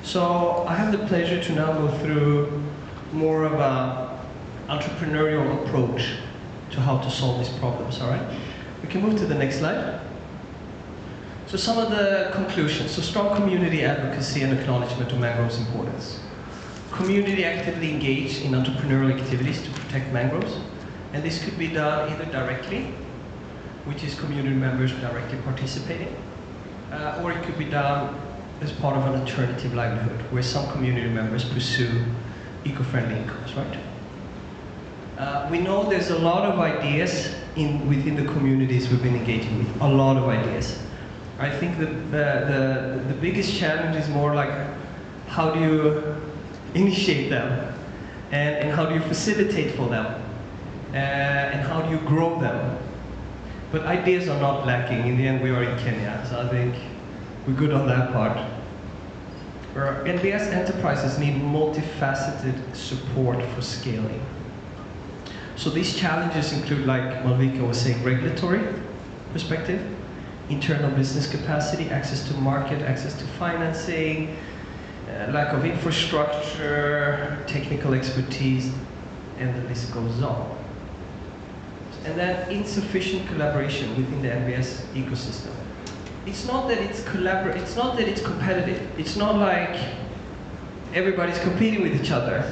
So I have the pleasure to now go through more of an entrepreneurial approach to how to solve these problems, all right? We can move to the next slide. So some of the conclusions. So strong community advocacy and acknowledgement of mangroves' importance. Community actively engaged in entrepreneurial activities to protect mangroves. And this could be done either directly, which is community members directly participating, or it could be done as part of an alternative livelihood, where some community members pursue eco-friendly incomes, right? We know there's a lot of ideas within the communities we've been engaging with, a lot of ideas. I think that the biggest challenge is more like, how do you initiate them, and how do you facilitate for them, and how do you grow them? But ideas are not lacking. In the end, we are in Kenya, so I think we're good on that part. NBS enterprises need multifaceted support for scaling. So these challenges include, like Malvika was saying, regulatory perspective, internal business capacity, access to market, access to financing, lack of infrastructure, technical expertise, and the list goes on. And then insufficient collaboration within the NBS ecosystem. It's not that it's it's not that it's competitive. It's not like everybody's competing with each other,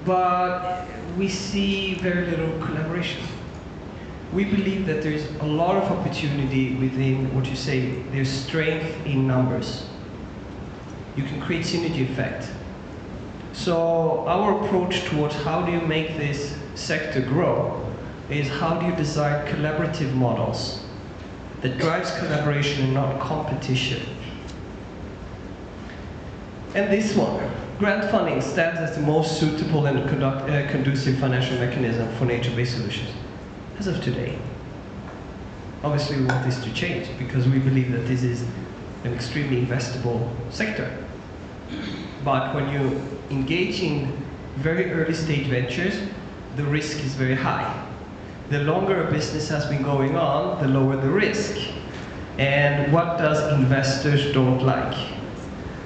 but we see very little collaboration. We believe that there's a lot of opportunity within what you say, there's strength in numbers. You can create synergy effect. So our approach towards how do you make this sector grow is how do you design collaborative models that drives collaboration and not competition. And this one, grant funding stands as the most suitable and conducive financial mechanism for nature-based solutions as of today. Obviously, we want this to change because we believe that this is an extremely investable sector. But when you engage in very early stage ventures, the risk is very high. The longer a business has been going on, the lower the risk. And what does investors don't like?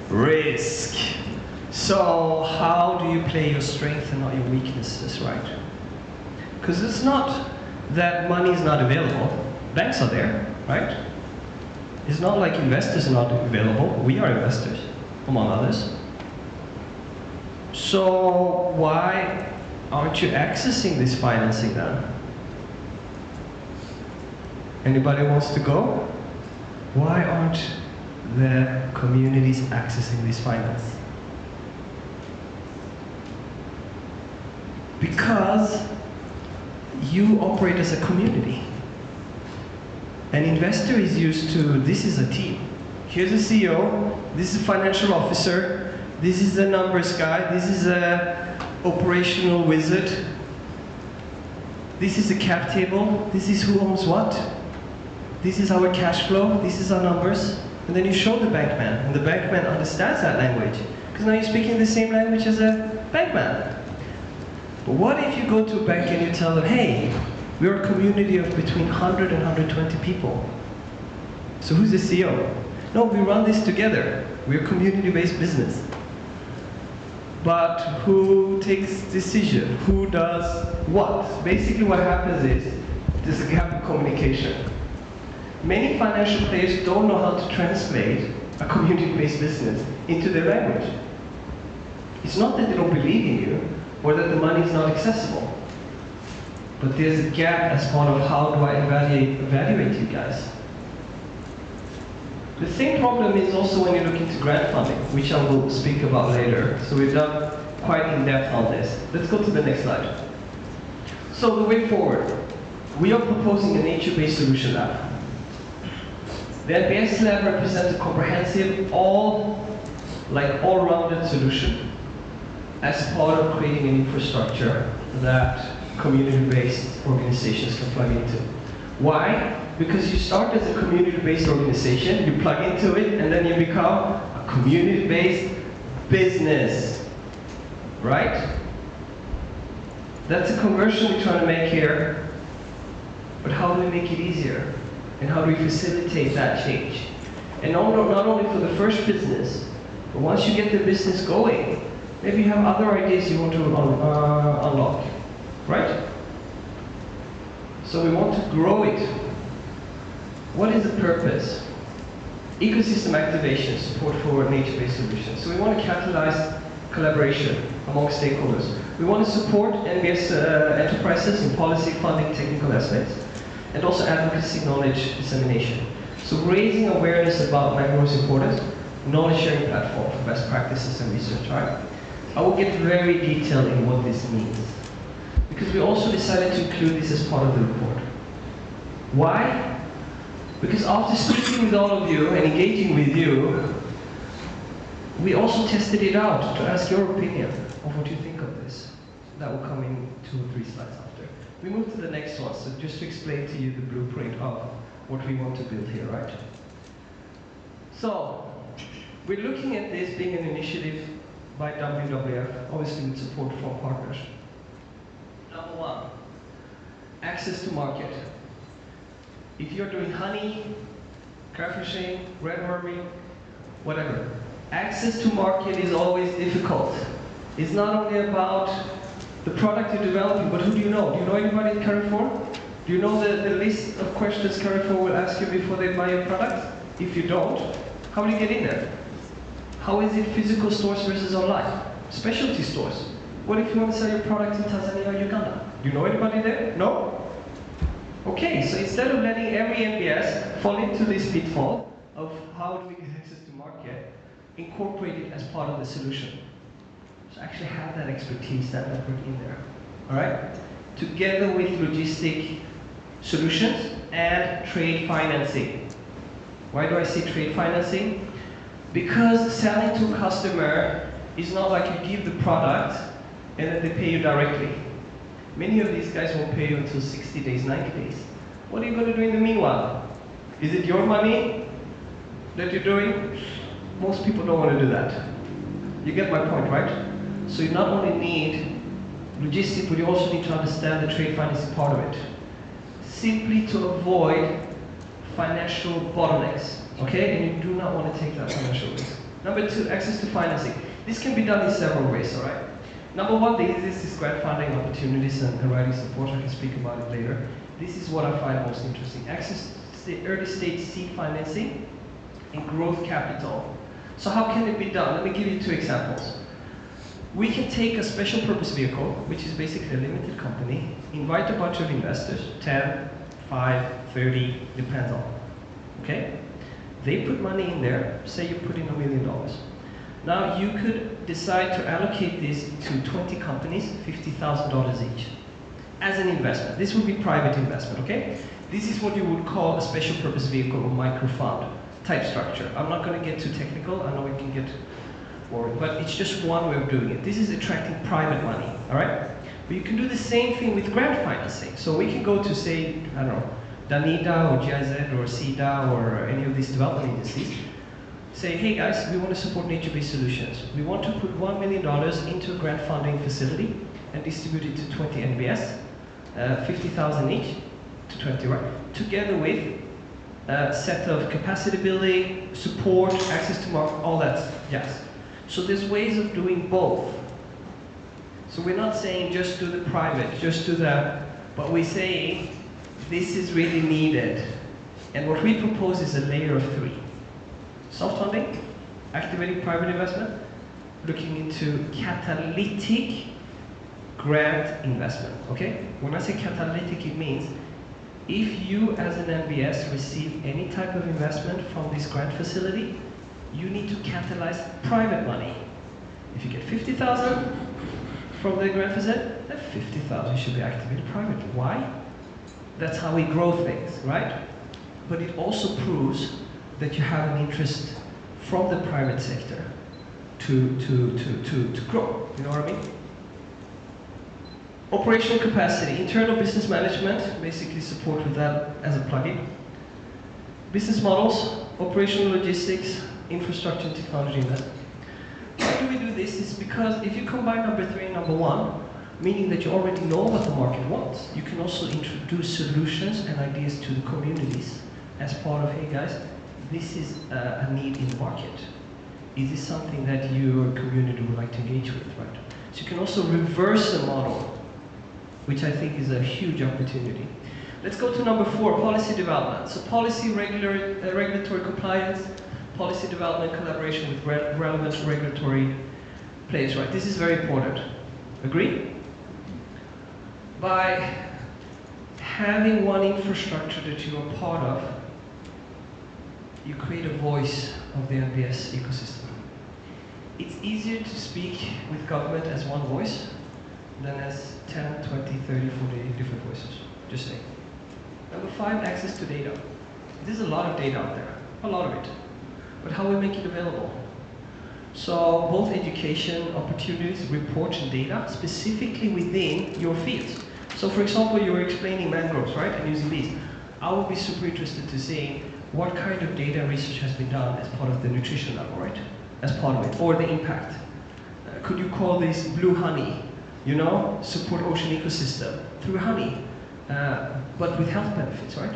Risk. So how do you play your strengths and not your weaknesses, right? Because it's not that money is not available. Banks are there, right? It's not like investors are not available. We are investors, among others. So why aren't you accessing this financing then? Anybody wants to go? Why aren't the communities accessing this finance? Because you operate as a community. An investor is used to, this is a team. Here's a CEO, this is a financial officer, this is a numbers guy, this is a operational wizard, this is a cap table, this is who owns what, this is our cash flow, this is our numbers, and then you show the bankman, and the bankman understands that language, because now you're speaking the same language as a bankman. But what if you go to a bank and you tell them, hey, we're a community of between 100 and 120 people. So who's the CEO? No, we run this together. We're a community-based business. But who takes decision? Who does what? Basically what happens is, there's a gap in communication. Many financial players don't know how to translate a community-based business into their language. It's not that they don't believe in you, or that the money is not accessible. But there's a gap as part of how do I evaluate you guys. The same problem is also when you're looking to grant funding, which I will speak about later. So we've done quite in depth on this. Let's go to the next slide. So the way forward, we are proposing a nature-based solution lab. The NBS lab represents a comprehensive, all-rounded solution as part of creating an infrastructure that community-based organizations can plug into. Why? Because you start as a community-based organization, you plug into it, and then you become a community-based business, right? That's a conversion we're trying to make here, but how do we make it easier? And how do we facilitate that change? And not only for the first business, but once you get the business going, maybe you have other ideas you want to unlock. Right? So we want to grow it. What is the purpose? Ecosystem activation, support for nature-based solutions. So we want to catalyze collaboration among stakeholders. We want to support NBS enterprises in policy, funding, technical aspects, and also advocacy, knowledge dissemination. So raising awareness about Mangrove's importance, knowledge sharing platform for best practices and research, right? I will get very detailed in what this means. Because we also decided to include this as part of the report. Why? Because after speaking with all of you and engaging with you, we also tested it out to ask your opinion of what you think of this. That will come in 2 or 3 slides after. We move to the next one, so just to explain to you the blueprint of what we want to build here, right? So, we're looking at this being an initiative by WWF, obviously with support from partners. Number 1, access to market. If you're doing honey, crayfishing, red worming, whatever, access to market is always difficult. It's not only about the product you're developing, but who do you know? Do you know anybody at Carrefour? Do you know the list of questions Carrefour will ask you before they buy your product? If you don't, how do you get in there? How is it physical stores versus online? Specialty stores. What if you want to sell your product in Tanzania or Uganda? Do you know anybody there? No? Okay, so instead of letting every NBS fall into this pitfall of how do we get access to market, incorporate it as part of the solution. So actually have that expertise, that network in there. All right? Together with logistic solutions and trade financing. Why do I say trade financing? Because selling to a customer is not like you give the product and then they pay you directly. Many of these guys won't pay you until 60 days, 90 days. What are you going to do in the meanwhile? Is it your money that you're doing? Most people don't want to do that. You get my point, right? So you not only need logistics, but you also need to understand the trade financing part of it. Simply to avoid financial bottlenecks, okay? And you do not want to take that financial risk. Number two, access to financing. This can be done in several ways, all right? Number one, the easiest is grant funding opportunities and writing support. I can speak about it later. This is what I find most interesting. Access to the early stage seed financing and growth capital. So how can it be done? Let me give you two examples. We can take a special purpose vehicle, which is basically a limited company, invite a bunch of investors, 10, 5, 30, depends on, okay? They put money in there, say you put in $1 million. Now you could decide to allocate this to 20 companies, $50,000 each, as an investment. This would be private investment, okay? This is what you would call a special purpose vehicle or micro fund type structure. I'm not going to get too technical, I know we can get worried, but it's just one way of doing it. This is attracting private money, all right? But you can do the same thing with grant financing. So we can go to, say, I don't know, Danida or GIZ or SIDA or any of these development agencies, say, hey guys, we want to support nature-based solutions. We want to put $1 million into a grant funding facility and distribute it to 20 NBS, 50,000 each, to 20, right? Together with a set of capacity building, support, access to market, all that jazz. So there's ways of doing both. So we're not saying just do the private, just do that, but we're saying this is really needed. And what we propose is a layer of 3. Soft funding, activating private investment, looking into catalytic grant investment, okay? When I say catalytic, it means if you as an MBS receive any type of investment from this grant facility, you need to catalyze private money. If you get 50,000 from the grant facility, then 50,000 should be activated privately. Why? That's how we grow things, right? But it also proves that you have an interest from the private sector to grow, you know what I mean? Operational capacity, internal business management, basically support with that as a plugin. Business models, operational logistics, infrastructure and technology investment. Why do we do this? It's because if you combine number 3 and number 1, meaning that you already know what the market wants, you can also introduce solutions and ideas to the communities as part of, hey guys, this is a need in the market. Is this something that your community would like to engage with, right? So you can also reverse the model, which I think is a huge opportunity. Let's go to number 4, policy development. So policy, regulatory compliance, policy development, collaboration with relevant regulatory players, right? This is very important. Agree? By having one infrastructure that you are part of, you create a voice of the NBS ecosystem. It's easier to speak with government as one voice than as 10, 20, 30, 40 different voices. Just saying. Number 5, access to data. There's a lot of data out there, a lot of it. But how we make it available? So both education opportunities, reports and data, specifically within your fields. So for example, you were explaining mangroves, right, and using bees. I would be super interested to see what kind of data research has been done as part of the nutrition level, right? As part of it, or the impact. Could you call this blue honey? You know, support ocean ecosystem through honey, but with health benefits, right?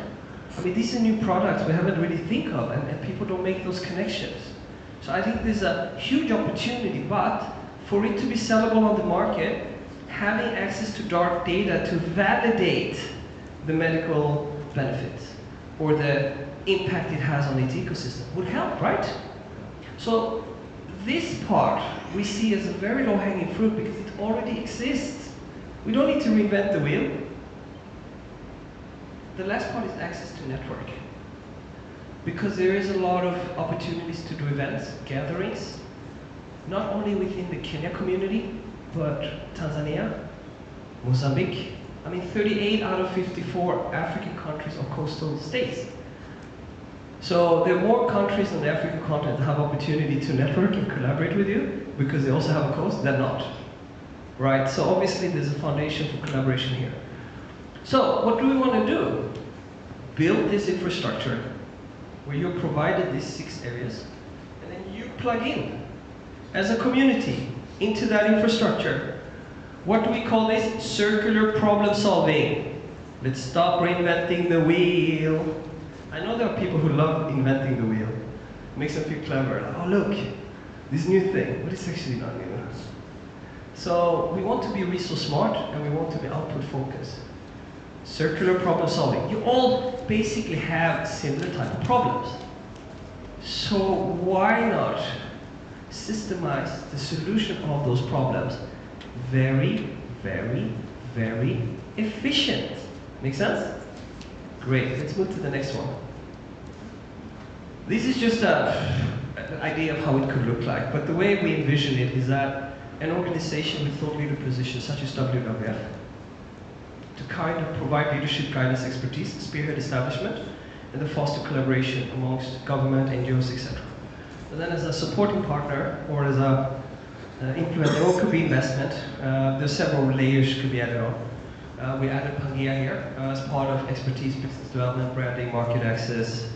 I mean, these are new products we haven't really think of, and people don't make those connections. So I think there's a huge opportunity, but for it to be sellable on the market, having access to dark data to validate the medical benefits or the impact it has on its ecosystem would help, right? So this part we see as a very low-hanging fruit because it already exists. We don't need to reinvent the wheel. The last part is access to network. Because there is a lot of opportunities to do events, gatherings, not only within the Kenya community, but Tanzania, Mozambique. I mean, 38 out of 54 African countries are coastal states. So there are more countries on the African continent that have opportunity to network and collaborate with you because they also have a coast than not. Right? So obviously there's a foundation for collaboration here. So what do we want to do? Build this infrastructure where you're provided these 6 areas, and then you plug in as a community into that infrastructure. What do we call this? Circular problem solving. Let's stop reinventing the wheel. I know there are people who love inventing the wheel. It makes them feel clever. Like, oh look, this new thing, but it's actually not new. So we want to be resource smart and we want to be output focused. Circular problem solving. You all basically have similar type of problems. So why not systemize the solution of those problems? Very, very, very efficient. Make sense? Great, let's move to the next one. This is just an idea of how it could look like, but the way we envision it is that an organization with thought leader positions such as WWF to kind of provide leadership, guidance, expertise, spearhead establishment, and the foster collaboration amongst government, NGOs, etc. And then as a supporting partner or as a implementer, or could be investment, there's several layers could be added on. We added Pangea here as part of expertise, business development, branding, market access,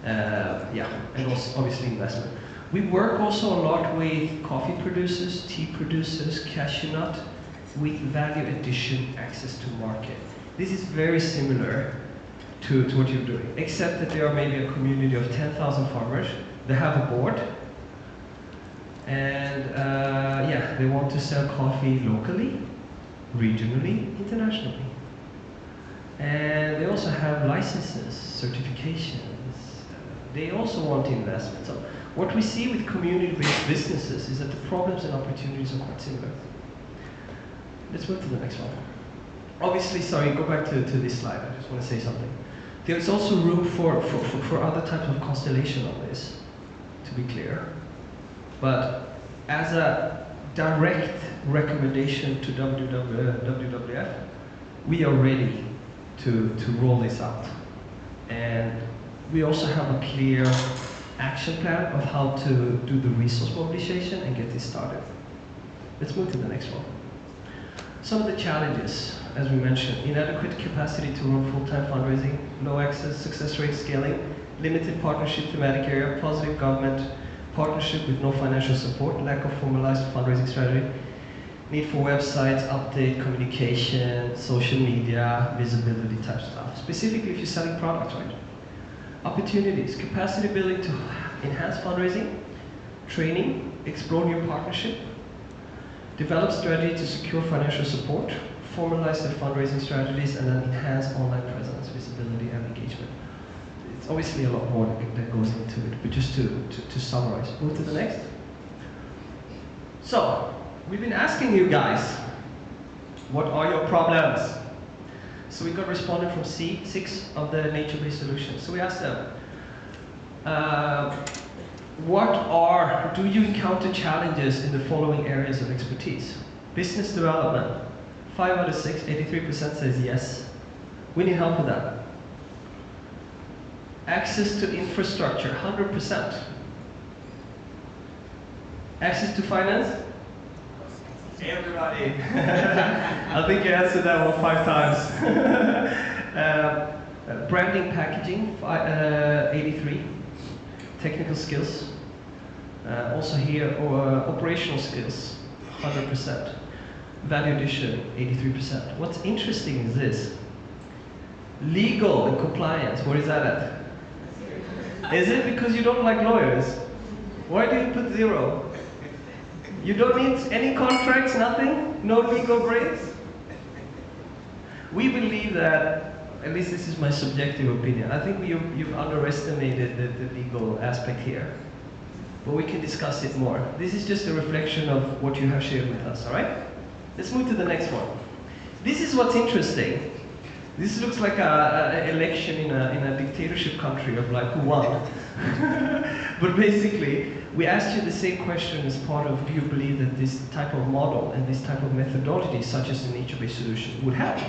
and also obviously investment. We work also a lot with coffee producers, tea producers, cashew nut, with value addition access to market. This is very similar to what you're doing, except that there are maybe a community of 10,000 farmers. They have a board, and they want to sell coffee locally, regionally, internationally. And they also have licenses, certifications. They also want investment. So what we see with community-based businesses is that the problems and opportunities are quite similar. Let's move to the next one. Obviously, sorry, go back to this slide. I just want to say something. There's also room for other types of constellation on this, to be clear. But as a direct recommendation to WWF, we are ready to roll this out. And we also have a clear action plan of how to do the resource mobilization and get this started. Let's move to the next one. Some of the challenges, as we mentioned, inadequate capacity to run full-time fundraising, low access, success rate scaling, limited partnership thematic area, positive government, partnership with no financial support, lack of formalized fundraising strategy, need for websites, update, communication, social media, visibility type stuff. Specifically if you're selling products, right? Opportunities, capacity building to enhance fundraising, training, explore new partnership, develop strategy to secure financial support, formalize the fundraising strategies, and then enhance online presence, visibility, and engagement. It's obviously a lot more that goes into it, but just to summarize. Move to the next. So, we've been asking you guys, what are your problems? So we got responded from 6 of the nature-based solutions. So we asked them, do you encounter challenges in the following areas of expertise? Business development, 5 out of 6, 83% says yes. We need help with that. Access to infrastructure, 100%. Access to finance? Everybody. I think you answered that one 5 times. Branding, packaging, 83. Technical skills. Also here, operational skills, 100%. Value addition, 83%. What's interesting is this. Legal and compliance, where is that at? Is it because you don't like lawyers? Why do you put 0? You don't need any contracts, nothing? No legal breaks? We believe that, at least this is my subjective opinion, I think you've underestimated the legal aspect here. But we can discuss it more. This is just a reflection of what you have shared with us, all right? Let's move to the next one. This is what's interesting. This looks like an election in a dictatorship country of like who won. But basically, we asked you the same question as part of, do you believe that this type of model and this type of methodology, such as the nature-based solution, would help?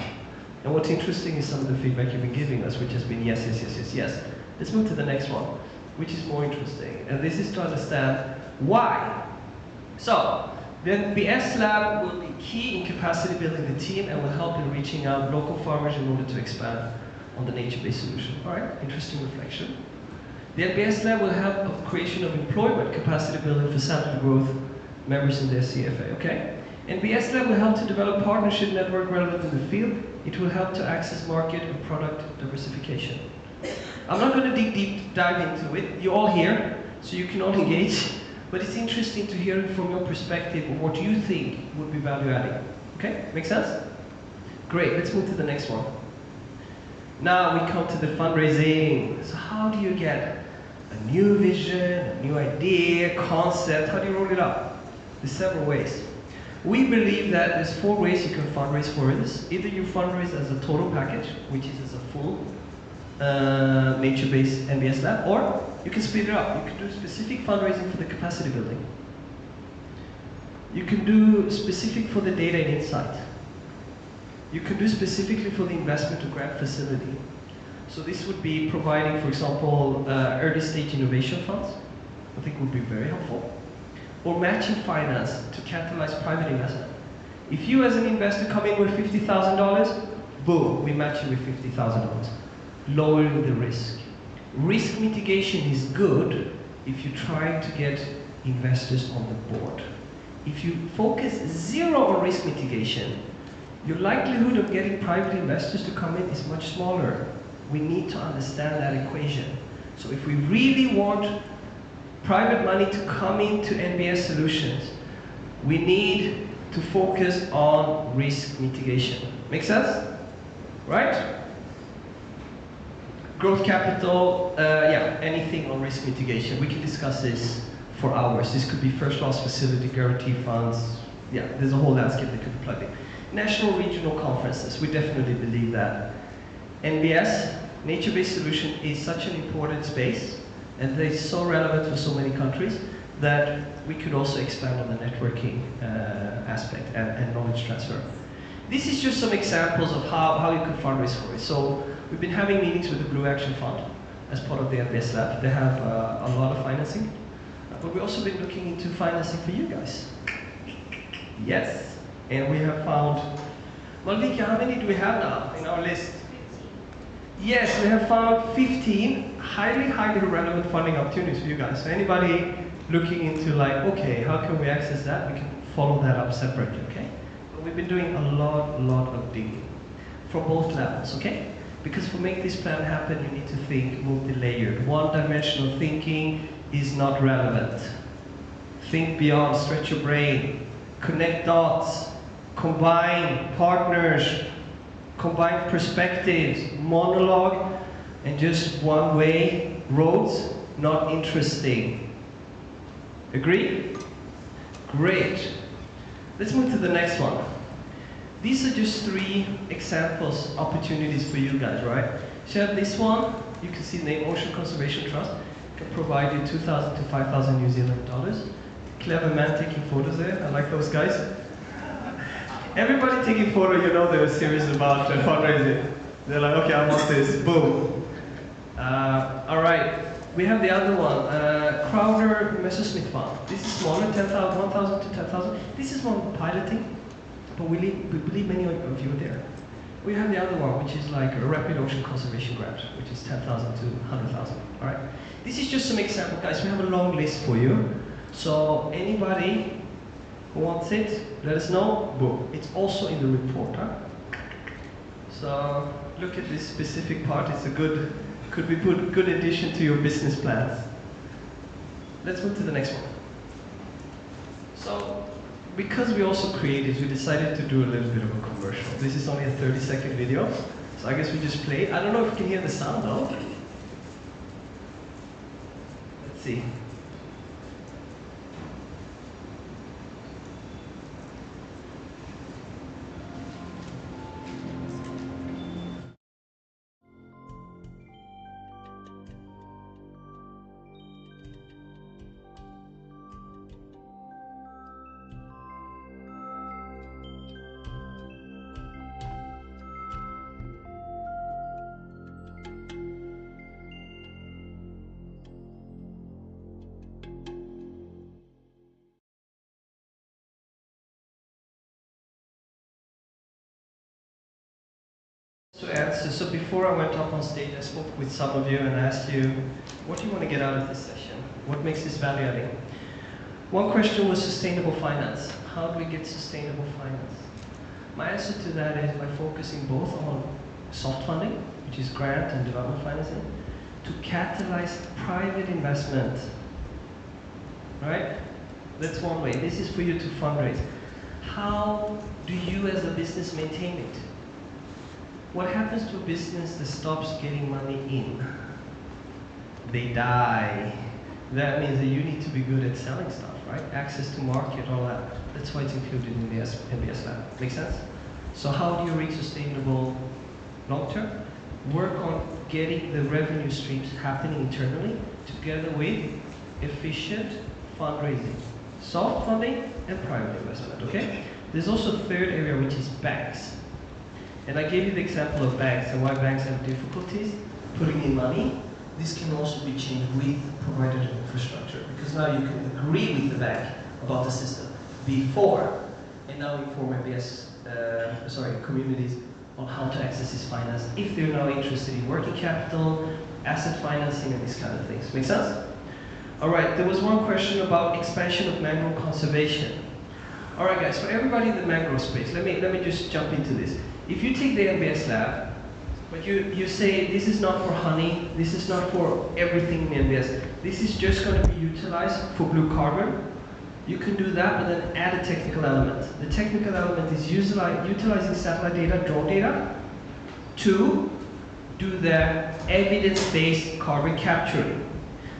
And what's interesting is some of the feedback you've been giving us, which has been yes, yes, yes, yes, yes. Let's move to the next one. which is more interesting. And this is to understand why. So, the NBS lab will be key in capacity building the team and will help in reaching out local farmers in order to expand on the nature-based solution. All right, interesting reflection. The NBS lab will help of creation of employment capacity building for sample growth members in their CFA, okay? NBS lab will help to develop partnership network relevant in the field. It will help to access market and product diversification. I'm not going to deep dive into it. You're all here, so you can all engage. But it's interesting to hear from your perspective of what you think would be value adding. Okay, make sense? Great, let's move to the next one. Now we come to the fundraising. So how do you get a new vision, a new idea, concept? How do you roll it up? There's several ways. We believe that there's 4 ways you can fundraise for this. Either you fundraise as a total package, which is as a full nature-based NBS lab, or you can split it up. You can do specific fundraising for the capacity building. You can do specific for the data and insight. You can do specifically for the investment to grant facility. So this would be providing, for example, early stage innovation funds. I think would be very helpful. Or matching finance to catalyze private investment. If you as an investor come in with $50,000, boom, we match you with $50,000. Lowering the risk. Risk mitigation is good if you try to get investors on the board. If you focus zero on risk mitigation, your likelihood of getting private investors to come in is much smaller. We need to understand that equation. So if we really want private money to come into NBS solutions, we need to focus on risk mitigation. Make sense? Right? Growth capital, yeah, anything on risk mitigation. We can discuss this for hours. This could be first loss facility, guarantee funds. Yeah, there's a whole landscape that could be plugged in. National regional conferences, we definitely believe that. NBS, nature-based solution, is such an important space, and they're so relevant for so many countries that we could also expand on the networking aspect and knowledge transfer. This is just some examples of how you could fundraise for it. So we've been having meetings with the Blue Action Fund as part of the NBS Lab. They have a lot of financing, but we've also been looking into financing for you guys. Yes, and we have found, Malvika, how many do we have now in our list? Yes, we have found 15 highly relevant funding opportunities for you guys. So anybody looking into like, okay, how can we access that? We can follow that up separately, okay? But we've been doing a lot of digging from both levels, okay? Because to make this plan happen, you need to think multi-layered. One-dimensional thinking is not relevant. Think beyond, stretch your brain, connect dots, combine partners, combine perspectives, monologue, and just one-way roads, not interesting. Agree? Great. Let's move to the next one. These are just 3 examples, opportunities for you guys, right? So you have this one, you can see the name Ocean Conservation Trust, can provide you 2,000 to 5,000 New Zealand dollars. Clever man taking photos there, I like those guys. Everybody taking photo, you know they're serious about fundraising. They're like, okay, I want this, boom. All right, we have the other one, Crowder Messersmith Fund. This is smaller, 10,000, 1,000 to 10,000. This is one piloting, but we believe many of you are there. We have the other one, which is like a rapid ocean conservation grant, which is 10,000 to 100,000, all right? This is just some example, guys. We have a long list for you. So anybody who wants it, let us know. Boom. It's also in the report, huh? So look at this specific part. It's a good, could be put good addition to your business plans. Let's move to the next one. So because we also created, we decided to do a little bit of a commercial. This is only a 30-second video, so I guess we just play it. I don't know if you can hear the sound though. Let's see. To answer, so before I went up on stage, I spoke with some of you and asked you, what do you want to get out of this session? What makes this value adding? One question was sustainable finance. How do we get sustainable finance? My answer to that is by focusing both on soft funding, which is grant and development financing, to catalyze private investment. Right? That's one way. This is for you to fundraise. How do you as a business maintain it? What happens to a business that stops getting money in? They die. That means that you need to be good at selling stuff, right? Access to market, all that. That's why it's included in the NBS lab. Make sense? So how do you reach sustainable long term? Work on getting the revenue streams happening internally together with efficient fundraising. Soft funding and private investment, okay? There's also a third area, which is banks. And I gave you the example of banks and why banks have difficulties putting in money. This can also be changed with provided infrastructure, because now you can agree with the bank about the system before, and now inform communities on how to access this finance if they're now interested in working capital, asset financing, and these kind of things. Make sense? All right, there was one question about expansion of mangrove conservation. All right, guys, for everybody in the mangrove space, let me just jump into this. If you take the NBS lab, but you say this is not for honey, this is not for everything in NBS, this is just going to be utilized for blue carbon, you can do that, but then add a technical element. The technical element is utilizing satellite data, drone data, to do the evidence-based carbon capturing.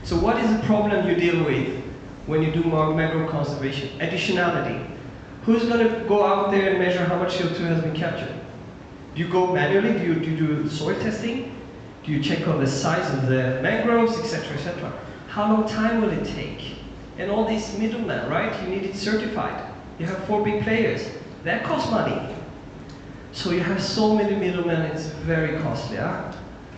So what is the problem you deal with when you do mangrove conservation? Additionality. Who's going to go out there and measure how much CO2 has been captured? Do you go manually? Do you do soil testing? Do you check on the size of the mangroves, etc., etc.? How long time will it take? And all these middlemen, right? You need it certified. You have 4 big players. That costs money. So you have so many middlemen, it's very costly. Huh?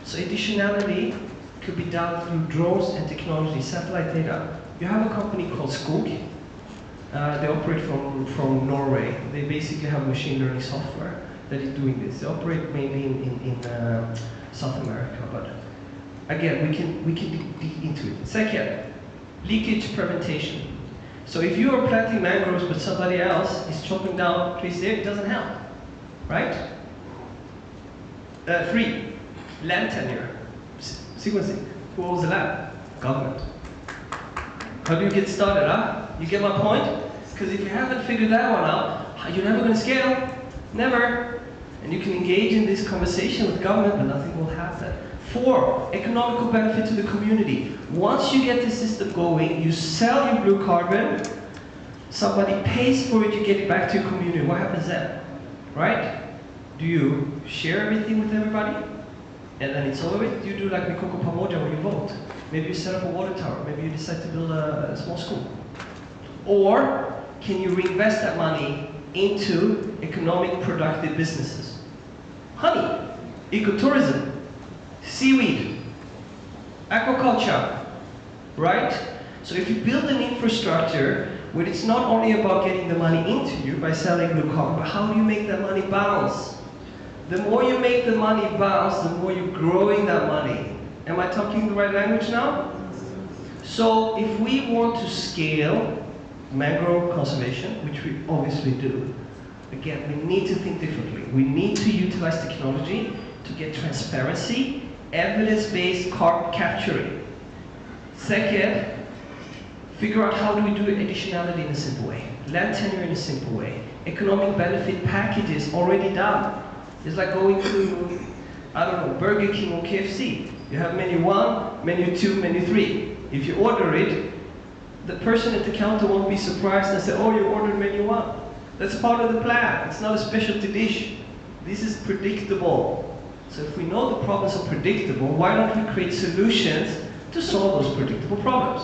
So additionality could be done through drones and technology, satellite data. You have a company called Skog. They operate from Norway. They basically have machine learning software that is doing this. They operate mainly in South America, but again, we can dig into it. Second, leakage prevention. So if you are planting mangroves but somebody else is chopping down trees there, it doesn't help, right? 3, land tenure, sequencing. Who owns the land? Government. How do you get started, huh? You get my point? Because if you haven't figured that one out, you're never going to scale. Never. And you can engage in this conversation with government, but nothing will happen. 4, economical benefit to the community. Once you get the system going, you sell your blue carbon, somebody pays for it, you get it back to your community. What happens then? Right? Do you share everything with everybody? And then it's over with? Do you do like Mikoko Pamoja where you vote? Maybe you set up a water tower. Maybe you decide to build a small school. Or can you reinvest that money into economic productive businesses? Honey, ecotourism, seaweed, aquaculture, right? So if you build an infrastructure where it's not only about getting the money into you by selling blue carbon, but how do you make that money bounce? The more you make the money bounce, the more you're growing that money. Am I talking the right language now? So if we want to scale mangrove conservation, which we obviously do, again, we need to think differently. We need to utilize technology to get transparency, evidence-based carbon capturing. Second, figure out how do we do additionality in a simple way. Land tenure in a simple way. Economic benefit packages already done. It's like going to, I don't know, Burger King or KFC. You have menu 1, menu 2, menu 3. If you order it, the person at the counter won't be surprised and say, oh, you ordered menu 1. That's part of the plan. It's not a specialty dish. This is predictable. So if we know the problems are predictable, why don't we create solutions to solve those predictable problems?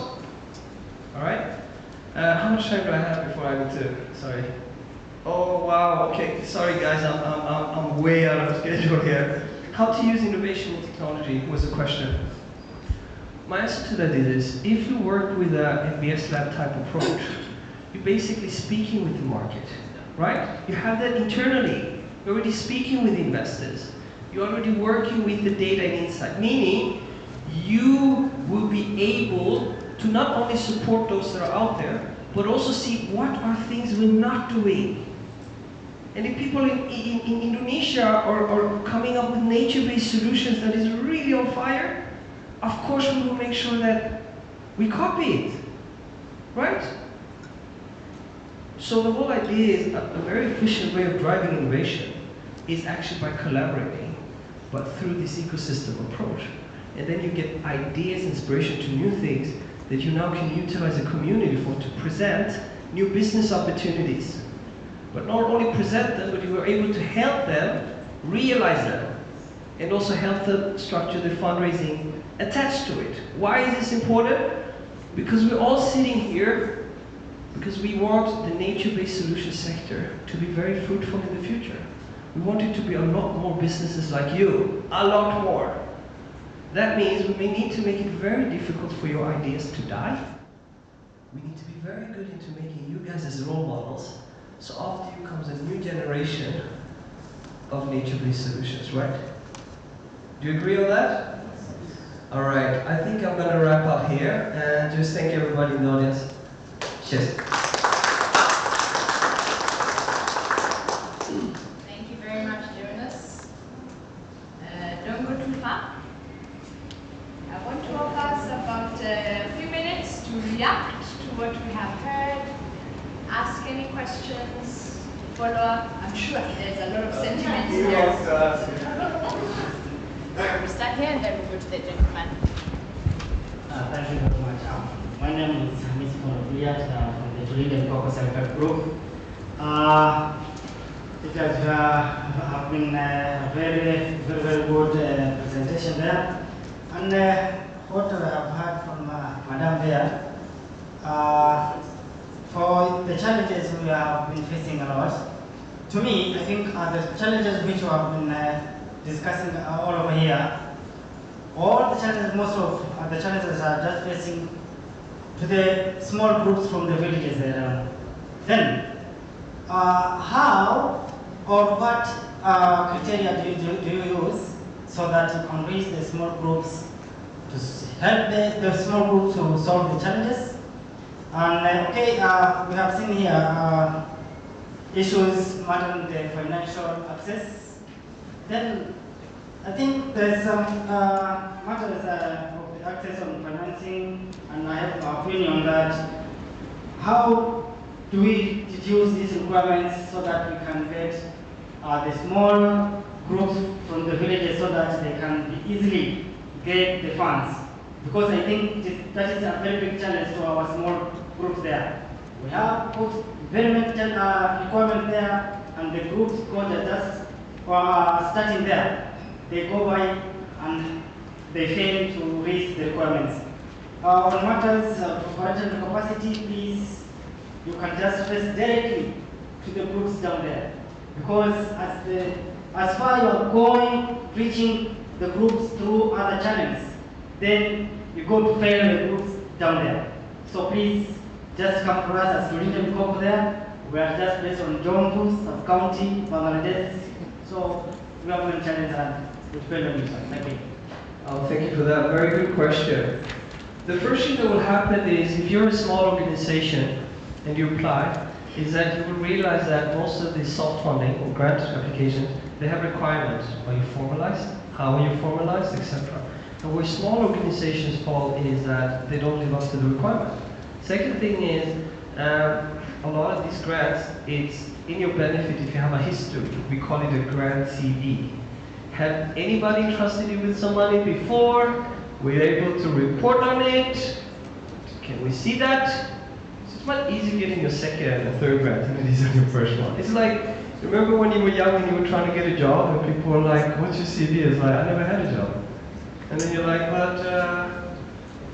All right? How much time do I have before I go to, sorry. Oh, wow, okay, sorry guys, I'm way out of schedule here. How to use innovation and technology was the question. My answer to that is, if you work with a NBS lab type approach, you're basically speaking with the market, right? You have that internally. You're already speaking with investors. You're already working with the data and insight, meaning you will be able to not only support those that are out there, but also see what are things we're not doing. And if people in Indonesia are coming up with nature-based solutions that is really on fire, of course we will make sure that we copy it, right? So the whole idea is a very efficient way of driving innovation is actually by collaborating, but through this ecosystem approach. And then you get ideas, inspiration to new things that you now can utilize a community for to present new business opportunities. But not only present them, but you are able to help them realize them and also help them structure the fundraising attached to it. Why is this important? Because we're all sitting here because we want the nature-based solution sector to be very fruitful in the future. We want it to be a lot more businesses like you, a lot more. That means we may need to make it very difficult for your ideas to die. We need to be very good into making you guys as role models. So after you comes a new generation of nature-based solutions, right? Do you agree on that? All right, I think I'm going to wrap up here and just thank everybody in the audience. Cheers. Thank you very much, Jonas. Don't go too far. I want to offer us about a few minutes to react to what we have heard, ask any questions, follow up. I'm sure there's a lot of sentiments here. We start here and then we go to the gentleman. Thank you very much. My name is Miss Mangrove from the Julian Coco Self-Help Group. It has have been a very good presentation there. And what I have heard from Madam there, for the challenges we have been facing a lot, to me, I think the challenges which we have been discussing all over here, all the challenges, most of the challenges are just facing to the small groups from the villages there. Then, how or what criteria do you use so that you can reach the small groups to help the small groups to solve the challenges? And okay, we have seen here issues regarding the financial access. Then I think there's some matters of the access on financing, and I have an opinion on that. How do we deduce these requirements so that we can get the small groups from the villages so that they can easily get the funds? Because I think that is a very big challenge to our small groups there. We have put very many requirements there, and the groups go just starting there. They go by and they fail to reach the requirements. On matters of operational capacity, please, you can just face directly to the groups down there. Because as far you are going, reaching the groups through other channels, then you go to fail the groups down there. So please, just come to us as Julian Coco there. We are just based on Jombu, sub-county, Bangladesh. So we have one challenge and we fail on this one. Thank you. Thank you for that. Very good question. The first thing that will happen is if you're a small organization and you apply, is that you will realize that most of the soft funding or grant applications, they have requirements. Are you formalized? How are you formalized, etc. And where small organizations fall is that they don't live up to the requirement. Second thing is, a lot of these grants, it's in your benefit if you have a history. We call it a grant CV. Have anybody trusted you with some money before? Were you able to report on it? Can we see that? It's much easier getting your second and third grant than it is on your first one. It's like, remember when you were young and you were trying to get a job and people were like, what's your CV? It's like, I never had a job. And then you're like,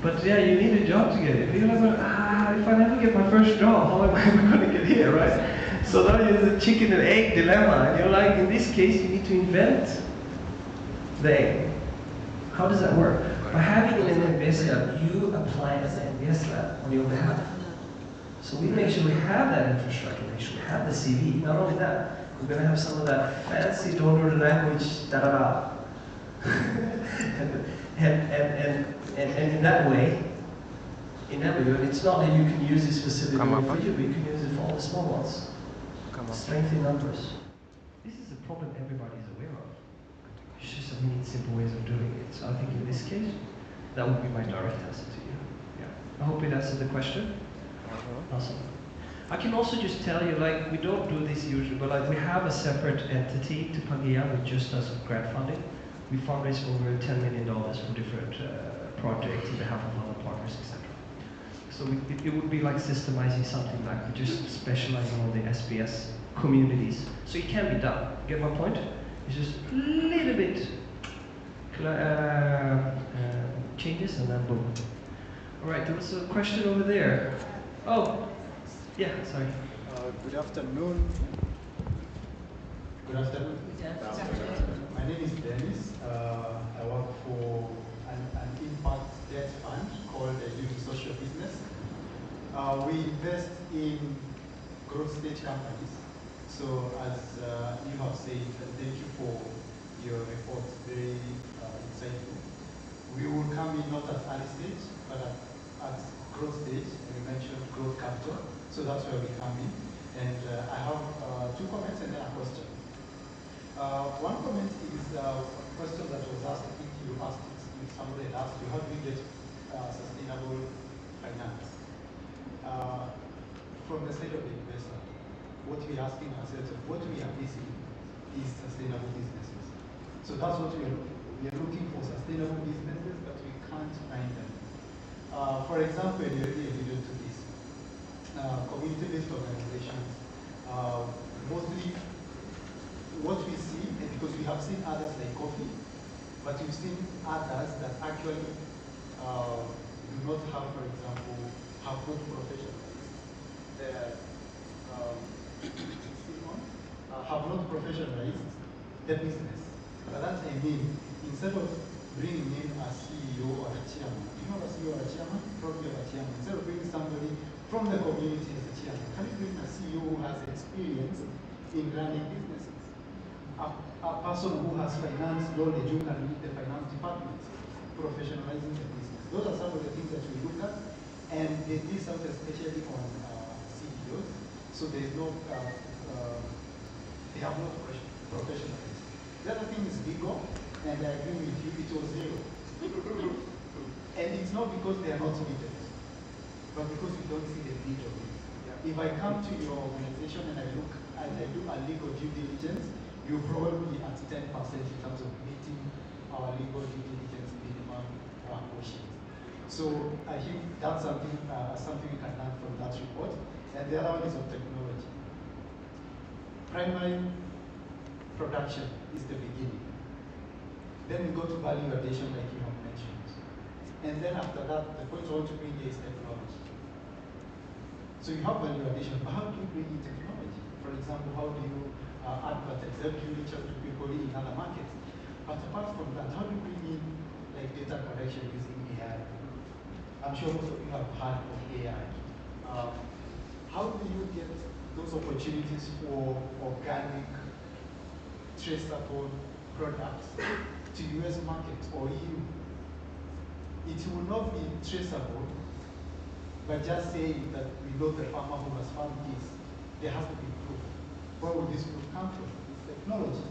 but yeah, you need a job to get it. You're like, if I never get my first job, how am I ever going to get here, right? So now there's a chicken and egg dilemma. And you're like, in this case, you need to invent the egg. How does that work? By having an NBS lab, you apply as an NBS lab on your behalf. So we make sure we have that infrastructure, make sure we have the CV. Not only that, We're going to have some of that fancy donor language, da-da-da. and in that way, it's not that you can use it specifically for you, but you can use it for all the small ones. Strength in numbers. This is a problem everybody is aware of. It's just that we need simple ways of doing it. So I think in this case, that would be my direct answer to you. Yeah. I hope it answered the question. Awesome. I can also just tell you, like, we don't do this usually, but like we have a separate entity to Pangea which just does grant funding. We fundraise over $10 million for different projects on behalf of other partners, etc. So it would be like systemizing something like just specializing on the SPS communities. So it can be done. Get my point? It's just a little bit changes and then boom. All right, there was a question over there. Oh, yeah, sorry. Good afternoon. Good afternoon. My name is Dennis. I work for an impact debt fund called the Youth Social Business. We invest in growth stage companies. So as you have said, thank you for your report, very insightful. We will come in not at early stage, but at growth stage, and you mentioned growth capital. So that's where we come in. And I have two comments and then a question. One comment is a question that was asked, I think you asked it, somebody had asked you, how do we get sustainable finance? From the side of the investor, what we're asking ourselves, what we are missing is sustainable businesses. So that's what we are looking for, sustainable businesses, but we can't find them. For example, you already alluded to this. Community-based organizations, mostly what we see, and because we have seen others like coffee, but we've seen others that actually do not have, for example, have not professionalized their, have not professionalized the business. But that I mean, instead of bringing in a CEO or a chairman, you know a CEO or a chairman? Probably a chairman. Instead of bringing somebody from the community as a chairman, can you bring a CEO who has experience in running businesses? A person who has finance knowledge, who can lead the finance department, professionalizing the business. Those are some of the things that we look at, and they miss out especially on CEOs. So there is no, they have not professionalized. The other thing is legal, and I agree with you, it was zero. And it's not because they are not needed, but because we don't see the need of it. If I come to your organization and I look and I do a legal due diligence, you're probably at 10% in terms of meeting our legal due diligence minimum quotient. So I think that's something we can learn from that report. And the other one is on technology. Primary production is the beginning. Then we go to value addition like you have mentioned. And then after that, the point I want to bring here is technology. So you have value addition, but how do you bring in technology? For example, how do you advertise? How do you reach out to people in other markets? But apart from that, how do you bring in like data collection using AI? I'm sure most of you have heard of AI. How do you get those opportunities for organic, traceable products to US market or EU? It will not be traceable by just saying that we know the farmer who has farmed this. There has to be proof. Where will this proof come from? It's technology.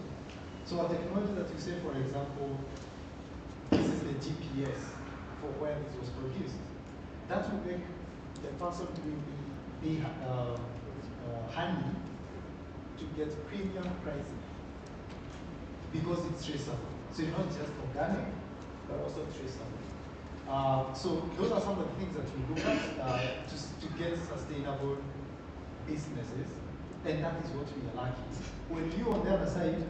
So a technology that you say, for example, this is the GPS for where this was produced. That will make the person doing the honey to get premium pricing because it's traceable. So it's not just organic, but also traceable. So those are some of the things that we look at to get sustainable businesses, and that is what we are lacking. When you on the other side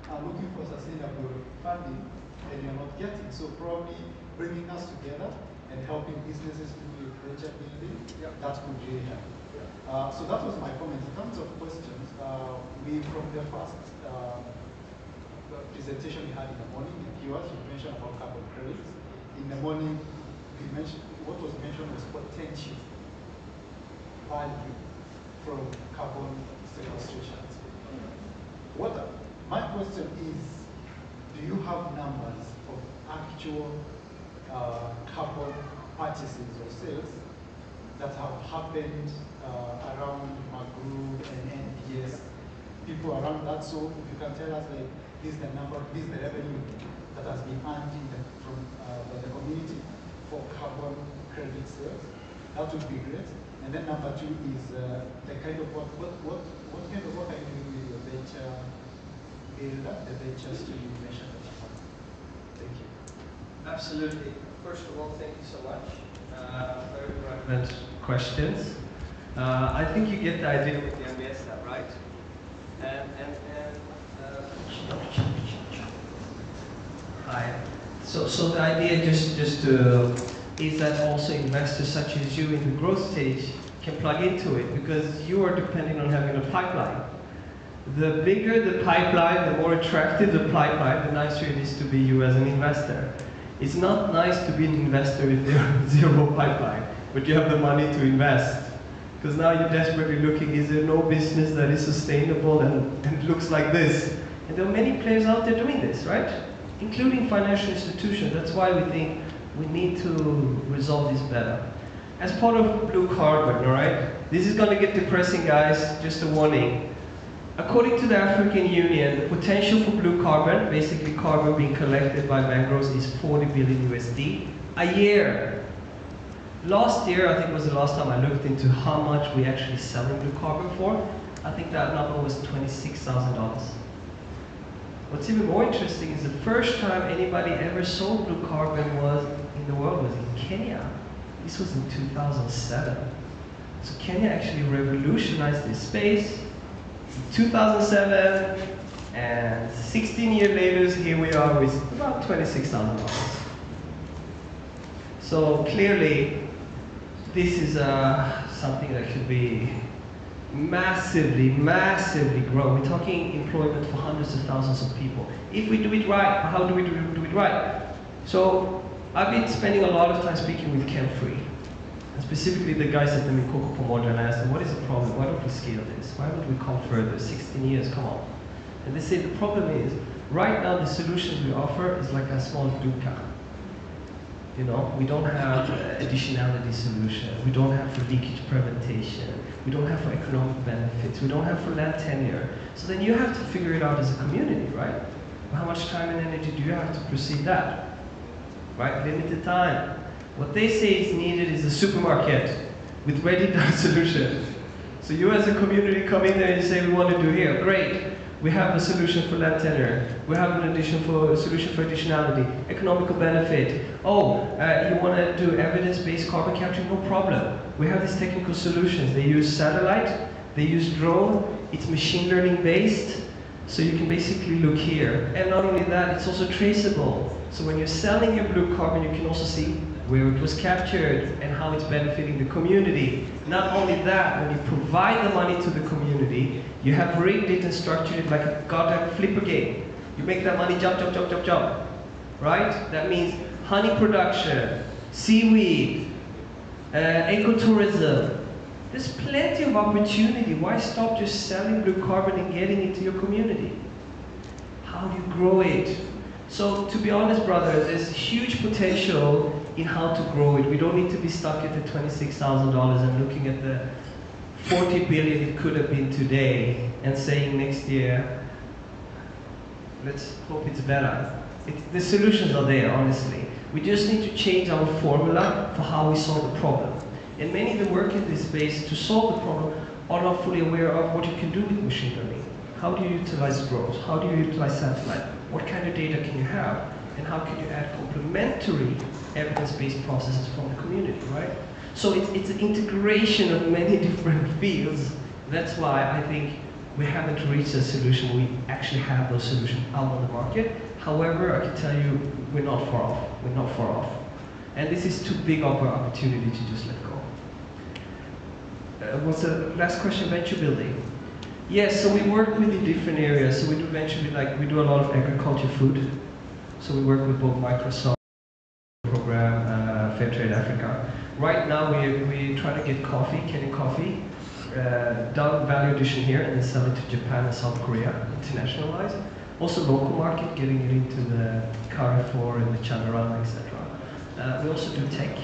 are looking for sustainable funding, and you're not getting, so probably bringing us together and helping businesses do venture building, that could really help. So that was my comment. In terms of questions, from the first presentation we had in the morning, the viewers, you mentioned about carbon credits. In the morning, we mentioned, what was mentioned was potential value from carbon sequestration. My question is, do you have numbers of actual carbon purchases or sales that have happened around Mangrove and NPS, people around that? So if you can tell us, like, this is the number, this is the revenue that has been earned by the community for carbon credit sales, that would be great. And then number two is the kind of what kind of work are you doing with your venture builder, the venture studio you mentioned at the top? Thank you. Absolutely. First of all, thank you so much. Very relevant questions. I think you get the idea with the MBS lab, right? Hi. So the idea just is that also investors such as you in the growth stage can plug into it, because you are depending on having a pipeline. The bigger the pipeline, the more attractive the pipeline, the nicer it is to be you as an investor. It's not nice to be an investor with zero pipeline, but you have the money to invest. Because now you're desperately looking, is there no business that is sustainable and looks like this? And there are many players out there doing this, right? Including financial institutions. That's why we think we need to resolve this better. As part of blue carbon, all right? This is going to get depressing, guys, just a warning. According to the African Union, the potential for blue carbon, basically carbon being collected by mangroves, is 40 billion USD a year. Last year, I think was the last time I looked into how much we actually selling blue carbon for. I think that number was $26,000. What's even more interesting is the first time anybody ever sold blue carbon in the world was in Kenya. This was in 2007. So Kenya actually revolutionized this space. 2007, and 16 years later, here we are with about $26,000. So clearly, this is something that could be massively, massively grow. We're talking employment for hundreds of thousands of people. If we do it right, how do we do it right? So I've been spending a lot of time speaking with Chem3. Specifically, the guys at the Mikoko Pomoja, and I asked them, what is the problem? Why don't we scale this? Why don't we come further? 16 years, come on. And they say the problem is, right now the solutions we offer is like a small dukkha. You know, we don't have additionality solution. We don't have for leakage prevention. We don't have for economic benefits. We don't have for land tenure. So then you have to figure it out as a community, right? How much time and energy do you have to proceed that? Right, limited time. What they say is needed is a supermarket with ready-done solutions. So you as a community come in there and say, we want to do here, great. We have a solution for land tenure. We have a solution for additionality, economical benefit. Oh, you want to do evidence-based carbon capture? No problem. We have these technical solutions. They use satellite, they use drone, it's machine learning based. So you can basically look here. And not only that, it's also traceable. So when you're selling your blue carbon, you can also see where it was captured and how it's benefiting the community. Not only that, when you provide the money to the community, you have rigged it and structured it like a goddamn flipper game. You make that money jump, jump, jump, jump, jump. Right? That means honey production, seaweed, ecotourism. There's plenty of opportunity. Why stop just selling blue carbon and getting it to your community? How do you grow it? So to be honest, brothers, there's huge potential in how to grow it. We don't need to be stuck at the $26,000 and looking at the 40 billion it could have been today and saying next year, let's hope it's better. The solutions are there, honestly. We just need to change our formula for how we solve the problem. And many that work in this space to solve the problem are not fully aware of what you can do with machine learning. How do you utilize growth? How do you utilize satellite? What kind of data can you have? And how can you add complementary evidence-based processes from the community, right? So it's an integration of many different fields. That's why I think we haven't reached a solution. We actually have those solutions out on the market. However, I can tell you we're not far off. We're not far off. And this is too big of an opportunity to just let go. What's the last question? Venture building. Yes, so we work with the different areas. So we do venture, we do a lot of agriculture food. So we work with both Microsoft program, Fairtrade Africa. Right now we try to get coffee, Kenyan coffee, done value addition here and then sell it to Japan and South Korea, internationalize. Also local market, getting it into the Carrefour and the Chandarana, etc. We also do tech.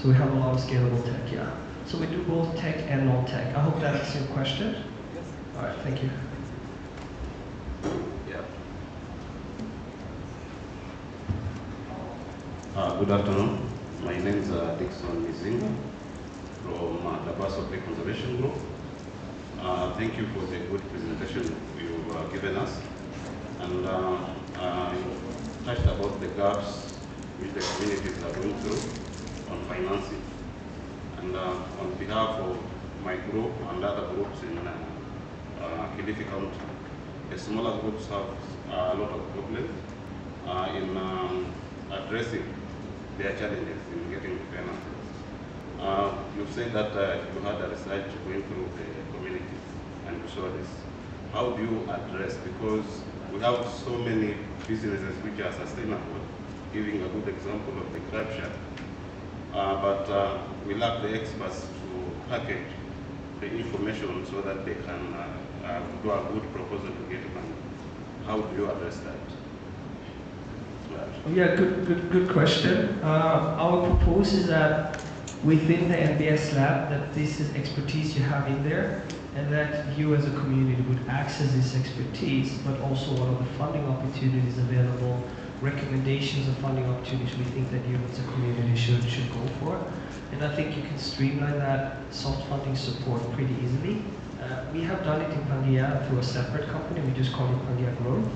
So we have a lot of scalable tech, yeah. So we do both tech and non-tech. I hope that answers your question. Yes. All right, thank you. Yeah. Good afternoon. My name is Dixon Mizinga from the Basso Bay Conservation Group. Thank you for the good presentation you've given us. And you touched about the gaps which the communities are going through on financing. And on behalf of my group and other groups in Kilifi County, the smaller groups have a lot of problems in addressing their challenges in getting the finances. You said that you had a research going through the communities and you saw this. How do you address, because we have so many businesses which are sustainable, giving a good example of the crab shack, but we lack the experts to package the information so that they can do a good proposal to get money. How do you address that? Yeah, good question. Our proposal is that within the NBS lab, that this is expertise you have in there, and that you as a community would access this expertise, but also what are the funding opportunities available, recommendations of funding opportunities we think that you as a community should go for. And I think you can streamline that soft funding support pretty easily. We have done it in Pangaea through a separate company, we just call it Pangaea Growth.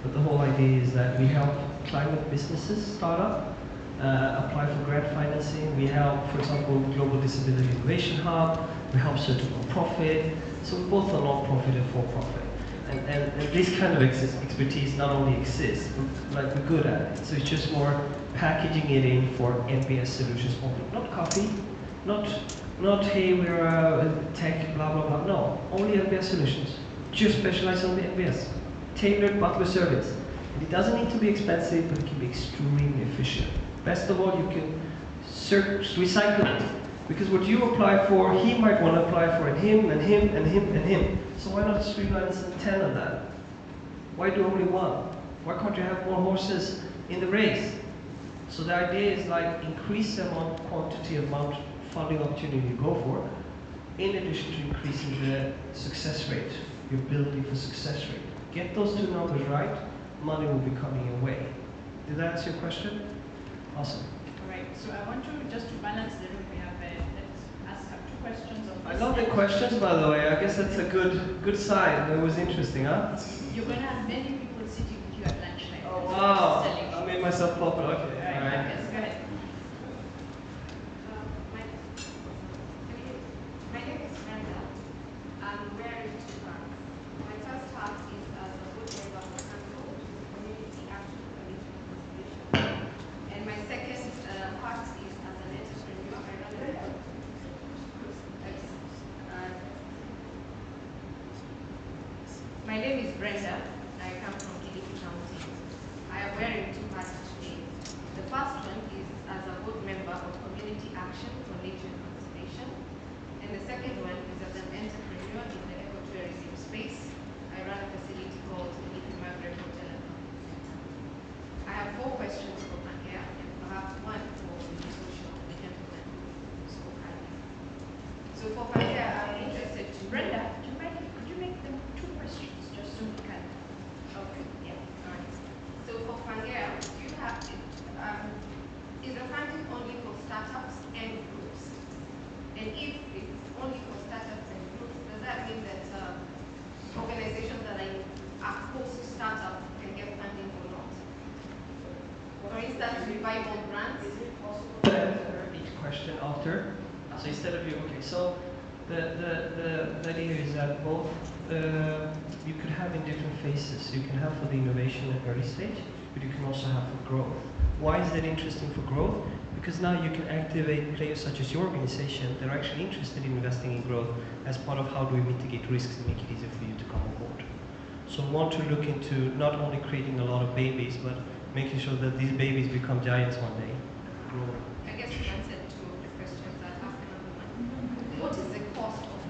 But the whole idea is that we help climate businesses start up, apply for grant financing. We help, for example, Global Disability Innovation Hub. We help certain non-profit. So we both are non-profit and for-profit. And this kind of expertise not only exists, but like we're good at it. So it's just more packaging it in for NBS solutions only. Not coffee, not hey, we're tech, blah, blah, blah. No, only NBS solutions. Just specialize on the NBS. Tailored butler service. And it doesn't need to be expensive, but it can be extremely efficient. Best of all, you can recycle it. Because what you apply for, he might want to apply for, and him, and him, and him, and him. So why not streamline 10 of that? Why do only one? Why can't you have more horses in the race? So the idea is like increase the amount, quantity, amount, funding opportunity you go for, in addition to increasing the success rate, your ability for success rate. Get those two numbers right, money will be coming your way. Did that answer your question? Awesome. All right, so I want to, just to balance the room, we have, let's ask two questions. I love the questions, by the way. I guess that's a good sign. It was interesting, huh? You're going to have many people sitting with you at lunchtime. Oh, wow. I made myself popular. Okay. All right. Yes, go ahead. My name is Brenda. I'm wearing two hats. My first hat is as a board member of Mangrove, which is a community action committee on conservation. And my second hat is as an entrepreneur. I run a My name is Brenda. I come from Kilifi County. I am wearing two hats today. The first one is as a board member of Community Action for Nature and Conservation. And the second one is as an entrepreneur in the ecotourism space. I run a facility called the Mangrove Hotel and Conference Center. I have 4 questions for Pangaea and perhaps one for the social gentleman who spoke earlier. So for Pangaea, I'm interested to Brenda. Could you make them 2 questions just so we can? Okay, yeah, all right. So for Pangaea, do you have, is the funding only for startups and groups? And if it's only for startups and groups, does that mean that organizations that are post-startup can get funding or not? For instance, revival grants? Is it possible to answer each question after? So instead of you, okay, so the idea is that both, you could have in different phases. You can have for the innovation at early stage, but you can also have for growth. Why is that interesting for growth? Because now you can activate players such as your organization that are actually interested in investing in growth as part of how do we mitigate risks and make it easier for you to come on board. So we want to look into not only creating a lot of babies, but making sure that these babies become giants one day. I guess you answered 2 of the questions. I'll ask another one. What is the cost of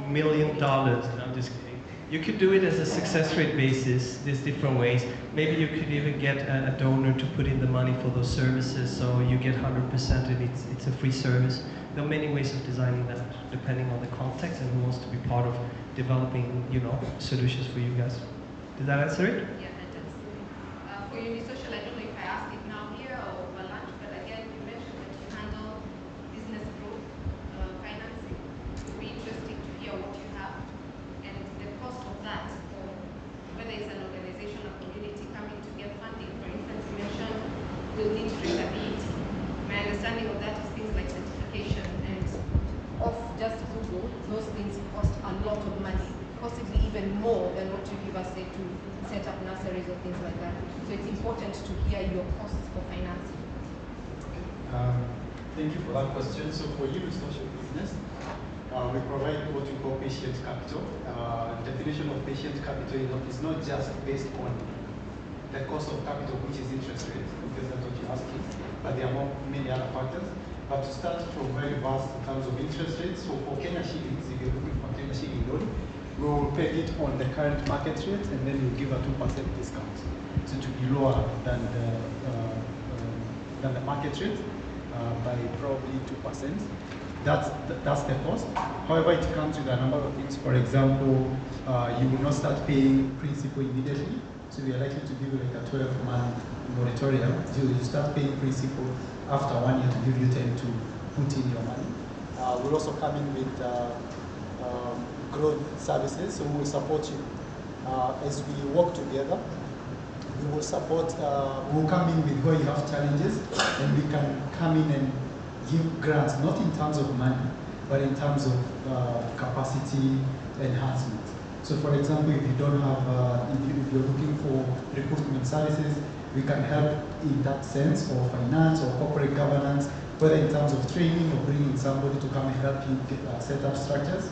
million. No, I'm just kidding. You could do it as a success rate basis. There's different ways. Maybe you could even get a donor to put in the money for those services, so you get 100% and it's a free service. There are many ways of designing that, depending on the context and who wants to be part of developing, solutions for you guys. Did that answer it? Yeah, that does. For Unisocial, I don't know if I asked it now here or over lunch, but again, you mentioned that you handle business growth financing. It would be interesting to hear what you have and the cost of that, or whether it's an organization or community coming to get funding. For instance, you mentioned we'll need traceability. My understanding of that is things like certification, and off just Google, those things cost a lot of money, possibly even more than what you give us, say, to set up nurseries or things like that. So it's important to hear your costs for financing. Thank you for that question. So for you, social business, we provide what we call patient capital. Definition of patient capital is not just based on the cost of capital, which is interest rate, because that's what you're asking, but there are many other factors. But to start from very vast in terms of interest rates, so for Kenya shillings, if you're looking for Kenya shilling loan, we will peg it on the current market rate, and then we'll give a 2% discount. So to be lower than the market rate by probably 2%. That's the cost. However, it comes with a number of things. For example, you will not start paying principal immediately. So we are likely to give you like a 12-month moratorium. You start paying principal after 1 year to give you time to put in your money. We'll also come in with growth services, so we will support you. As we work together, we will support, we'll come in with where you have challenges, and we can come in and give grants, not in terms of money, but in terms of capacity enhancement. So for example, if you don't have, if you're looking for recruitment services, we can help in that sense, or finance or corporate governance, whether in terms of training or bringing somebody to come and help you get, set up structures.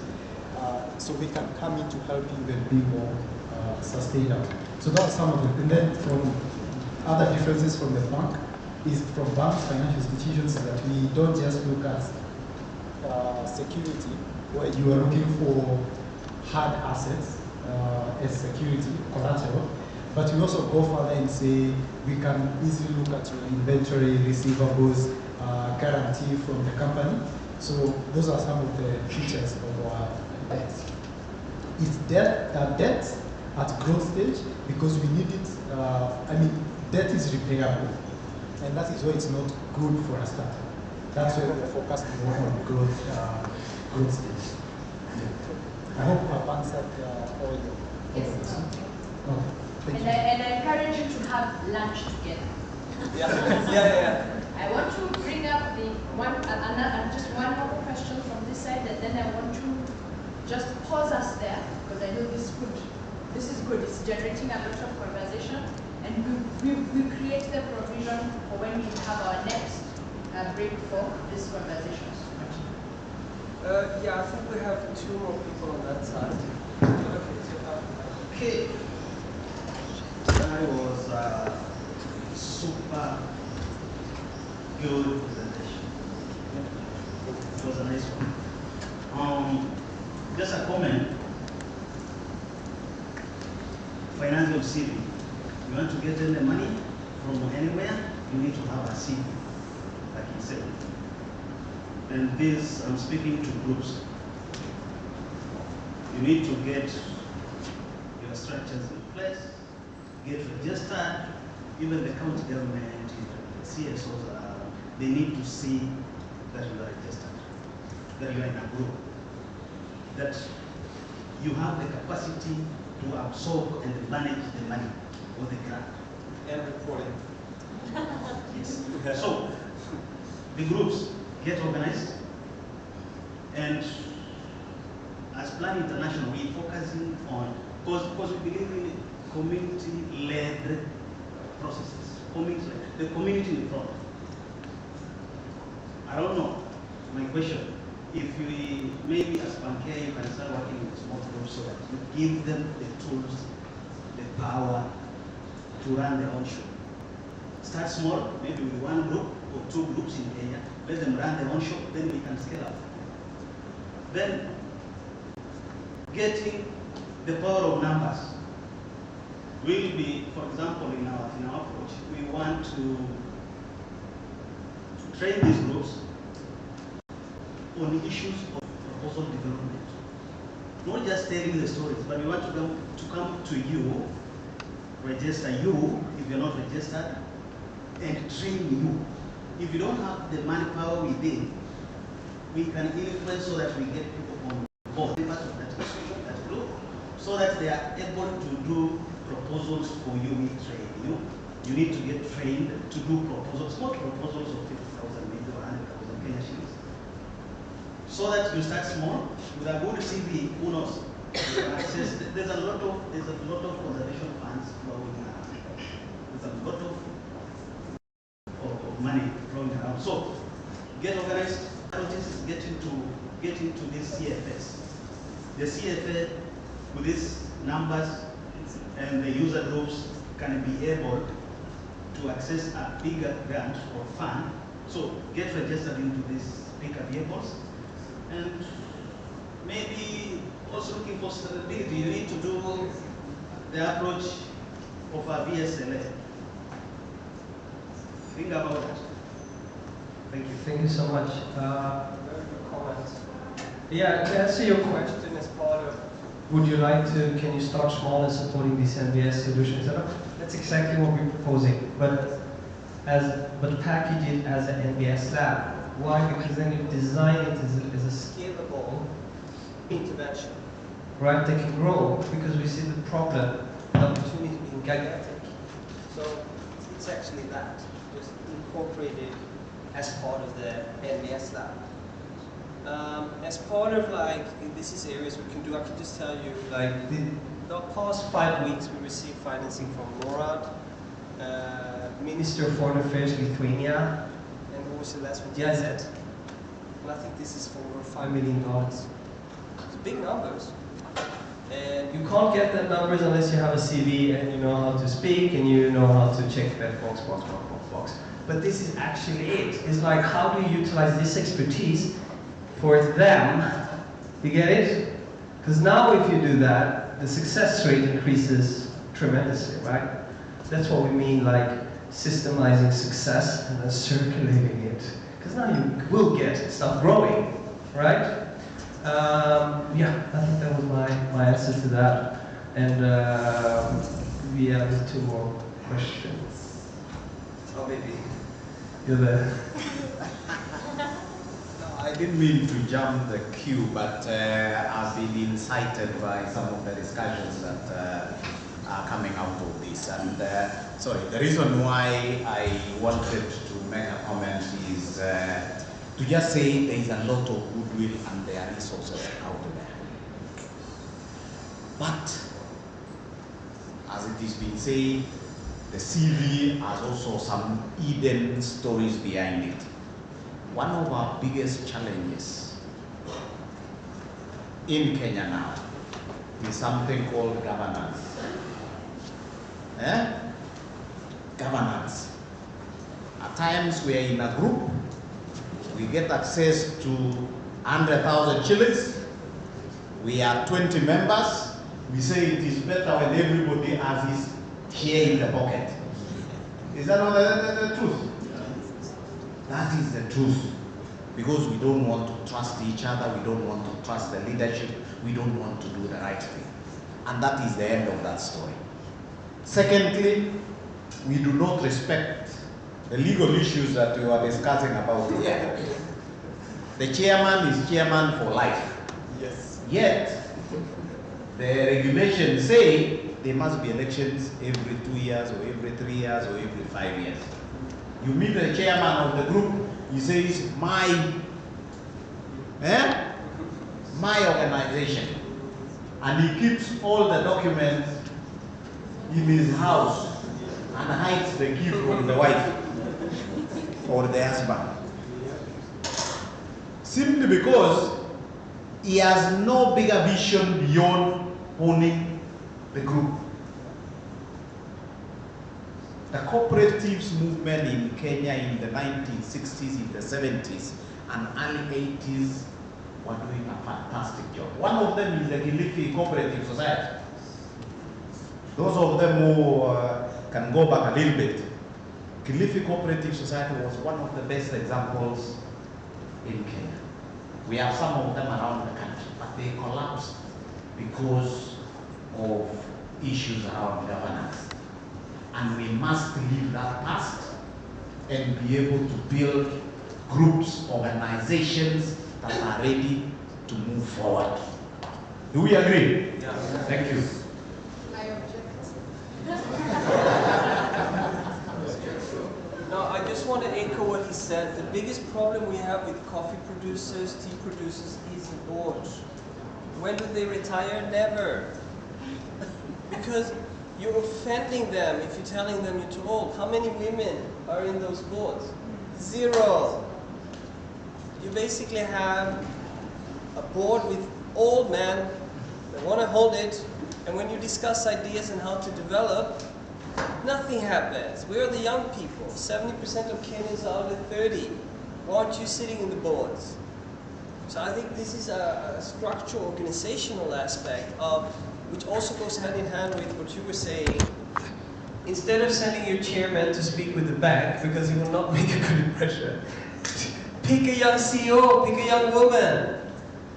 So we can come in to help you and be more sustainable. So that's some of it. And then from other differences from the bank is from banks, financial institutions, that we don't just look at security, where you are looking for hard assets as security, collateral, but we also go further and say we can easily look at your inventory, receivables, guarantee from the company. So those are some of the features of our debts. It's debt at growth stage because we need it. Debt is repairable, and that is why it's not good for a startup. That's why we're focused more on growth stage. I hope I've answered all your questions. Yes. And I encourage you to have lunch together. Yeah. I want to bring up just one more question from this side, and then I want to just pause us there, because I know this is good. This is good. It's generating a lot of conversation, and we create the provision for when we have our next break for these conversations. Yeah, I think we have 2 more people on that side. Okay. That was a super good presentation. It was a nice one. Just a comment. Financial CV. You want to get any money from anywhere, you need to have a CV, like he said. And this, I'm speaking to groups. You need to get your structures in place, get registered. Even the county government, the CSOs, they need to see that you are registered, that you are in a group, that you have the capacity to absorb and manage the money or the grant. And reporting. Yes. So, the groups get organized, and as Plan International, we're focusing on, because we believe in community-led processes. The community in front. I don't know, my question, if we, maybe as Pancare, you can start working with small groups so that you give them the tools, the power to run their own show. Start small, maybe with 1 group or 2 groups in Kenya, let them run their own show, then we can scale up. Then, getting the power of numbers. Will be, for example, in our approach, we want to train these groups on issues of proposal development. Not just telling the stories, but we want to come to you, register you if you're not registered, and train you. If you don't have the manpower within, we can influence so that we get people on board, members of that group, so that they are able to do proposals for you. We train you. You need to get trained to do proposals, not proposals of 50,000 maybe or 100,000 Kenya shillings. So that you start small with a good CV. Who knows? There's a lot of conservation funds flowing around. There's a lot of money flowing around. So get organized. Is get into this CFS. The CFA with these numbers and the user groups can be able to access a bigger grant or fund. So get registered into these bigger vehicles, and maybe also looking for stability. You need to do the approach of a VSLA. Think about that. Thank you. Thank you so much. Very good comment. Yeah, to answer your question as part of, would you like to, can you start small and supporting these NBS solutions? That's exactly what we're proposing, but package it as an NBS lab. Why? Because then you design it as a scalable intervention, right? That can grow, because we see the problem, the opportunity being gigantic. So it's actually that, just incorporated as part of the NBS lab. As part of this is areas we can do, I can just tell you, the past 5 weeks we received financing from NORAD, Minister of Foreign Affairs Lithuania, and also last one, GIZ. And I think this is for over $5 million. It's big numbers. And you can't get that numbers unless you have a CV and you know how to speak and you know how to check that box. But this is actually it. It's like, how do you utilize this expertise for them? You get it? Because now if you do that, the success rate increases tremendously, right? That's what we mean, like systemizing success and then circulating it. Because now you will get stuff growing, right? Yeah, I think that was my answer to that. And we have 2 more questions. Oh, maybe. You're there. No, I didn't mean to jump the queue, but I've been incited by some of the discussions that are coming out of this. And sorry, the reason why I wanted to make a comment is to just say there is a lot of goodwill and there are resources out there. But, as it is being said, the CV has also some hidden stories behind it. One of our biggest challenges in Kenya now is something called governance. Governance. At times we are in a group, we get access to 100,000 shillings, we are 20 members, we say it is better when everybody has his share in the pocket. Is that not the truth? That is the truth. Because we don't want to trust each other, we don't want to trust the leadership, we don't want to do the right thing. And that is the end of that story. Secondly, we do not respect the legal issues that we were discussing about here. The chairman is chairman for life. Yes. Yet, the regulations say there must be elections every 2 years, or every 3 years, or every 5 years. You meet the chairman of the group, he says, my organization. And he keeps all the documents in his house and hides the key from the wife or the husband. Simply because he has no bigger vision beyond owning the group. The cooperatives movement in Kenya in the 1960s, in the 70s, and early 80s were doing a fantastic job. One of them is the Kilifi Cooperative Society. Those of them who can go back a little bit, Kilifi Cooperative Society was one of the best examples in Kenya. We have some of them around the country, but they collapsed because of issues around governance. And we must leave that past and be able to build groups, organizations that are ready to move forward. Do we agree? Yeah. Thank you. I object. No, I just want to echo what he said. The biggest problem we have with coffee producers, tea producers is the boards. When do they retire? Never. Because you're offending them if you're telling them you're too old. How many women are in those boards? 0. You basically have a board with old men that want to hold it, and when you discuss ideas and how to develop, nothing happens. We're the young people. 70% of Kenyans are under 30. Why aren't you sitting in the boards? So I think this is a structural organizational aspect of, which also goes hand in hand with what you were saying. Instead of sending your chairman to speak with the bank, because he will not make a good impression, pick a young CEO, pick a young woman,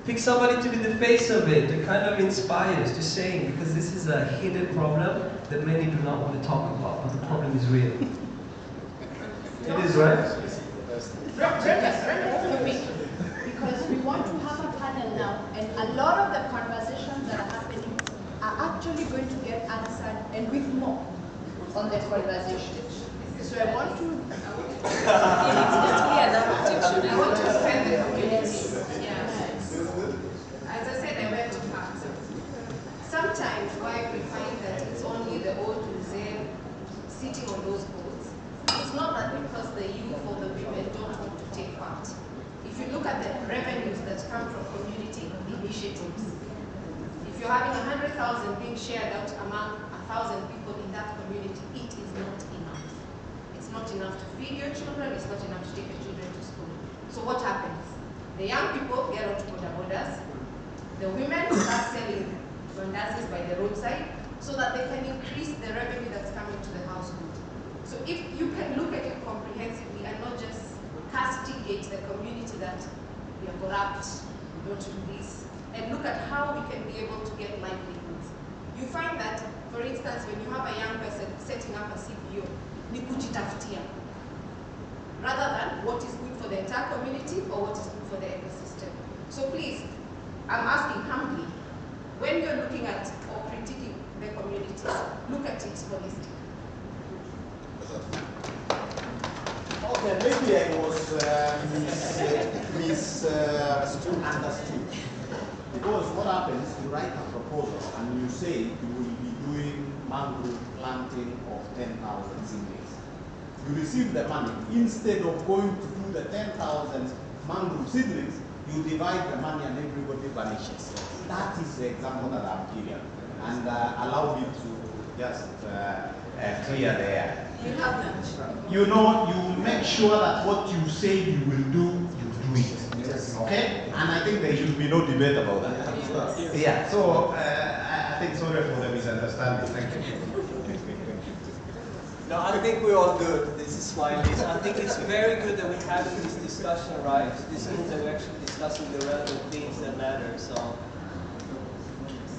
pick somebody to be the face of it, that kind of inspires, just saying, because this is a hidden problem that many do not want to talk about, but the problem is real. It is, right? Because we want to have a panel now, and a lot of the conversations that are happening are actually going to get answered, and with more on the conversation. So I want to offend the community. Yeah. As I said, I went to parks. Sometimes why we find that it's only the old Zen sitting on those boards. It's not that because the youth or the women don't want to take part. If you look at the revenues that come from community initiatives, if you're having 100,000 being shared out among 1,000 people in that community, it is not enough. It's not enough to feed your children, it's not enough to take your children to school. So what happens? The young people get onto boda bodas, the women start selling mandazis by the roadside so that they can increase the revenue that's coming to the household. So if you can look at it comprehensively and not just castigate the community that we are corrupt, we don't do this, and look at how we can be able to get livelihoods. You find that, for instance, when you have a young person setting up a CPO, ni kujitafutia, rather than what is good for the entire community or what is good for the ecosystem. So please, I'm asking humbly, when you're looking at or critiquing the communities, look at it holistically. Okay, maybe I was misunderstood. Because what happens, you write a proposal and you say you will be doing mangrove planting of 10,000 seedlings. You receive the money. Instead of going to do the 10,000 mangrove seedlings, you divide the money and everybody vanishes. That is the example that I'm giving. And allow me to just clear the air. You have that. You know, you make sure that what you say you will do, you do it. Yes. Okay? And I think there should be no debate about that. Yes. Yeah, so I think sorry for the misunderstanding. Thank you. No, I think we're all good. This is why I think it's very good that we're having this discussion, right? This means that we're actually discussing the relevant things that matter, so.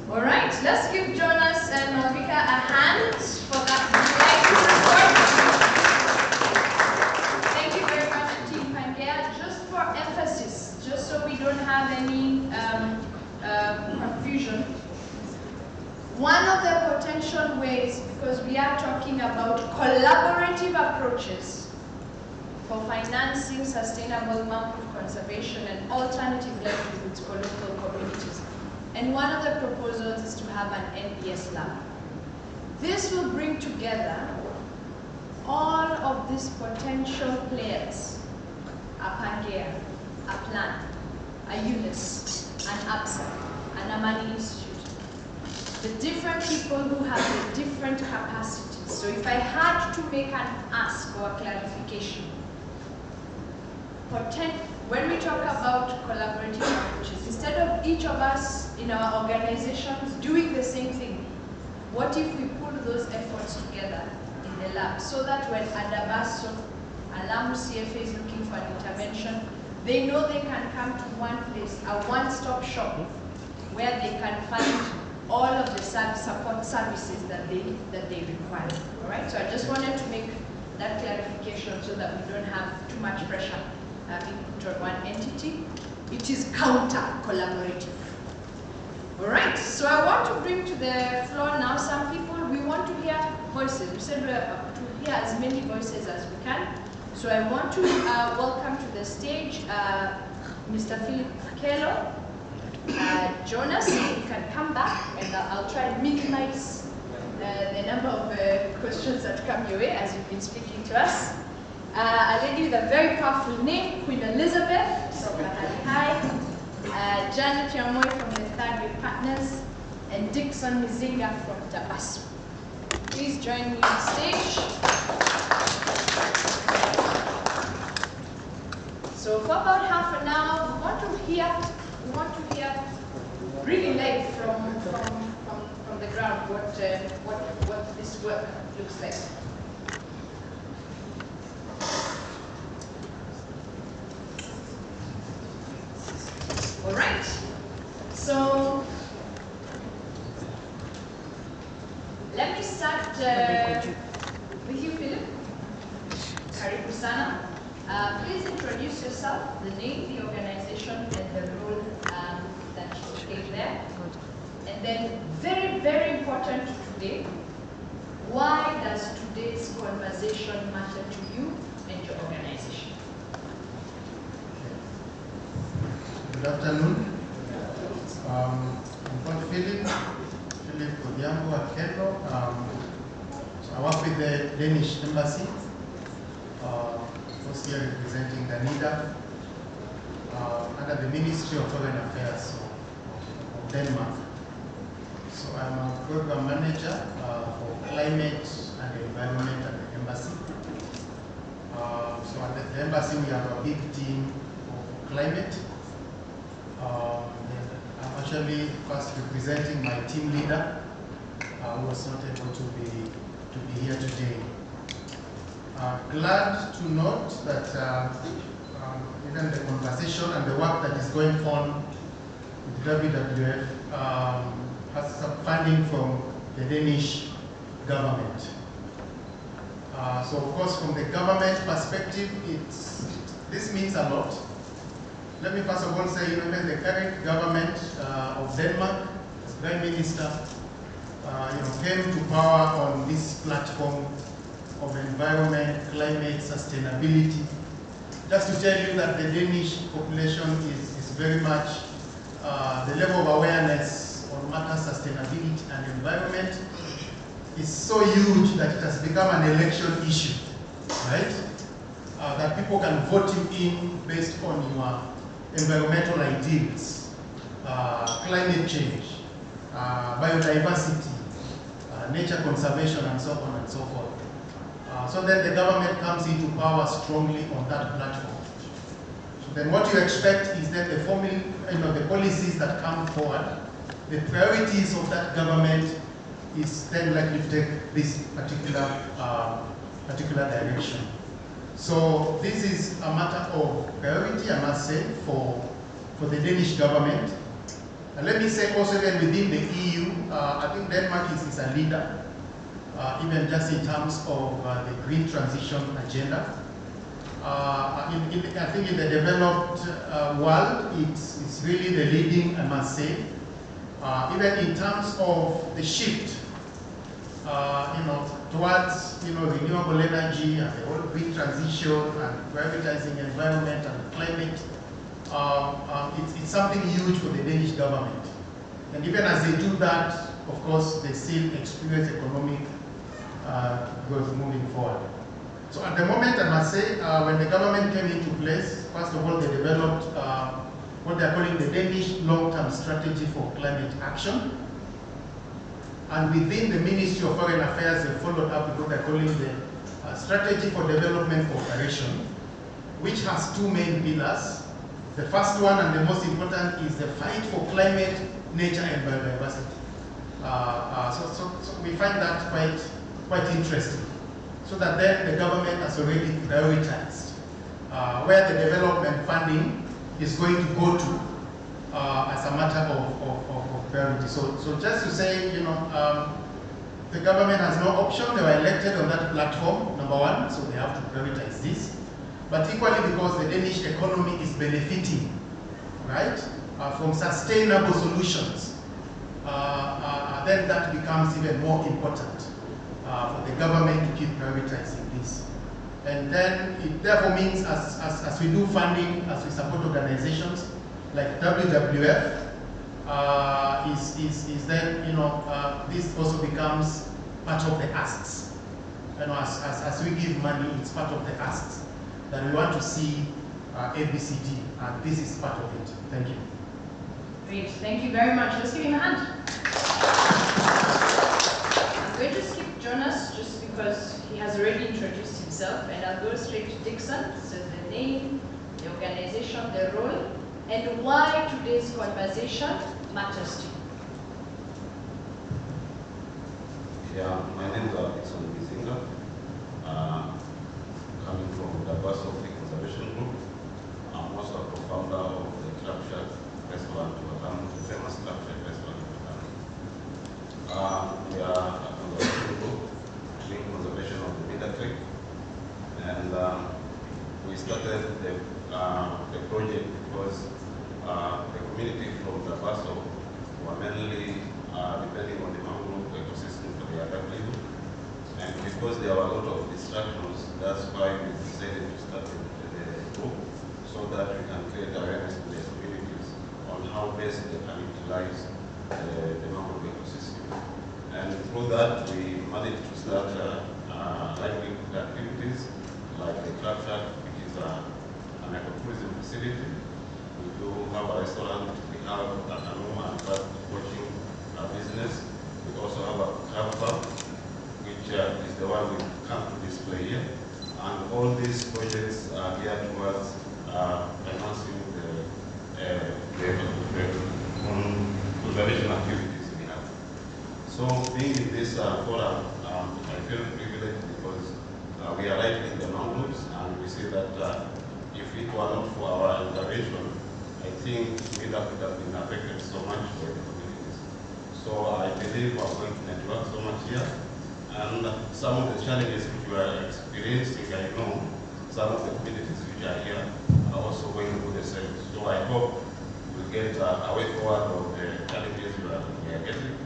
All right, let's give Jonas and Malvika a hand for that report. Thank you very much, Team Pangea. Just for emphasis, just so we don't have any confusion, one of the potential ways, because we are talking about collaborative approaches for financing sustainable mangrove conservation and alternative livelihoods for local communities. And one of the proposals is to have an NBS lab. This will bring together all of these potential players, a Pangea, a Plan, a UNIS, an APSA, an Amani Institute, the different people who have the different capacities. So if I had to make an ask or a clarification, when we talk about collaborative approaches, instead of each of us in our organizations doing the same thing, what if we pull those efforts together in the lab so that when Adabaso, Alamu CFA is looking for an intervention, they know they can come to one place, a one-stop shop, where they can find all of the support services that they require. All right. So I just wanted to make that clarification so that we don't have too much pressure being put on one entity. It is counter-collaborative. All right. So I want to bring to the floor now some people. We want to hear voices. We said to hear as many voices as we can. So I want to welcome to the stage Mr. Philip Kelo. Jonas, you can come back, and I'll try and minimize the number of questions that come your way as you've been speaking to us. A lady with a very powerful name, Queen Elizabeth, hi. Janet Yamoy from the Third Way Partners, and Dixon Mizinga from Tabasu. Please join me on stage. So for about half an hour, we want to hear really live from the ground what this work looks like. All right. So let me start with you, Philip. Karibu sana. Please introduce yourself, the name, the organization, and the role that you play there. And then, very, very important today, why does today's conversation matter to you and your organization? Good afternoon. I'm called Philip Kodiambo Akelo. I work with the Danish Embassy. Here representing the NIDA under the Ministry of Foreign Affairs of Denmark. So I'm a program manager for climate and environment at the embassy. So at the embassy we have a big team for climate. I'm actually first representing my team leader who was not able to be here today. Glad to note that even the conversation and the work that is going on with WWF has some funding from the Danish government. So of course from the government perspective, this means a lot. Let me first of all say, even the current government of Denmark, as Prime Minister, came to power on this platform of environment, climate, sustainability. Just to tell you that the Danish population is very much, the level of awareness on matters sustainability and environment is so huge that it has become an election issue, right? That people can vote you in based on your environmental ideals, climate change, biodiversity, nature conservation, and so on and so forth. So then the government comes into power strongly on that platform. So then what you expect is that the policies that come forward, the priorities of that government is then likely to take this particular direction. So this is a matter of priority, I must say, for the Danish government. And let me say also that within the EU, I think Denmark is a leader. Even just in terms of the green transition agenda. I think in the developed world, it's really the leading, I must say. Even in terms of the shift, towards renewable energy and the whole green transition and prioritizing environment and climate, it's something huge for the Danish government. And even as they do that, of course, they still experience economic growth moving forward. So at the moment, I must say, when the government came into place, first of all, they developed what they're calling the Danish long-term strategy for climate action. And within the Ministry of Foreign Affairs, they followed up with what they're calling the Strategy for Development Cooperation, which has two main pillars. The first one and the most important is the fight for climate, nature, and biodiversity. So we find that quite interesting. So that then the government has already prioritized where the development funding is going to go to as a matter of priority. So just to say, you know, the government has no option. They were elected on that platform, number one, so they have to prioritize this. But equally because the Danish economy is benefiting, right, from sustainable solutions, then that becomes even more important for the government to keep prioritizing this. And then it therefore means as we do funding, as we support organizations like WWF, is then, you know, this also becomes part of the asks. You know, as we give money, it's part of the asks that we want to see ABCD, and this is part of it. Thank you. Great, thank you very much. Let's give him a hand. I'm going to skip Jonas just because he has already introduced himself, and I'll go straight to Dixon. So the name, the organization, the role, and why today's conversation matters to you. Yeah, my name is Dixon Bizinga, coming from the Basso Conservation Group. I'm also a co-founder of the Clubshed Restaurant to Watamu, the famous Clubshed Restaurant to Watamu. We are a conservation group doing conservation of the Middle Creek, and we started the project because the community from the Basso were mainly depending on the mangrove ecosystem for their livelihood, and because there were a lot of distractions, that's why we decided to start the group so that we can create awareness to the communities on how best they can utilize the mangrove ecosystem. And through that, we managed to start livelihood activities like the Club Shack, which is an ecotourism facility. We do have a restaurant, we have a canoe and bird watching business. We also have a crab farm, which is the one we come to display here. And all these projects are geared towards financing the conservation activities we have. So being in this forum, I feel privileged because we are right in the mangroves, and we see that if it were not for our intervention, I think we would have been affected so much by the communities. So I believe we are going to network so much here, and some of the challenges which we are experiencing, I know some of the communities which are here are also going through the same. So I hope we'll get a way forward of the challenges we are getting,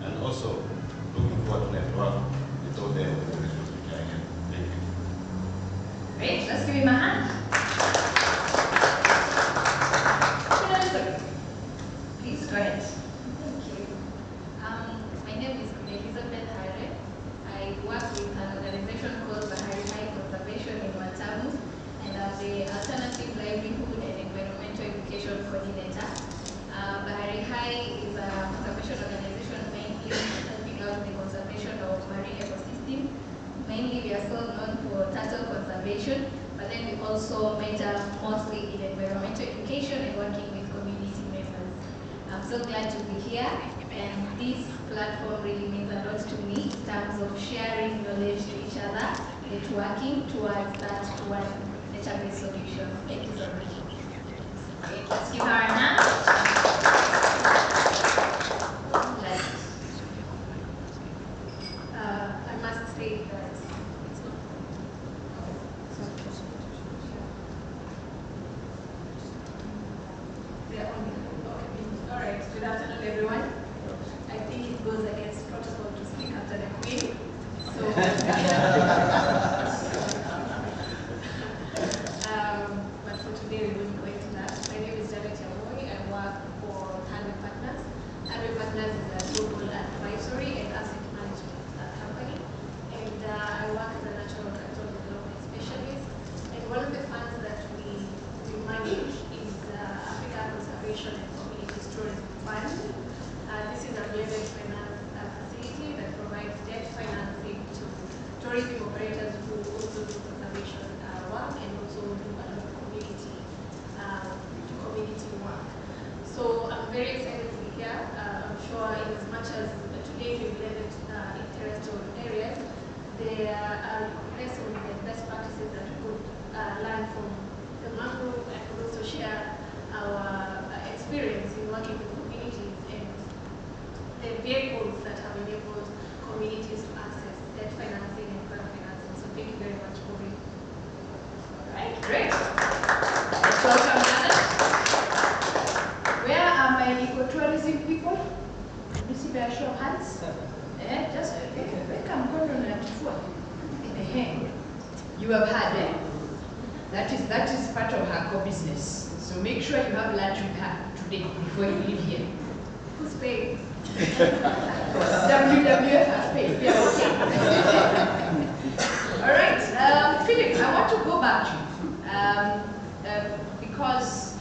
and also looking forward to network with all the organizations which are here. Thank you. Great, let's give him a hand. Please go ahead. Thank you. My name is Elizabeth Hare. I work with an organization called Bahari High Conservation in Watamu, and I'm the Alternative Livelihood and Environmental Education Coordinator. Bahari High is a conservation organization mainly helping out the conservation of marine ecosystem. Mainly we are still known for turtle conservation, but then we also major mostly in environmental education and working with community members. I'm so glad to be here, and this platform really means a lot to me in terms of sharing knowledge to each other, networking towards that one nature-based solution. Thank you so much. Great, let's give her a hand. I must say that Alright, good afternoon everyone. I think it goes against protocol to speak after the Queen. So but for today we won't go into that. My name is Janet Yamoy. I work for Hanwe Partners. Hanwe Partners is a global advisory and asset management company. And I work as a natural capital development specialist. And one of the funds that we manage is Africa Conservation and Community Tourism Fund. vehicles that have enabled communities to access debt financing and grant financing. So thank you very much, Corey. All right, great. Let's welcome others. Where are my ecotourism people? Let me see by a show of hands. Just come you have had, that is part of her core business. So make sure you have lunch with her today before you leave here. Who's paying? WWF has paid. We are okay. All right, Philip, I want to go back to you because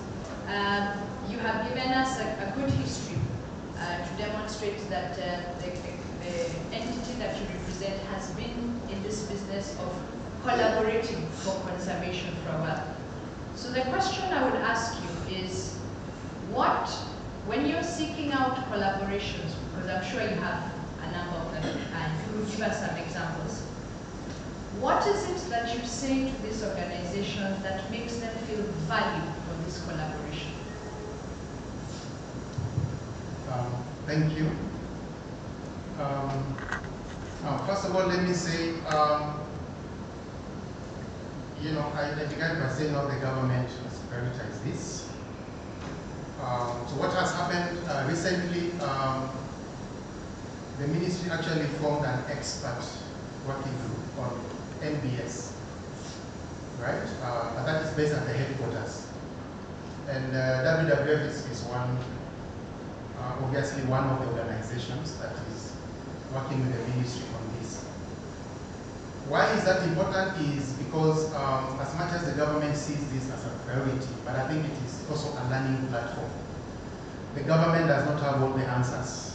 you have given us a good history to demonstrate that the entity that you represent has been in this business of collaborating for conservation for a while. So the question I would ask you is, when you're seeking out collaborations, because I'm sure you have a number of them, and you will give us some examples, what is it that you say to these organizations that makes them feel valued for this collaboration? Thank you. First of all, let me say, I began by saying how the government has prioritized this. So what has happened recently, the ministry actually formed an expert working group on NBS, right? But that is based at the headquarters. And WWF is one, obviously one of the organizations that is working with the ministry on this. Why is that important is because as much as the government sees this as a priority, but I think it is also a learning platform. The government does not have all the answers.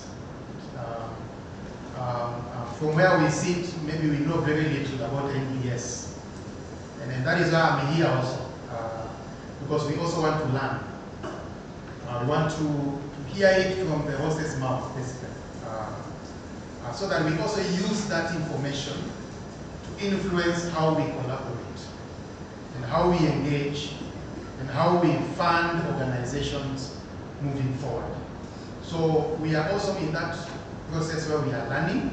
From where we sit, maybe we know very little about NBS. And that is why I'm here also, because we also want to learn. We want to hear it from the horse's mouth, basically. So that we also use that information to influence how we collaborate, and how we engage, and how we fund organizations moving forward. So we are also in that process where we are learning,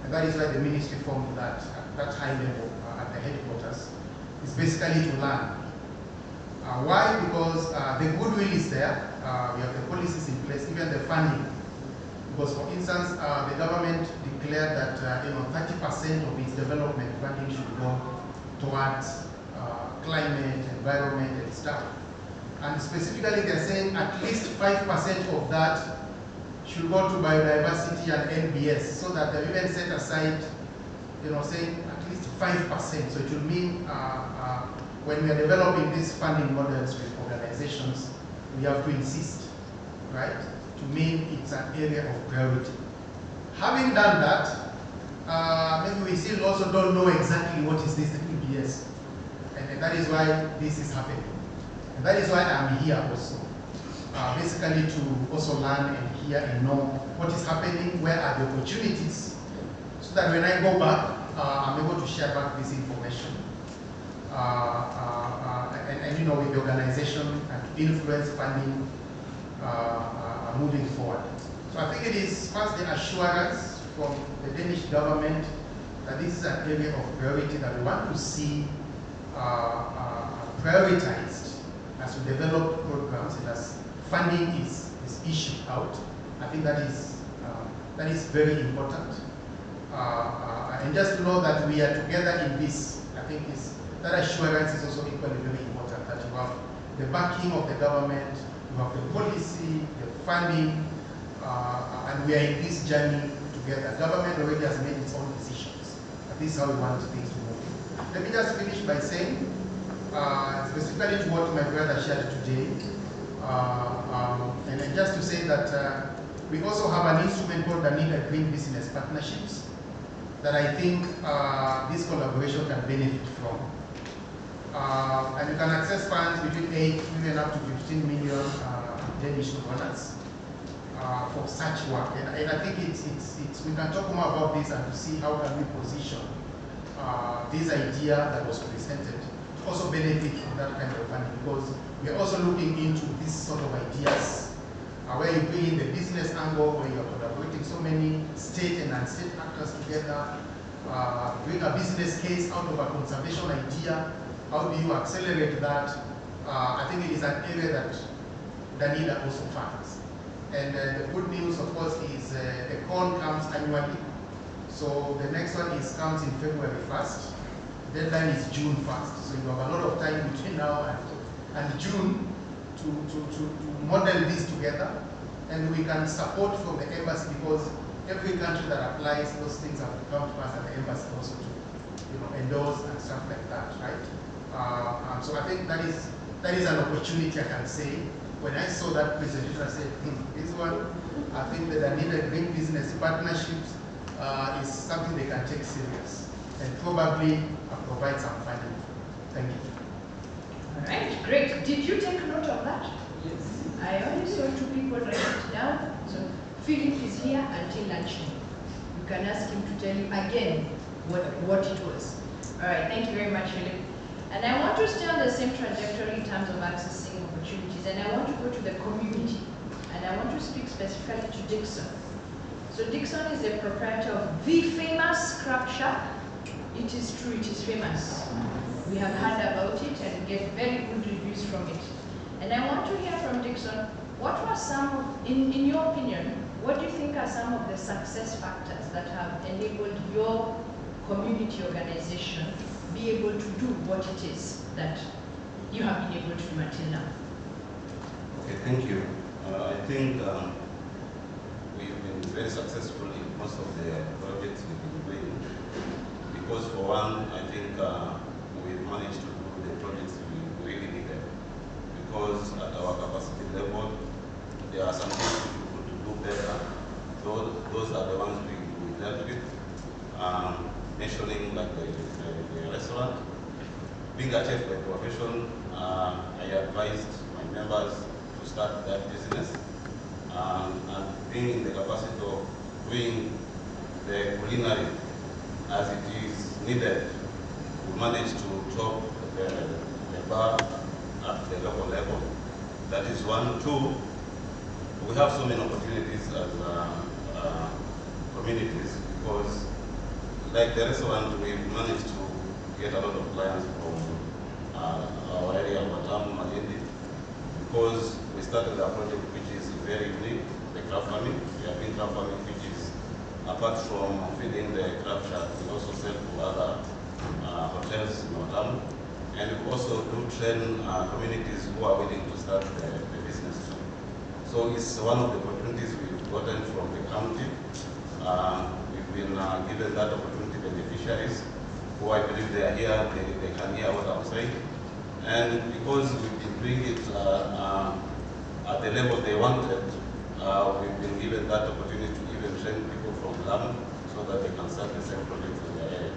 and that is why the ministry formed that high level at the headquarters. It's basically to learn. Why? Because the goodwill is there. We have the policies in place, even the funding. Because, for instance, the government declared that 30% of its development funding should go towards climate, environment, and stuff. And specifically, they're saying at least 5% of that should go to biodiversity and NBS, so that they even set aside, saying at least 5%. So it will mean when we are developing these funding models with organizations, we have to insist, right, to mean it's an area of priority. Having done that, maybe we still also don't know exactly what is this NBS, and that is why this is happening. And that is why I'm here also, basically to also learn and hear and know what is happening, where are the opportunities, so that when I go back, I'm able to share back this information, and with the organization and to influence funding moving forward. So I think it is first the assurance from the Danish government that this is an area of priority that we want to see prioritized as we develop programs and as funding is issued out. I think that is very important. And just to know that we are together in this, I think that assurance is also equally very important, that you have the backing of the government, you have the policy, the funding, and we are in this journey together. Government already has made its own decisions, but this is how we want things to move. Let me just finish by saying, specifically to what my brother shared today, and just to say that we also have an instrument called the NIDA Green Business Partnerships that I think this collaboration can benefit from. And you can access funds between 8 million up to 15 million Danish kroners for such work. And I think we can talk more about this and to see how can we position this idea that was presented to also benefit from that kind of funding, because we are also looking into this sort of ideas where you bring in the business angle, where you are collaborating. So many state and non-state actors together, doing a business case out of a conservation idea. How do you accelerate that? I think it is an area that Danida also funds. And the good news, of course, is the call comes annually. So the next one comes in February 1st. Deadline is June 1st. So you have a lot of time between now and June to model this together. And we can support from the embassy, because every country that applies, those things have to come to us at the embassy also to endorse and stuff like that, right? So I think that is an opportunity, I can say. When I saw that presentation, I said, this one, I think that Danida Green Business Partnerships is something they can take serious and probably provide some funding. Thank you. All right, great. Did you take note of that? Yes. I only saw 2 people write it down. So Philip is here until lunchtime. You can ask him to tell you again what it was. All right, thank you very much, Philip. And I want to stay on the same trajectory in terms of accessing opportunities, and I want to go to the community, and I want to speak specifically to Dixon. So Dixon is the proprietor of the famous Scrap Shack. It is true, it is famous. We have heard about it and get very good reviews from it. And I want to hear from Dixon, what were some, in your opinion, what do you think are some of the success factors that have enabled your community organization be able to do what it is that you have been able to do until now? Okay, thank you. I think we've been very successful in most of the projects we've been doing, because for one, I think we've managed to do the projects we really needed, because at our capacity level, there are some things we could do better. Those are the ones we dealt with. Mentioning like the restaurant. Being a chef by profession, I advised my members to start that business, and being in the capacity of doing the culinary as it is needed, we managed to top the bar at the local level. That is one. 2, we have so many opportunities as communities, because like the restaurant, we've managed to get a lot of clients from our area, Watamu, Malindi, because we started a project which is very unique, the craft farming. We are doing craft farming, which is, apart from feeding the craft shack, we also sell to other hotels in Watamu. And we also do train communities who are willing to start the business too. So it's one of the opportunities we've gotten from the county. We've been given that opportunity, beneficiaries, who I believe they are here, they can hear what I'm saying. And because we've been doing it at the level they wanted, we've been given that opportunity to even train people from Lamu so that they can start the same project in their area.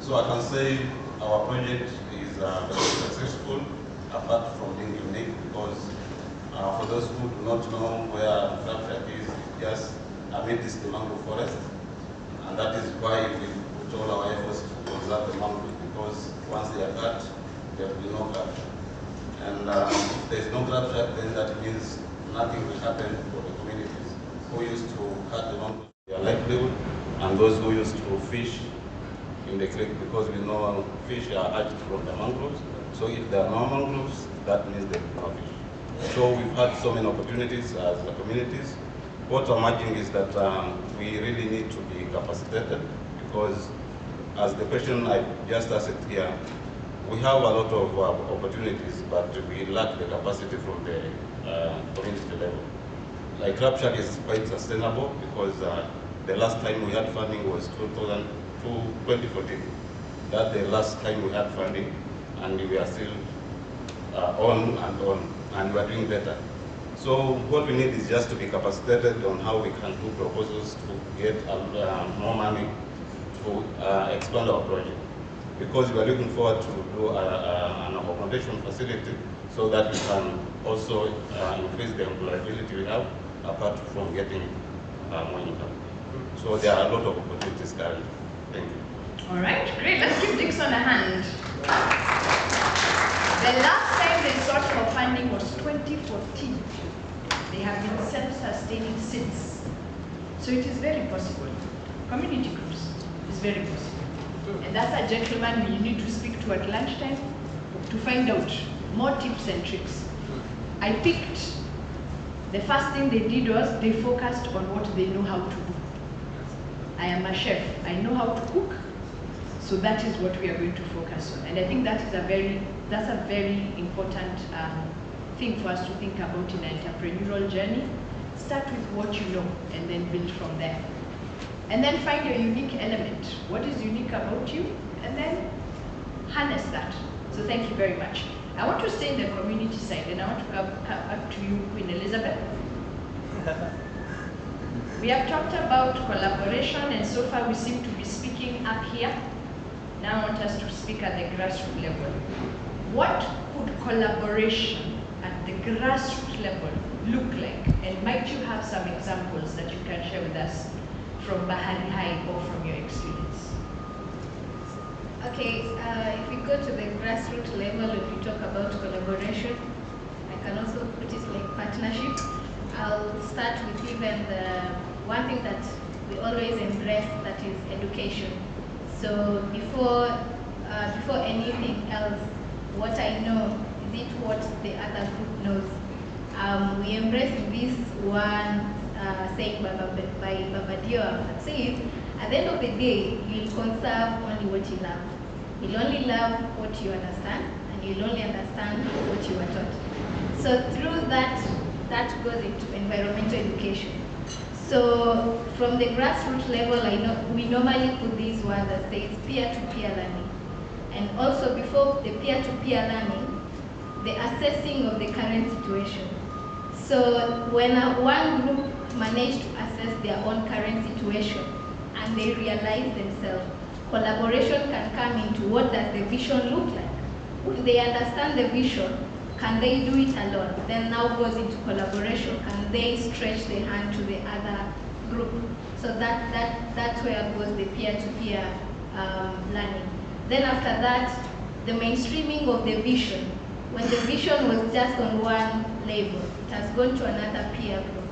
So I can say our project is very successful, apart from being unique, because for those who do not know where Craft Shack is, it's just amidst the mangrove forest. And that is why we put all our efforts to conserve the mangroves, because once they are cut, there will be no Craft Shack. And if there is no Craft Shack, then that means nothing will happen for the communities who used to cut the mangroves, their livelihood, and those who used to fish in the creek, because we know fish are hatched from the mangroves. So if there are no mangroves, that means there will be no fish. So we've had so many opportunities as the communities. What emerging is that we really need to be capacitated, because as the question I just asked here, we have a lot of opportunities, but we lack the capacity from the community level. Like Craft Shack is quite sustainable, because the last time we had funding was 2014. That's the last time we had funding, and we are still on, and we are doing better. So what we need is just to be capacitated on how we can do proposals to get more money to expand our project. Because we are looking forward to do an accommodation facility so that we can also increase the employability we have, apart from getting more income. So there are a lot of opportunities currently. Thank you. All right, great. Let's give Dixon a hand. The last time they sought for funding was 2014. They have been self-sustaining since. So it is very possible. Community groups is very possible. And that's a gentleman you need to speak to at lunchtime to find out more tips and tricks. I picked, the first thing they did was they focused on what they know how to do. I am a chef, I know how to cook, so that is what we are going to focus on. And I think that is that's a very important thing for us to think about in an entrepreneurial journey. Start with what you know and then build from there. And then find your unique element. What is unique about you? And then harness that. So thank you very much. I want to stay in the community side and I want to come up to you, Queen Elizabeth. We have talked about collaboration and so far we seem to be speaking up here. Now I want us to speak at the grassroots level. What could collaboration at the grassroots level look like? And might you have some examples that you can share with us from Bahari High or from your experience? Okay, if we go to the grassroots level, if we talk about collaboration, I can also put it like partnership. I'll start with even the one thing that we always embrace, that is education. So before anything else, what I know, is it what the other group knows? We embrace this one saying by Baba Dior that says, at the end of the day, you'll conserve only what you love. You'll only love what you understand, and you'll only understand what you were taught. So through that goes into environmental education. So from the grassroots level, I know we normally put these words that says peer-to-peer learning. And also before the peer-to-peer learning, the assessing of the current situation. So when one group managed to assess their own current situation and they realize themselves, collaboration can come into what does the vision look like. When they understand the vision, can they do it alone? Then now goes into collaboration. Can they stretch their hand to the other group? So that's where goes the peer-to-peer learning. Then after that, the mainstreaming of the vision. When the vision was just on one level, it has gone to another peer group.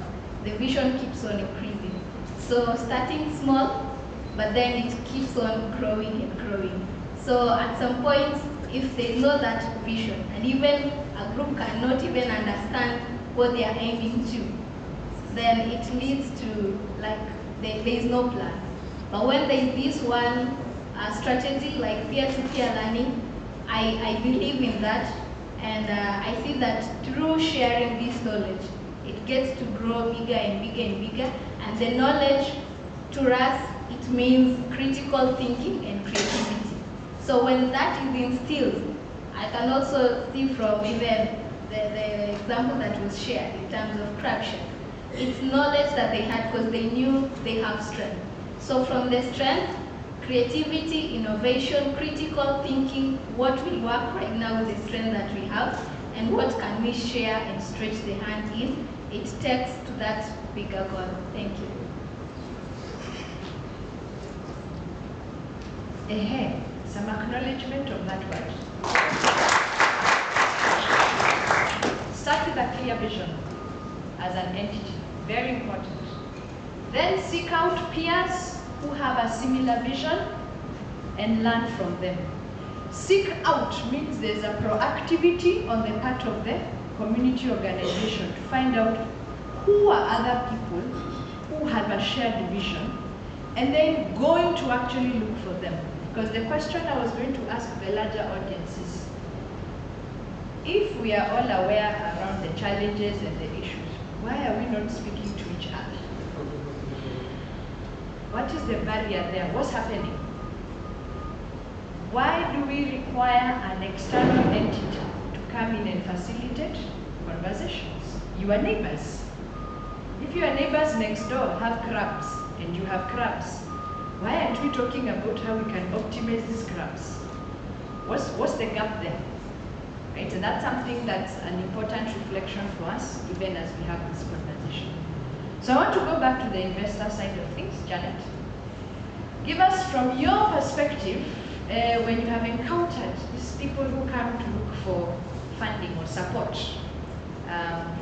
The vision keeps on increasing. So starting small, but then it keeps on growing and growing. So at some point, if there is no that vision, and even a group cannot even understand what they are aiming to, then it leads to like there is no plan. But when there is this one strategy like peer-to-peer learning, I believe in that, and I see that through sharing this knowledge, it gets to grow bigger and bigger and bigger, and the knowledge to us, it means critical thinking and creativity. So when that is instilled, I can also see from even the example that was shared in terms of corruption. It's knowledge that they had because they knew they have strength. So from the strength, creativity, innovation, critical thinking, what will work right now is the strength that we have, and what can we share and stretch the hand in, it takes to that bigger goal. Thank you. Some acknowledgement of that word. Start with a clear vision as an entity, very important. Then seek out peers who have a similar vision and learn from them. Seek out means there's a proactivity on the part of the community organization to find out who are other people who have a shared vision, and then going to actually look for them. Because the question I was going to ask the larger audience is, if we are all aware around the challenges and the issues, why are we not speaking to each other? What is the barrier there? What's happening? Why do we require an external entity to come in and facilitate conversations? You are neighbors. If your neighbors next door have crabs and you have crabs, why aren't we talking about how we can optimize these crabs? What's the gap there? Right? And that's something that's an important reflection for us, even as we have this conversation. So I want to go back to the investor side of things. Janet, give us from your perspective, when you have encountered these people who come to look for funding or support,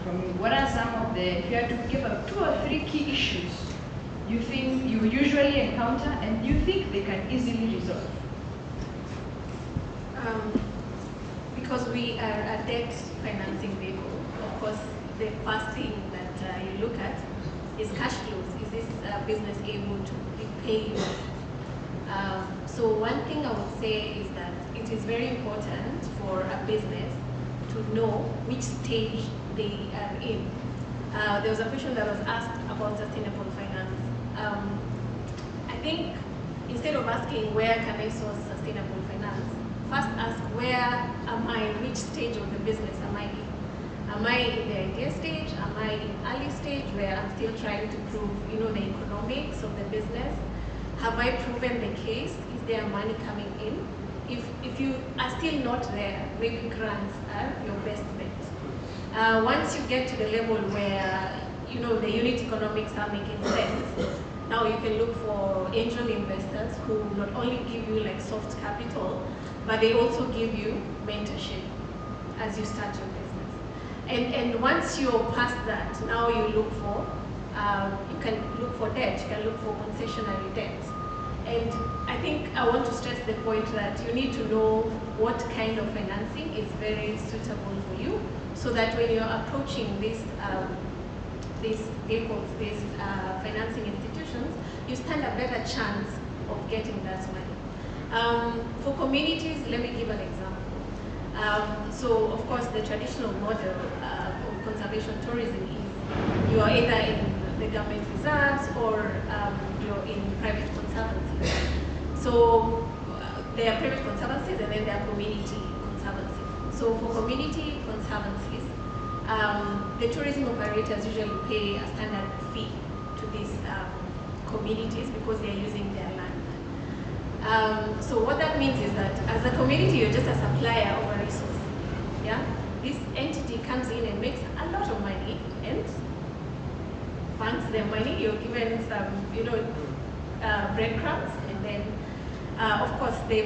from what are some of the, if you had to give up 2 or 3 key issues they encounter and you think they can easily resolve? Because we are a debt financing vehicle, of course, the first thing that you look at is cash flows. Is this business able to repay you? So one thing I would say is that it is very important for a business to know which stage they are in. There was a question that was asked about sustainable finance. I think instead of asking where can I source sustainable finance, first ask where am I, which stage of the business am I in? Am I in the idea stage? Am I in early stage where I'm still trying to prove, the economics of the business? Have I proven the case? Is there money coming in? If you are still not there, maybe grants are your best bet. Once you get to the level where the unit economics are making sense, now you can look for angel investors who not only give you like soft capital, but they also give you mentorship as you start your business. And once you're past that, now you look for, you can look for debt, you can look for concessionary debt. And I think I want to stress the point that you need to know what kind of financing is very suitable for you, so that when you're approaching these vehicles, these financing institutions, you stand a better chance of getting that money. For communities, let me give an example. So of course the traditional model of conservation tourism is you are either in the government reserves or you're in private conservancies. So there are private conservancies and then there are community conservancies. So for community conservancies, the tourism operators usually pay a standard fee to these communities because they're using their land. So what that means is that as a community, you're just a supplier of a resource. Yeah? This entity comes in and makes a lot of money and funds their money. You're given some, breadcrumbs, and then, of course, the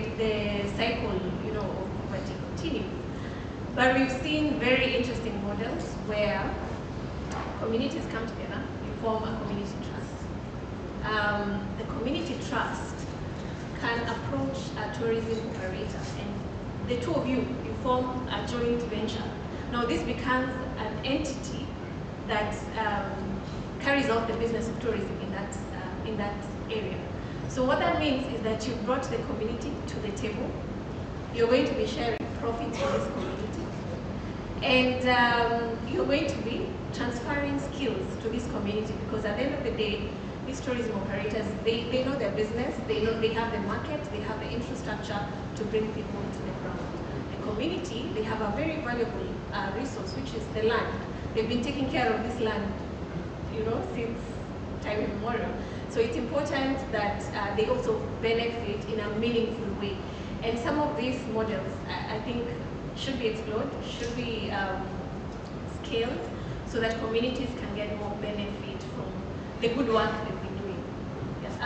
cycle, of poverty continues. But we've seen very interesting models where communities come together, you form a community trust. The community trust can approach a tourism operator, and the two of you form a joint venture. Now this becomes an entity that carries out the business of tourism in that area. So what that means is that you brought the community to the table. You're going to be sharing profits in this community, and you're going to be transferring skills to this community, because at the end of the day, these tourism operators, they know their business, they have the market, they have the infrastructure to bring people to the ground. The community, they have a very valuable resource, which is the land. They've been taking care of this land, since time immemorial. So it's important that they also benefit in a meaningful way. And some of these models, I think, should be explored, should be scaled, so that communities can get more benefit from the good work they've been doing. Yes,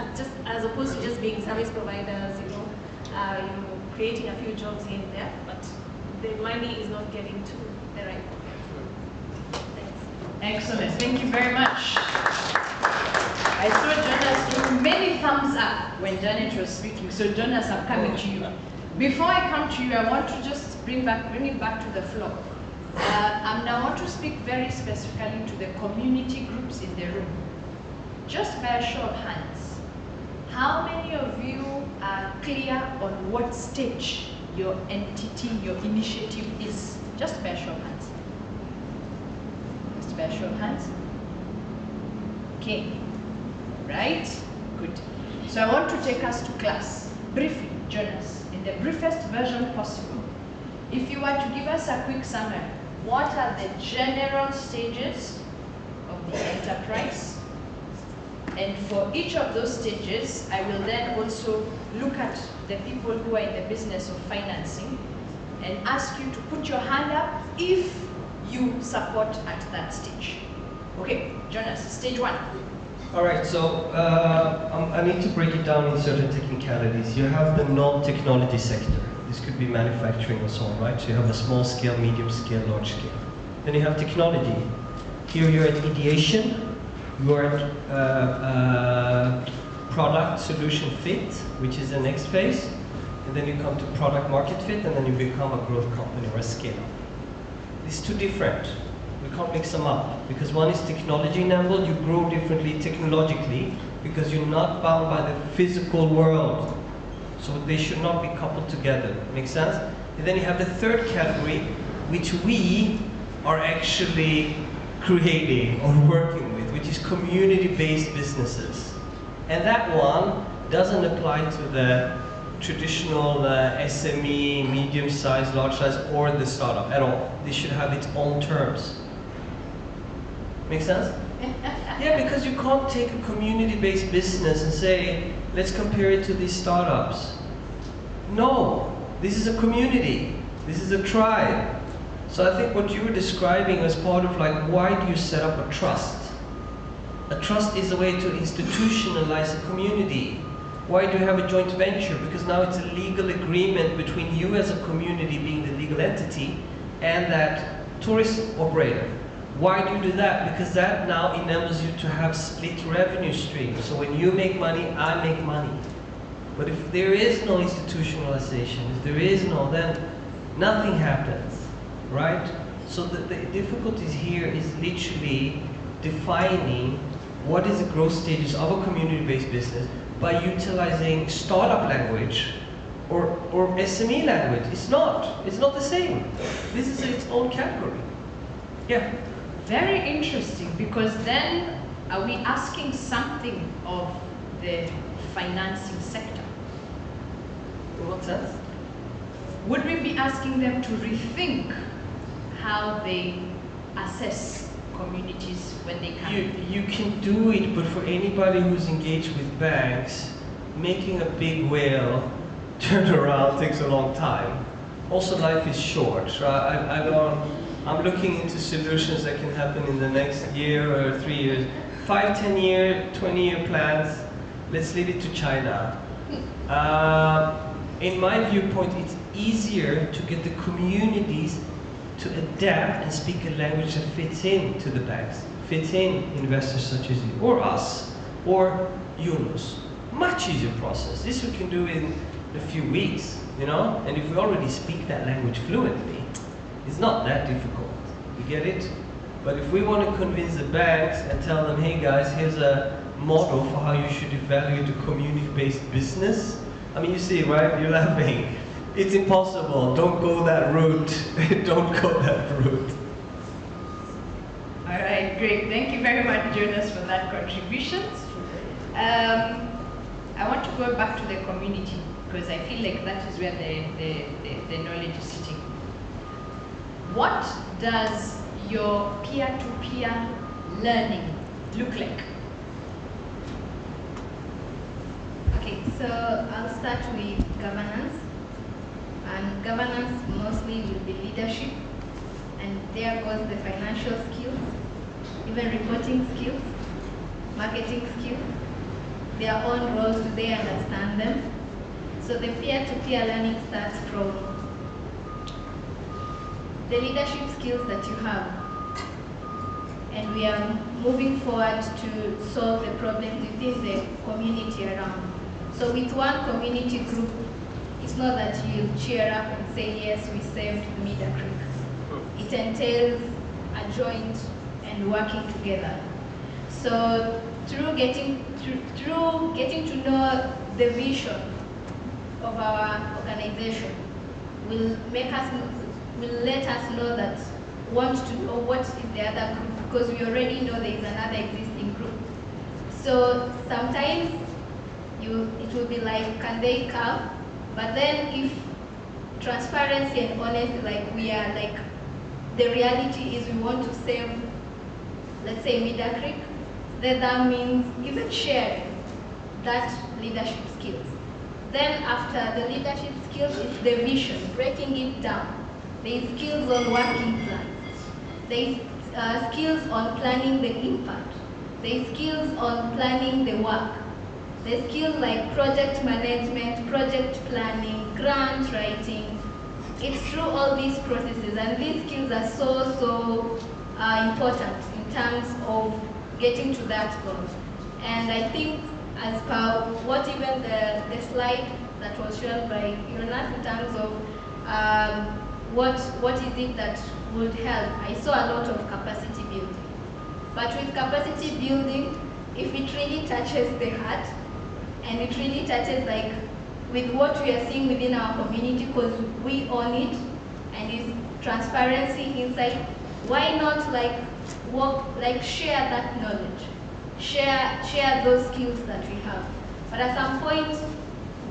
as opposed to just being service providers, creating a few jobs here and there, but the money is not getting to the right pocket. Thanks. Excellent, thank you very much. I saw Jonas give many thumbs up when Janet was speaking, so Jonas, I'm coming to you. Before I come to you, I want to just bring it back to the floor. And I want to speak very specifically to the community groups in the room. Just by a show of hands, how many of you are clear on what stage your entity, your initiative is? Just by a show of hands. Just by a show of hands. Okay. Right? Good. So I want to take us to class. Briefly, Jonas, in the briefest version possible. If you were to give us a quick summary, what are the general stages of the enterprise? And for each of those stages, I will then also look at the people who are in the business of financing and ask you to put your hand up if you support at that stage. Okay, Jonas, stage one. All right, so I need to break it down in certain technicalities. You have the non-technology sector. This could be manufacturing or so on, right? So you have a small scale, medium scale, large scale. Then you have technology. Here you're at ideation, you're at product solution fit, which is the next phase, and then you come to product market fit, and then you become a growth company or a scale-up. These two different. We can't mix them up, because one is technology enabled, you grow differently technologically, because you're not bound by the physical world. So they should not be coupled together. Make sense? And then you have the third category, which we are actually creating or working with, which is community-based businesses. And that one doesn't apply to the traditional SME, medium-sized, large-size, or the startup at all. They should have its own terms. Make sense? Yeah, because you can't take a community-based business and say, let's compare it to these startups. No, this is a community. This is a tribe. So I think what you were describing as part of like, why do you set up a trust? A trust is a way to institutionalize a community. Why do you have a joint venture? Because now it's a legal agreement between you as a community being the legal entity and that tourist operator. Why do you do that? Because that now enables you to have split revenue streams. So when you make money, I make money. But if there is no institutionalization, if there is no, then nothing happens, right? So the difficulties here is literally defining what is the growth stages of a community-based business by utilizing startup language or SME language. It's not the same. This is its own category. Yeah. Very interesting, because then are we asking something of the financing sector? In what sense? Would we be asking them to rethink how they assess communities when they come? You can do it, but for anybody who's engaged with banks, making a big whale turn around takes a long time. Also, life is short. Right? I'm looking into solutions that can happen in the next year or 3 years. 5, 10-year, 20-year plans, let's leave it to China. In my viewpoint, it's easier to get the communities to adapt and speak a language that fits in to the banks, fits in investors such as you, or us, or Yunus. Much easier process. This we can do in a few weeks, you know? And if we already speak that language fluently, it's not that difficult. You get it? But if we want to convince the banks and tell them, hey guys, here's a model for how you should evaluate a community-based business. I mean, you see, right? You're laughing. It's impossible. Don't go that route. Don't go that route. All right, great. Thank you very much, Jonas, for that contribution. I want to go back to the community, because I feel like that is where the knowledge is sitting. What does your peer-to-peer learning look like? Okay, so I'll start with governance. And governance mostly will be leadership. And there goes the financial skills, even reporting skills, marketing skills, their own roles, do they understand them? So the peer-to-peer learning starts from the leadership skills that you have. And we are moving forward to solve the problems within the community around. So with one community group, it's not that you cheer up and say, yes, we saved Mida Creek. It entails a joint and working together. So through getting to know the vision of our organization will let us know that want to know what is the other group, because we already know there is another existing group. So sometimes it will be like, can they come? But then if transparency and honesty, like we are, like the reality is we want to save, let's say, Mida Creek, then that means even sharing that leadership skills. Then after the leadership skills, it's the vision, breaking it down. There is skills on working plans. There is skills on planning the impact. There is skills on planning the work. There is skills like project management, project planning, grant writing. It's through all these processes, and these skills are so important in terms of getting to that goal. And I think as per what even the slide that was shown by Jonas in terms of what is it that would help. I saw a lot of capacity building. But with capacity building, if it really touches the heart, and it really touches like with what we are seeing within our community, because we own it, and it's transparency inside, why not share that knowledge, share those skills that we have. But at some point,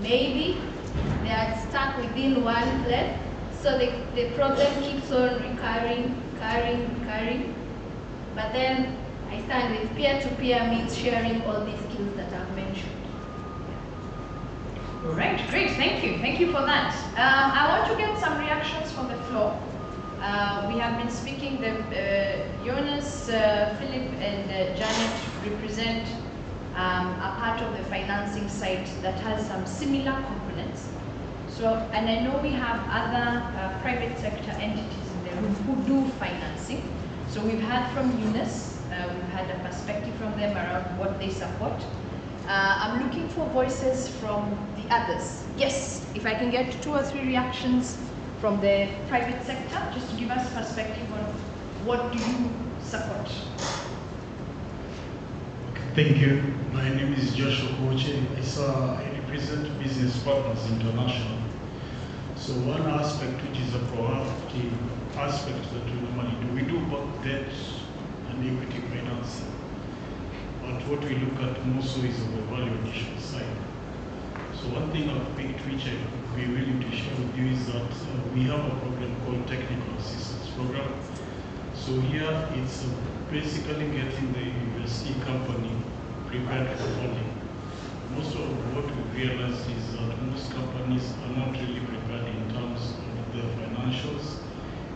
maybe they are stuck within one place, so the problem keeps on recurring. But then I stand with peer-to-peer means sharing all these skills that I've mentioned. All right, great, thank you. Thank you for that. I want to get some reactions from the floor. We have been speaking, Jonas, Philip, and Janet represent a part of the financing side that has some similar components. So, and I know we have other private sector entities in the room who do financing. So we've heard from Eunice, we've had a perspective from them around what they support. I'm looking for voices from the others. Yes, if I can get 2 or 3 reactions from the private sector, just to give us perspective on what do you support. Thank you. My name is Joshua Koche. I represent Business Partners International. So one aspect which is a proactive aspect that we normally do, we do both debt and equity financing. But what we look at more so is on the value addition side. So one thing I've picked which I would be willing to share with you is that we have a program called Technical Assistance Program. So here it's basically getting the investee company prepared for funding. Most of what we've realized is that most companies are not really prepared in terms of their financials,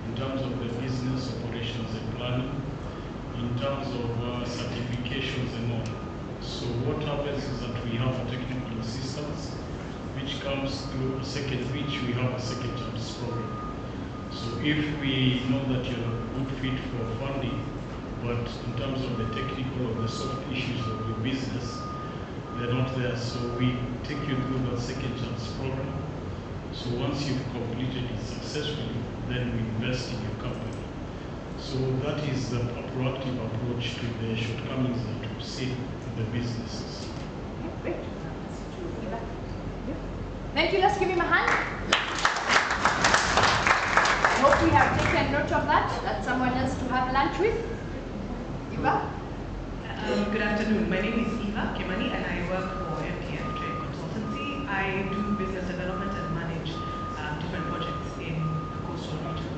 in terms of their business operations and planning, in terms of certifications and all. So what happens is that we have a technical assistance which comes through which we have a second chance program. So if we know that you're a good fit for funding, but in terms of the technical or the soft issues of your business, they're not there. So we take you through that second chance program. So once you've completed it successfully, then we invest in your company. So that is a proactive approach to the shortcomings that we see in the businesses. Great. Thank you. Let's give him a hand. I hope we have taken note of that. That's someone else to have lunch with. Eva? Good afternoon. My name is Eva Kimani and I work for MPF Trade Consultancy. I do business development and manage different projects in the coastal region.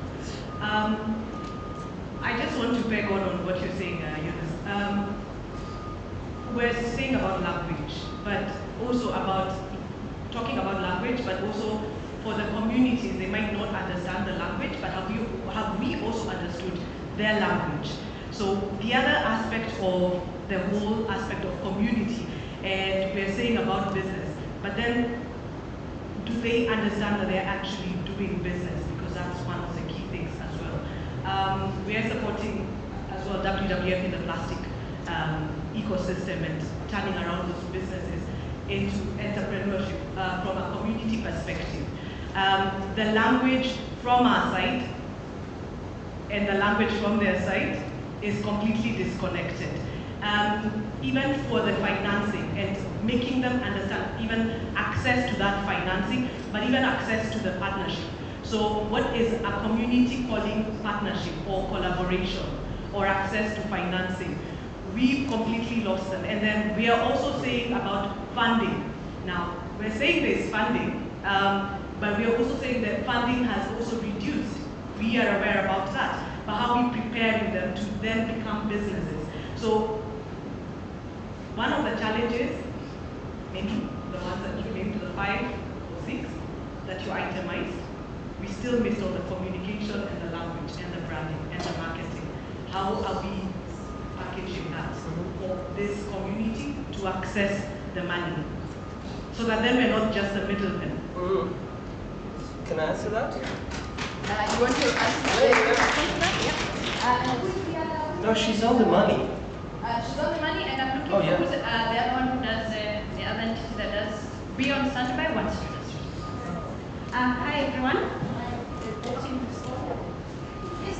I just want to beg on what you're saying, Eunice. We're saying about language, but also about talking about language, but also for the communities, they might not understand the language, but have we also understood their language? So the other aspect of the whole aspect of community, and we're saying about business, but then do they understand that they're actually doing business? Because that's one of the key things as well. We are supporting as well WWF in the plastic ecosystem and turning around those businesses into entrepreneurship from a community perspective. The language from our side and the language from their side is completely disconnected. Even for the financing and making them understand even access to that financing, but even access to the partnership. So what is a community calling partnership or collaboration or access to financing? We've completely lost them. And then we are also saying about funding. Now, we're saying there's funding, but we are also saying that funding has also reduced. We are aware about that. But how are we preparing them to then become businesses? So one of the challenges, maybe the ones that you came to the 5 or 6 that you itemized, we still miss all the communication and the language and the branding and the marketing. How are we packaging that for this community to access the money? So that then we're not just the middlemen. Can I answer that? You want to answer that? No, she's on the money. She's on the money, and I'm looking for who's the other one who does be on standby by 1 student. Hi everyone.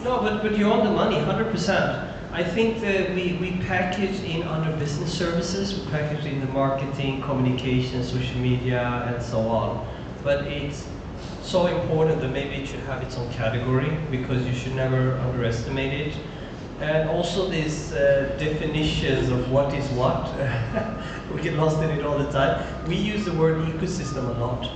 No, but you're on the money, 100%. I think that we package in under business services, we package in the marketing, communication, social media, and so on. But it's so important that maybe it should have its own category, because you should never underestimate it. And also these definitions of what is what, we get lost in it all the time. We use the word ecosystem a lot.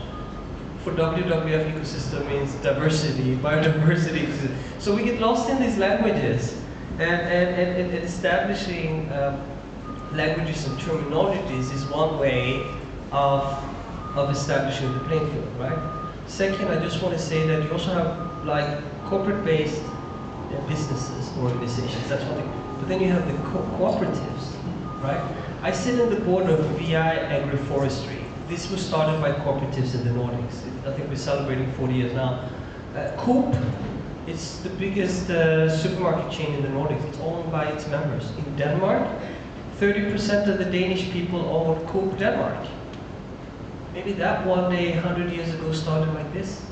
For WWF, ecosystem means diversity, biodiversity. So we get lost in these languages. And establishing languages and terminologies is one way of establishing the playing field, right? Second, I just want to say that you also have like corporate-based businesses, organizations, that's one thing. But then you have the cooperatives, right? I sit on the board of VI Agroforestry. This was started by cooperatives in the Nordics. I think we're celebrating 40 years now. Coop, it's the biggest supermarket chain in the Nordics. It's owned by its members. In Denmark, 30% of the Danish people own Coop Denmark. Maybe that one day, 100 years ago, started like this.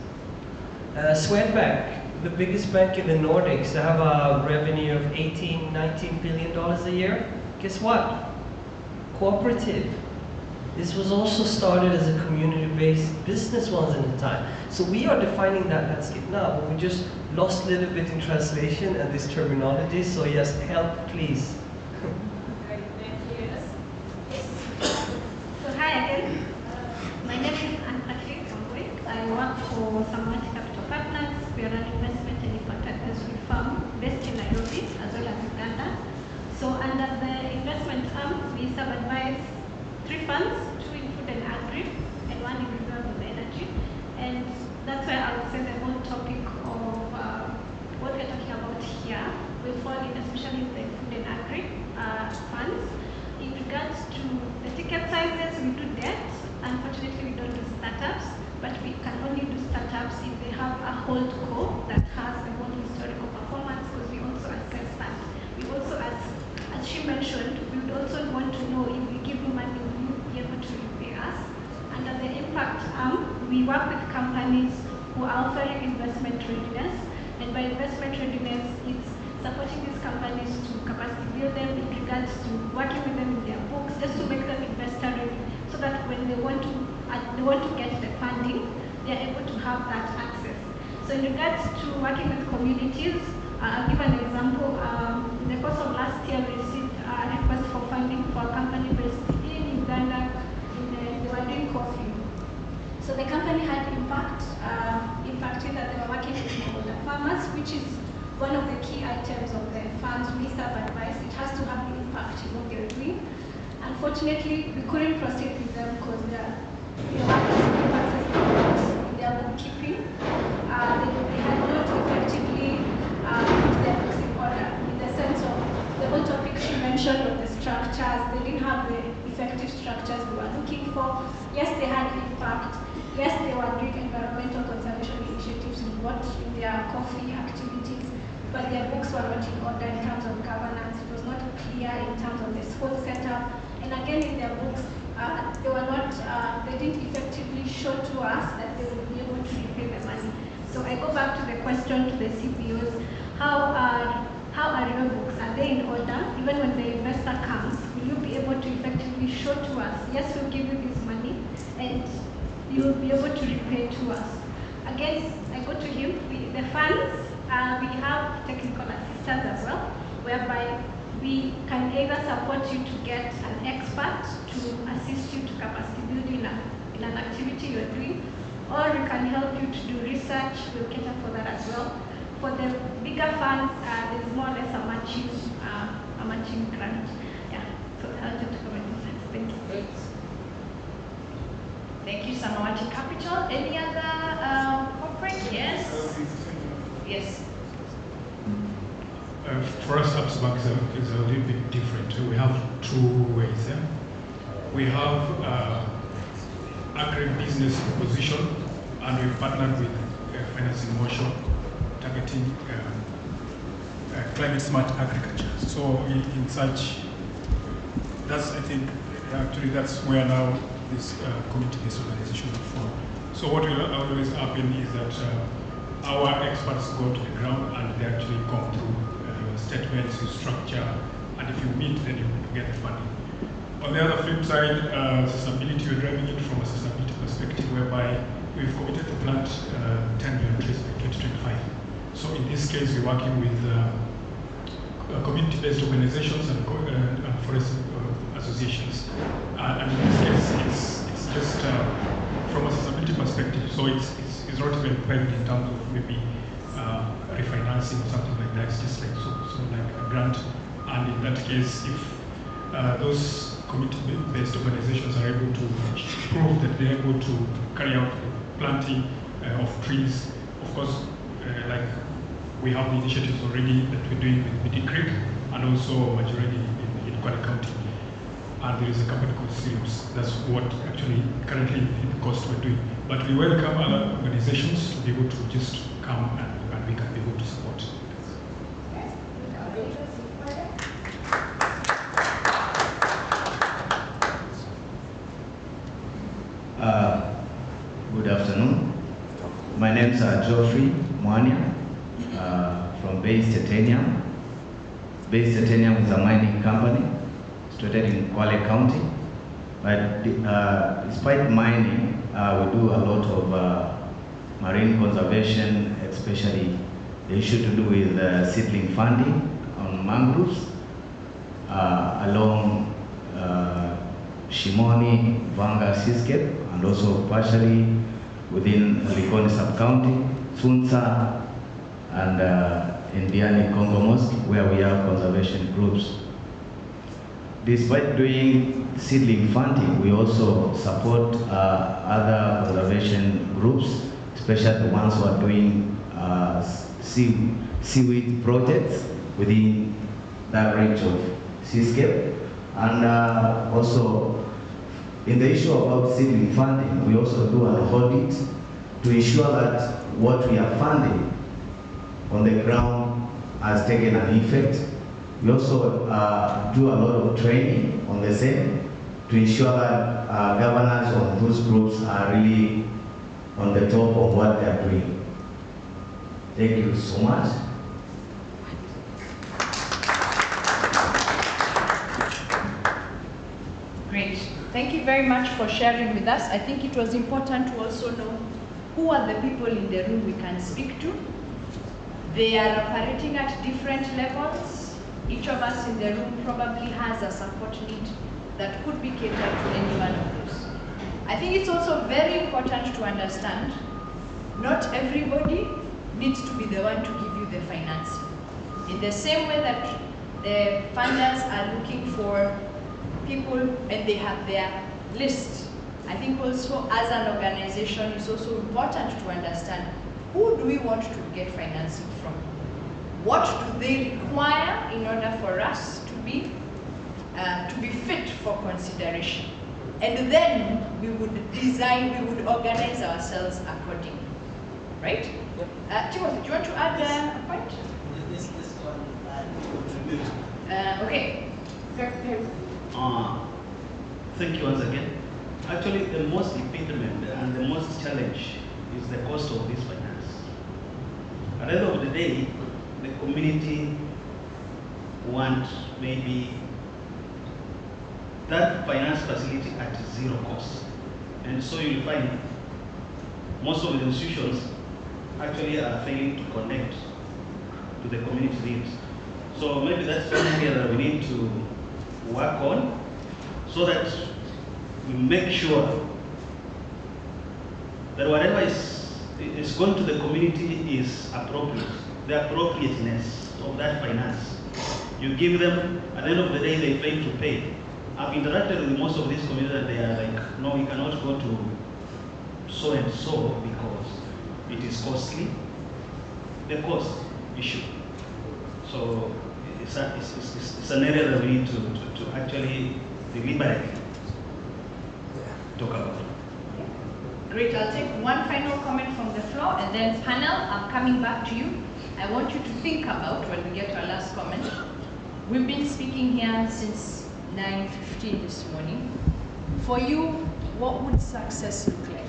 Swedbank, the biggest bank in the Nordics, they have a revenue of $18, $19 billion a year. Guess what? Cooperative. This was also started as a community-based business once in a time. So we are defining that landscape now, but we just lost a little bit in translation and this terminology. So yes, help please. Great, thank you. Yes. So hi again. My name is Anne-Patrick Kambui. I work for Samawati Capital Partners. We are an investment and impact advisory firm based in Nairobi as well as Uganda. So under the investment arm, we sub-advise 3 funds, 2 in food and agri, and 1 in renewable energy. And that's why I would say the whole topic of what we're talking about here will fall in, especially the food and agri funds. In regards to the ticket sizes, we do debt. Unfortunately, we don't do startups, but we can only do startups if they have a hold co that has the whole historical performance, because we also assess that. We also, as she mentioned, we would also want to know if we give you money, will you be able to repay us? Under the impact arm, we work with companies who are offering investment readiness, and by investment readiness, it's supporting these companies to capacity build them in regards to working with them in their books, just to make them investor ready, so that when they want to get the funding, they're able to have that access. So in regards to working with communities, I'll give an example. In the course of last year, we received a request for funding for a company based in Uganda. They were doing coffee. So the company had impact in that they were working with smallholder farmers, which is one of the key items of the funds we sub-advise. It has to have an impact in what they're doing. Unfortunately, we couldn't proceed with them because they had in their bookkeeping. They had not effectively put their books in order, in the sense of the whole topic she mentioned of the structures. They didn't have the effective structures we were looking for. Yes, they had impact. Yes, they were doing environmental conservation initiatives in their coffee activities, but their books were not in order in terms of governance. It was not clear in terms of the school setup. And again, in their books, they didn't effectively show to us that they would be able to repay the money. So I go back to the question to the CPOs, how are your books? Are they in order? Even when the investor comes, will you be able to effectively show to us, yes, we'll give you this money, and you will be able to repay to us? Again, I go to him, the funds, we have technical assistance as well, whereby we can either support you to get an expert to assist you to capacity building in an activity you're doing, or we can help you to do research. We'll cater for that as well. For the bigger funds, there's more or less a matching grant. Yeah, so I'll just comment on that. Thank you. Great. Thank you, Samawati Capital. Any other corporate? Yes? Yes. For us, Absa Bank is a little bit different. We have 2 ways. We have agribusiness proposition, and we partnered with Finance in Motion, targeting climate smart agriculture. So in such, I think, actually that's where now this community-based organization before. So what will always happen is that our experts go to the ground and they actually come through statements, structure, and if you meet, then you get the funding. On the other flip side, sustainability, we're driving it from a sustainability perspective whereby we've committed to plant 10 million trees by 2025. So in this case, we're working with community-based organizations and forest associations. And in this case, it's just from a sustainability perspective. So it's not even private in terms of maybe refinancing or something like that. It's just like so like a grant. And in that case, if those community-based organizations are able to prove that they're able to carry out planting of trees, of course, like we have the initiatives already that we're doing with the Creek and also majority in Kwale County. And there is a company called Sirius. That's what actually currently the cost we're doing. But we welcome other organizations to be able to just come and we can be able to support. Good afternoon. My name is Geoffrey Mwania from Base Titanium. Base Titanium is a mining company situated in Kwale County. But despite mining, we do a lot of marine conservation, especially the issue to do with seedling funding on mangroves along Shimoni, Vanga seascape, and also partially within Likoni sub-county, Sunsa, and Indiani Congo Mosque, where we have conservation groups. Despite doing seedling funding, we also support other conservation groups, especially the ones who are doing seaweed projects within that range of seascape. And also, in the issue about seedling funding, we also do an audit to ensure that what we are funding on the ground has taken an effect. We also do a lot of training on the same to ensure that governors of those groups are really on the top of what they are doing. Thank you so much. Great. Thank you very much for sharing with us. I think it was important to also know who are the people in the room we can speak to. They are operating at different levels. Each of us in the room probably has a support need that could be catered to any one of those. I think it's also very important to understand not everybody needs to be the one to give you the financing. In the same way that the funders are looking for people and they have their list, I think also as an organization it's also important to understand who do we want to get financing from? What do they require in order for us to be fit for consideration? And then we would design, we would organize ourselves accordingly, right? Yep. Timothy, do you want to add a point? This one contribute. Okay. Thank you once again. Actually, the most impediment and the most challenge is the cost of this finance. At the end of the day, the community want maybe that finance facility at zero cost. And so you'll find most of the institutions actually are failing to connect to the community needs. So maybe that's one area that we need to work on so that we make sure that whatever is going to the community is appropriate, the appropriateness of that finance. You give them, at the end of the day, they fail to pay. I've interacted with most of these communities that they are like, no, we cannot go to so and so because it is costly. The cost issue. So it's an area that we need to actually deliberately talk about. Great, I'll take one final comment from the floor and then panel, I'm coming back to you. I want you to think about when we get to our last comment. We've been speaking here since 9:15 this morning. For you, what would success look like?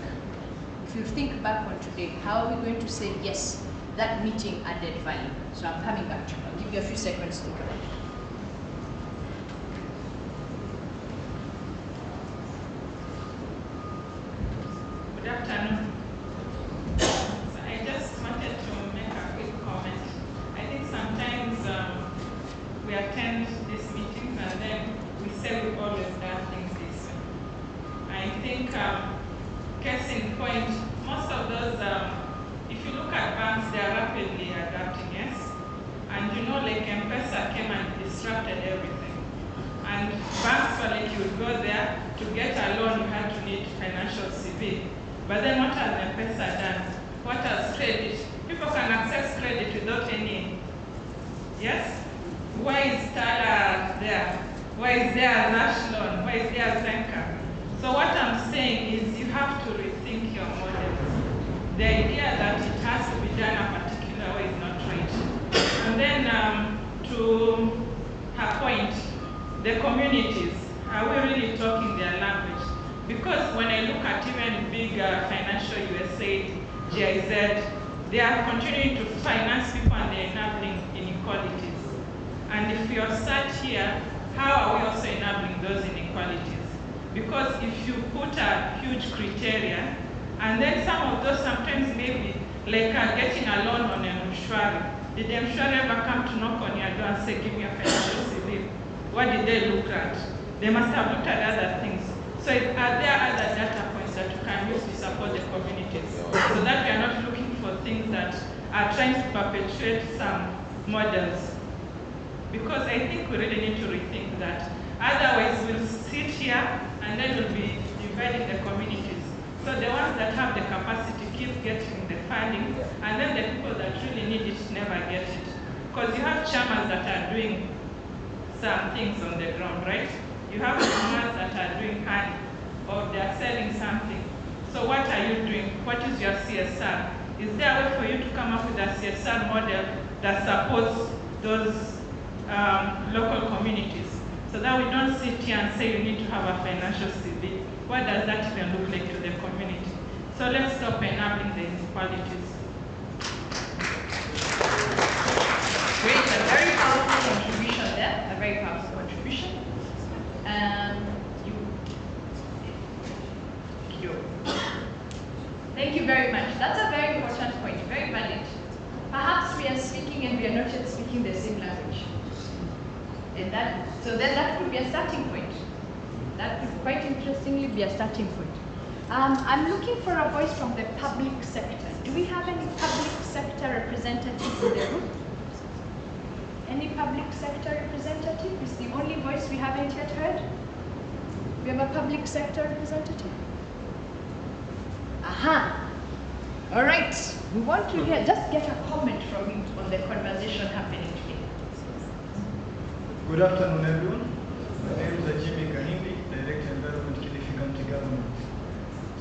If you think back on today, how are we going to say, yes, that meeting added value? So I'm coming back to you. I'll give you a few seconds to think about it. Good afternoon. So I just wanted to make a quick comment. I think sometimes we attend these meetings and then we say we've always done things this way. I think, case in point, most of those, if you look at banks, they are rapidly adapting, yes? And you know, like M-Pesa came and disrupted everything. And banks were like, you would go there, to get a loan, you had to need financial CV. But then what has M-Pesa done? What has credit? People can access credit without any, yes? Why is Tala there? Why is there a Nash loan? Why is there a Zenka? So what I'm saying is you have to rethink your models. The idea that it has to be done a particular way is not right. And then to her point, the communities, are we really talking their language? Because when I look at even big financial USAID, GIZ, they are continuing to finance people and they're enabling inequalities. And if you're sat here, how are we also enabling those inequalities? Because if you put a huge criteria, and then some of those sometimes maybe, like getting a loan on an Mshwari. Did the Mshwari ever come to knock on your door and say, give me a financial CV? What did they look at? They must have looked at other things. So are there other data points that you can use to support the communities? So that we are not looking for things that are trying to perpetuate some models. Because I think we really need to rethink that. Otherwise, we'll sit here and then we'll be dividing the communities. So the ones that have the capacity keep getting the funding, and then the people that really need it never get it. Because you have chairmans that are doing some things on the ground, right? You have farmers that are doing honey, or they are selling something. So what are you doing? What is your CSR? Is there a way for you to come up with a CSR model that supports those local communities? So that we don't sit here and say you need to have a financial CV. What does that even look like to the community? So let's stop enabling the inequalities. Great, a very powerful contribution there, a very powerful contribution. Thank you very much. That's a very important point, very valid. Perhaps we are speaking and we are not yet speaking the same language. And so then that could be a starting point. That could quite interestingly be a starting point. I'm looking for a voice from the public sector. Do we have any public sector representatives in the room? Any public sector representative? Is the only voice we haven't yet heard? We have a public sector representative? Aha! All right, we want to hear, just get a comment from you on the conversation happening today. Good afternoon, everyone. My name is Jimmy Kahindi, Director Environment, Kilifi County Government.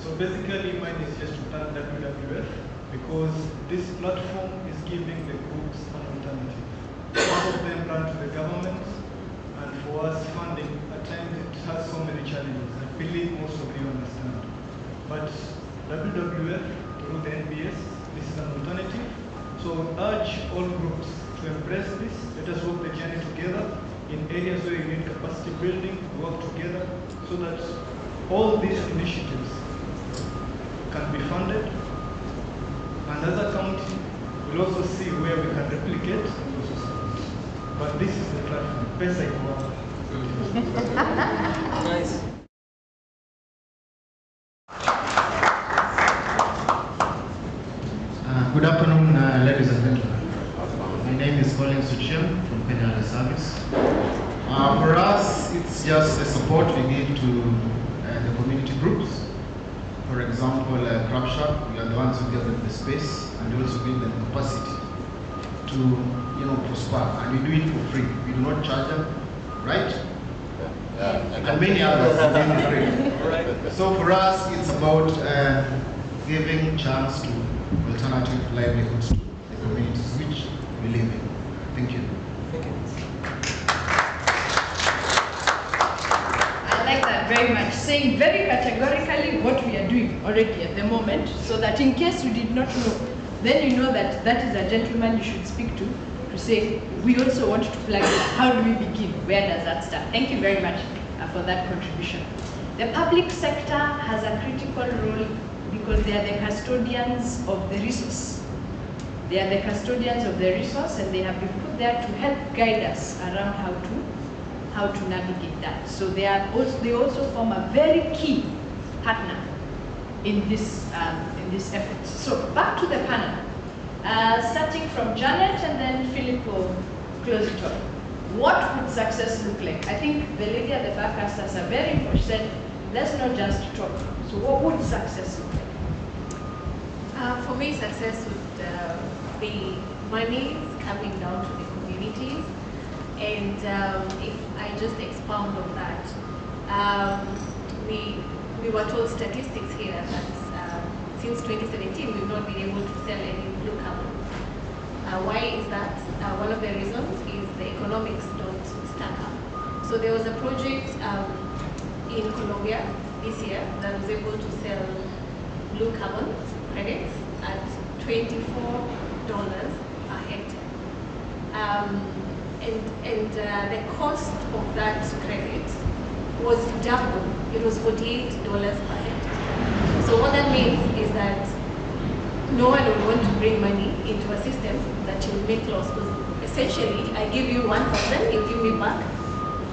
So basically, mine is just to thank WWF because this platform is giving the groups an alternative. Most of them run to the government, and for us, funding at times it has so many challenges. I believe most of you understand. But WWF, through the NBS, this is an alternative. So I urge all groups to embrace this. Let us work the journey together in areas where you need capacity building, work together so that all these initiatives can be funded. And as a county, we'll also see where we can replicate and also support. But this is the platform. Best I can. Nice. Good afternoon, ladies and gentlemen. My name is Colin Suchian from Penal Service. For us, it's just the support we give to the community groups. For example, Crab Shop, we are the ones who give them the space and we also give them capacity to, prosper. And we do it for free. We do not charge them, right? And many others are doing free. Right. So for us, it's about giving chance to alternative livelihoods to the communities which we live in. Thank you. Thank you. I like that very much. saying very categorically what we are doing already at the moment, so that in case you did not know, then you know that that is a gentleman you should speak to say, we also want to plug in. How do we begin? Where does that start? Thank you very much for that contribution. The public sector has a critical role because they are the custodians of the resource. They are the custodians of the resource, and they have been put there to help guide us around how to navigate that. So they also form a very key partner in this effort. So back to the panel, starting from Janet, and then Philip will close it off. What would success look like? I think the lady at the back asked us a very important. She said, let's not just talk. So what would success look like? For me, success would be money coming down to the communities. And if I just expound on that, we were told statistics here that since 2017 we've not been able to sell any blue carbon. Why is that? One of the reasons is the economics don't stack up. So there was a project in Colombia this year that was able to sell blue carbon credits at $24 a hectare. And the cost of that credit was double. It was $48 per hectare. So what that means is that no one would want to bring money into a system that you will make loss. Because essentially, I give you 1,000, you give me back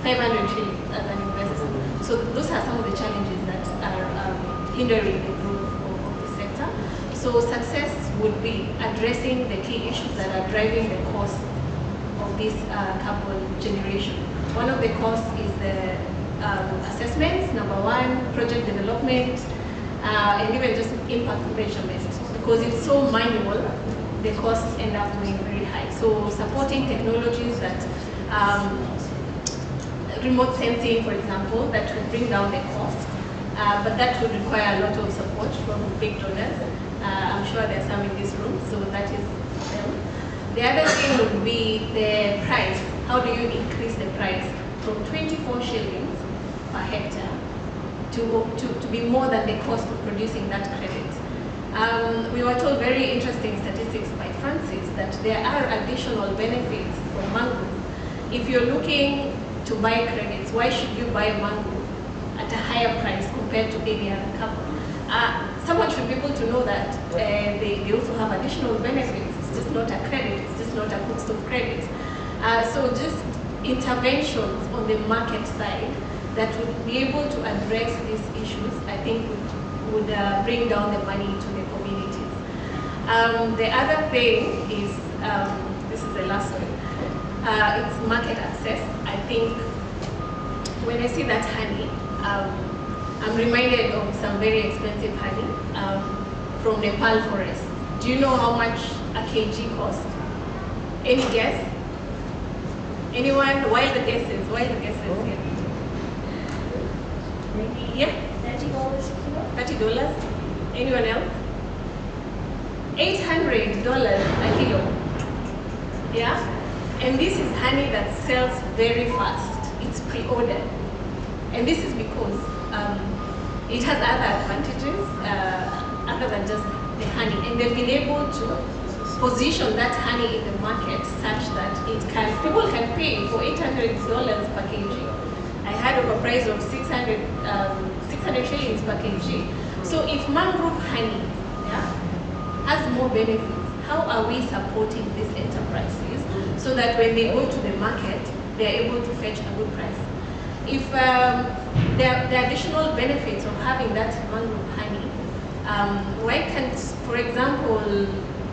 500 shillings as an investor. So those are some of the challenges that are hindering the growth of the sector. So success would be addressing the key issues that are driving the cost of this carbon generation. One of the costs is the assessments, number one, project development, and even just impact measurement. Because it's so manual, the costs end up being very high. So supporting technologies that, remote sensing, for example, that would bring down the cost, but that would require a lot of support from big donors. I'm sure there are some in this room, so that is them. The other thing would be the price. How do you increase the price from 24 shillings per hectare to be more than the cost of producing that credit? We were told very interesting statistics by Francis that there are additional benefits from mangrove. If you're looking to buy credits, why should you buy mangrove at a higher price compared to any other carbon? Someone should be able to know that they also have additional benefits. It's just not a credit, it's just not a cost of credit. So just interventions on the market side that would be able to address these issues, I think would bring down the money to the communities. The other thing is, this is the last one, it's market access. I think when I see that honey, I'm reminded of some very expensive honey from Nepal forest. Do you know how much a kg costs? Any guess? Anyone? Wild guesses? Wild guesses? Yeah. Maybe, yeah? $30 a kilo. $30? Anyone else? $800 a kilo. Yeah? And this is honey that sells very fast. It's pre-ordered. And this is because it has other advantages other than just the honey. And they've been able to position that honey in the market such that people can pay for $800 per kg. I heard of a price of 600 shillings per kg. So if mangrove honey has more benefits, how are we supporting these enterprises so that when they go to the market, they're able to fetch a good price? If there are additional benefits of having that mangrove honey, why can't, for example,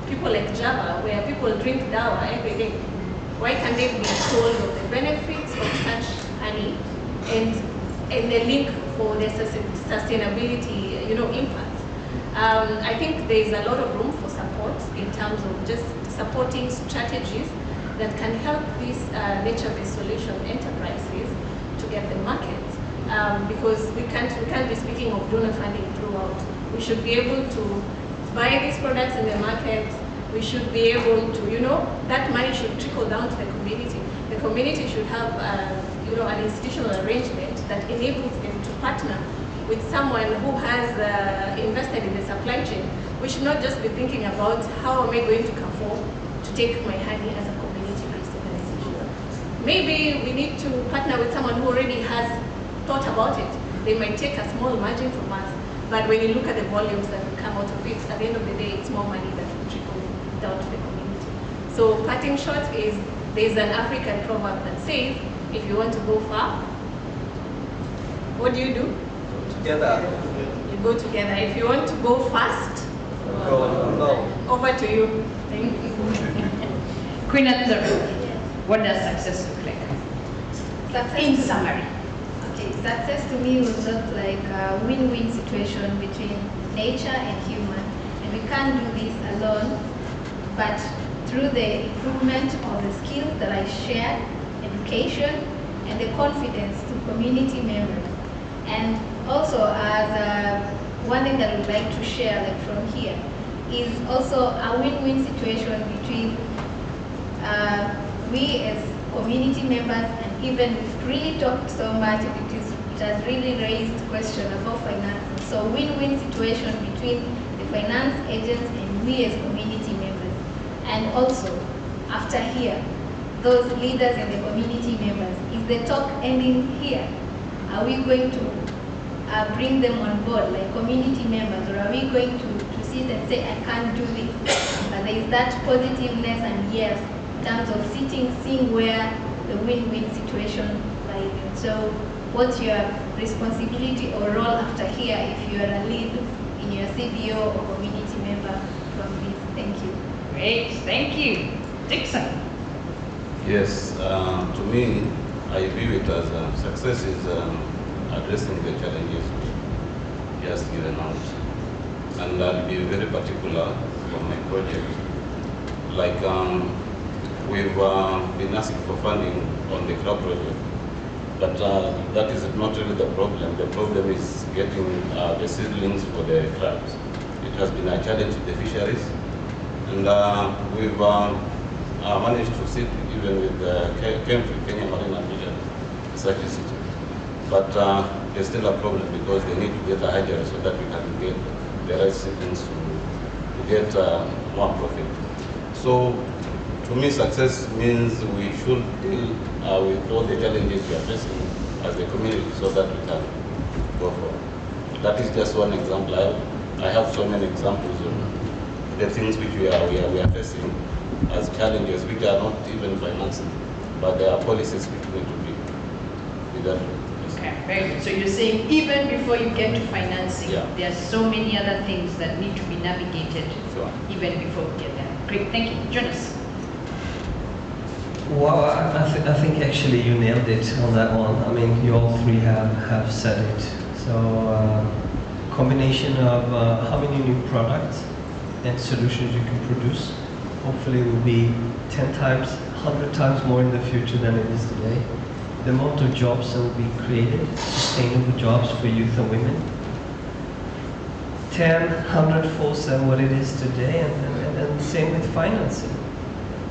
people like Java, where people drink dawa every day, why can't they be told of the benefits of such honey and the link for the sustainability, impact? I think there is a lot of room for support in terms of just supporting strategies that can help these nature-based solution enterprises to get the market. Because we can't be speaking of donor funding throughout. We should be able to buy these products in the market. We should be able to, that money should trickle down to the community. The community should have, an institutional arrangement that enables them to partner with someone who has invested in the supply chain, we should not just be thinking about how am I going to afford to take my honey as a community-based organization. Maybe we need to partner with someone who already has thought about it. They might take a small margin from us, but when you look at the volumes that will come out of it, at the end of the day, it's more money that will trickle down to the community. So parting shot is, there's an African proverb that says, if you want to go far, what do? Together. You go together. If you want to go fast, go. Over to you. Thank you. Queen Elizabeth, what does success look like? Success In summary. Okay, success to me would look like a win-win situation between nature and human. And we can't do this alone, but through the improvement of the skills that I share, education, and the confidence to community members. And also, as one thing that we'd like to share, like from here, is also a win-win situation between we as community members, and even we've really talked so much, it has really raised question about finance. So win-win situation between the finance agents and we as community members. And also, after here, those leaders and the community members, is the talk ending here? Are we going to bring them on board like community members, or are we going to sit and say, I can't do this? But there is that positiveness and yes, in terms of sitting, seeing where the win-win situation lies in. So what's your responsibility or role after here if you are a lead in your CBO or community member from this? Thank you. Great, thank you. Dixon. Yes, to me, I view it as success is addressing the challenges we just given out. And I'll be very particular on my project. Like we've been asking for funding on the crab project, but that is not really the problem. The problem is getting the seedlings for the crabs. It has been a challenge with the fisheries, and we've managed to sit even with the Kenya Marine and Fisheries Research Institute. But there's still a problem because they need to get a hatchery so that we can get the right seedlings to get more profit. So to me, success means we should deal with all the challenges we are facing as a community so that we can go forward. That is just one example. I have so many examples of the things which we are facing as challenges which are not even financing, but there are policies which need to be done. Okay, very good. So you're saying even before you get to financing, there are so many other things that need to be navigated even before we get there. Great, thank you. Jonas. Well, I think actually you nailed it on that one. I mean, you all three have said it. So combination of how many new products and solutions you can produce, hopefully will be 10 times, 100 times more in the future than it is today. The amount of jobs that will be created, sustainable jobs for youth and women, 10, 100-fold than what it is today, and same with financing.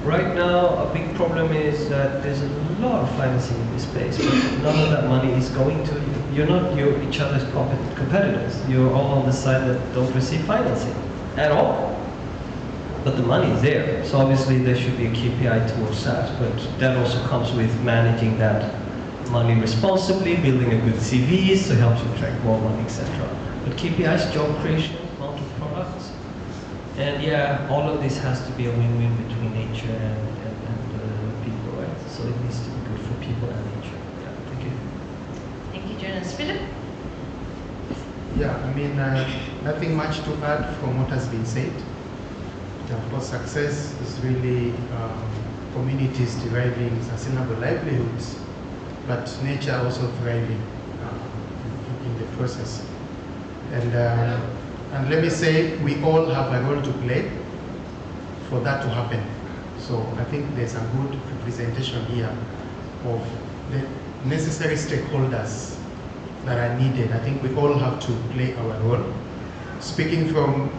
Right now, a big problem is that there's a lot of financing in this space, but none of that money is going to you. You're not each other's competitors. You're all on the side that don't receive financing at all. But the money is there, so obviously there should be a KPI towards that, but that also comes with managing that money responsibly, building a good CV, so it helps you attract more money, etc. But KPIs, job creation, amount of products, and yeah, all of this has to be a win-win between nature and people, right? So it needs to be good for people and nature. Yeah, thank you. Thank you, Jonas. Philip? Yeah, I mean, nothing much to add from what has been said. Of course, success is really communities deriving sustainable livelihoods, but nature also thriving in the process. And let me say, we all have a role to play for that to happen. So I think there's a good representation here of the necessary stakeholders that are needed. I think we all have to play our role. Speaking from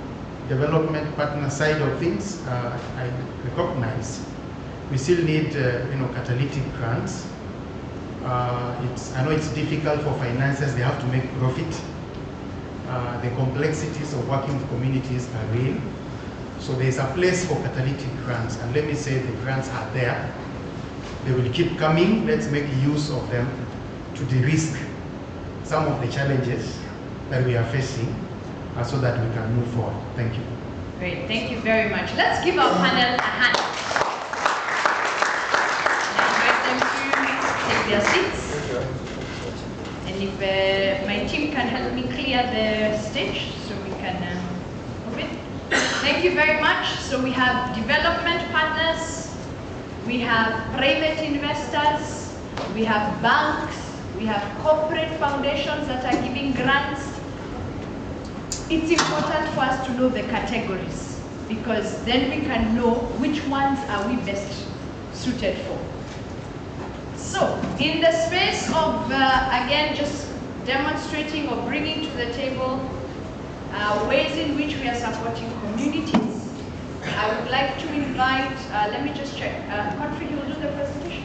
development partner side of things, I recognize we still need catalytic grants. I know it's difficult for financiers, they have to make profit, the complexities of working with communities are real. So there's a place for catalytic grants, and let me say the grants are there. They will keep coming. Let's make use of them to de-risk some of the challenges that we are facing so that we can move forward. Thank you. Great, thank you very much. Let's give our panel a hand. I invite them to take their seats. And if my team can help me clear the stage so we can move it. Thank you very much. So we have development partners, we have private investors, we have banks, we have corporate foundations that are giving grants. It's important for us to know the categories because then we can know which ones are we best suited for. So, in the space of, again, just demonstrating or bringing to the table ways in which we are supporting communities, I would like to invite, let me just check, Godfrey, you will do the presentation?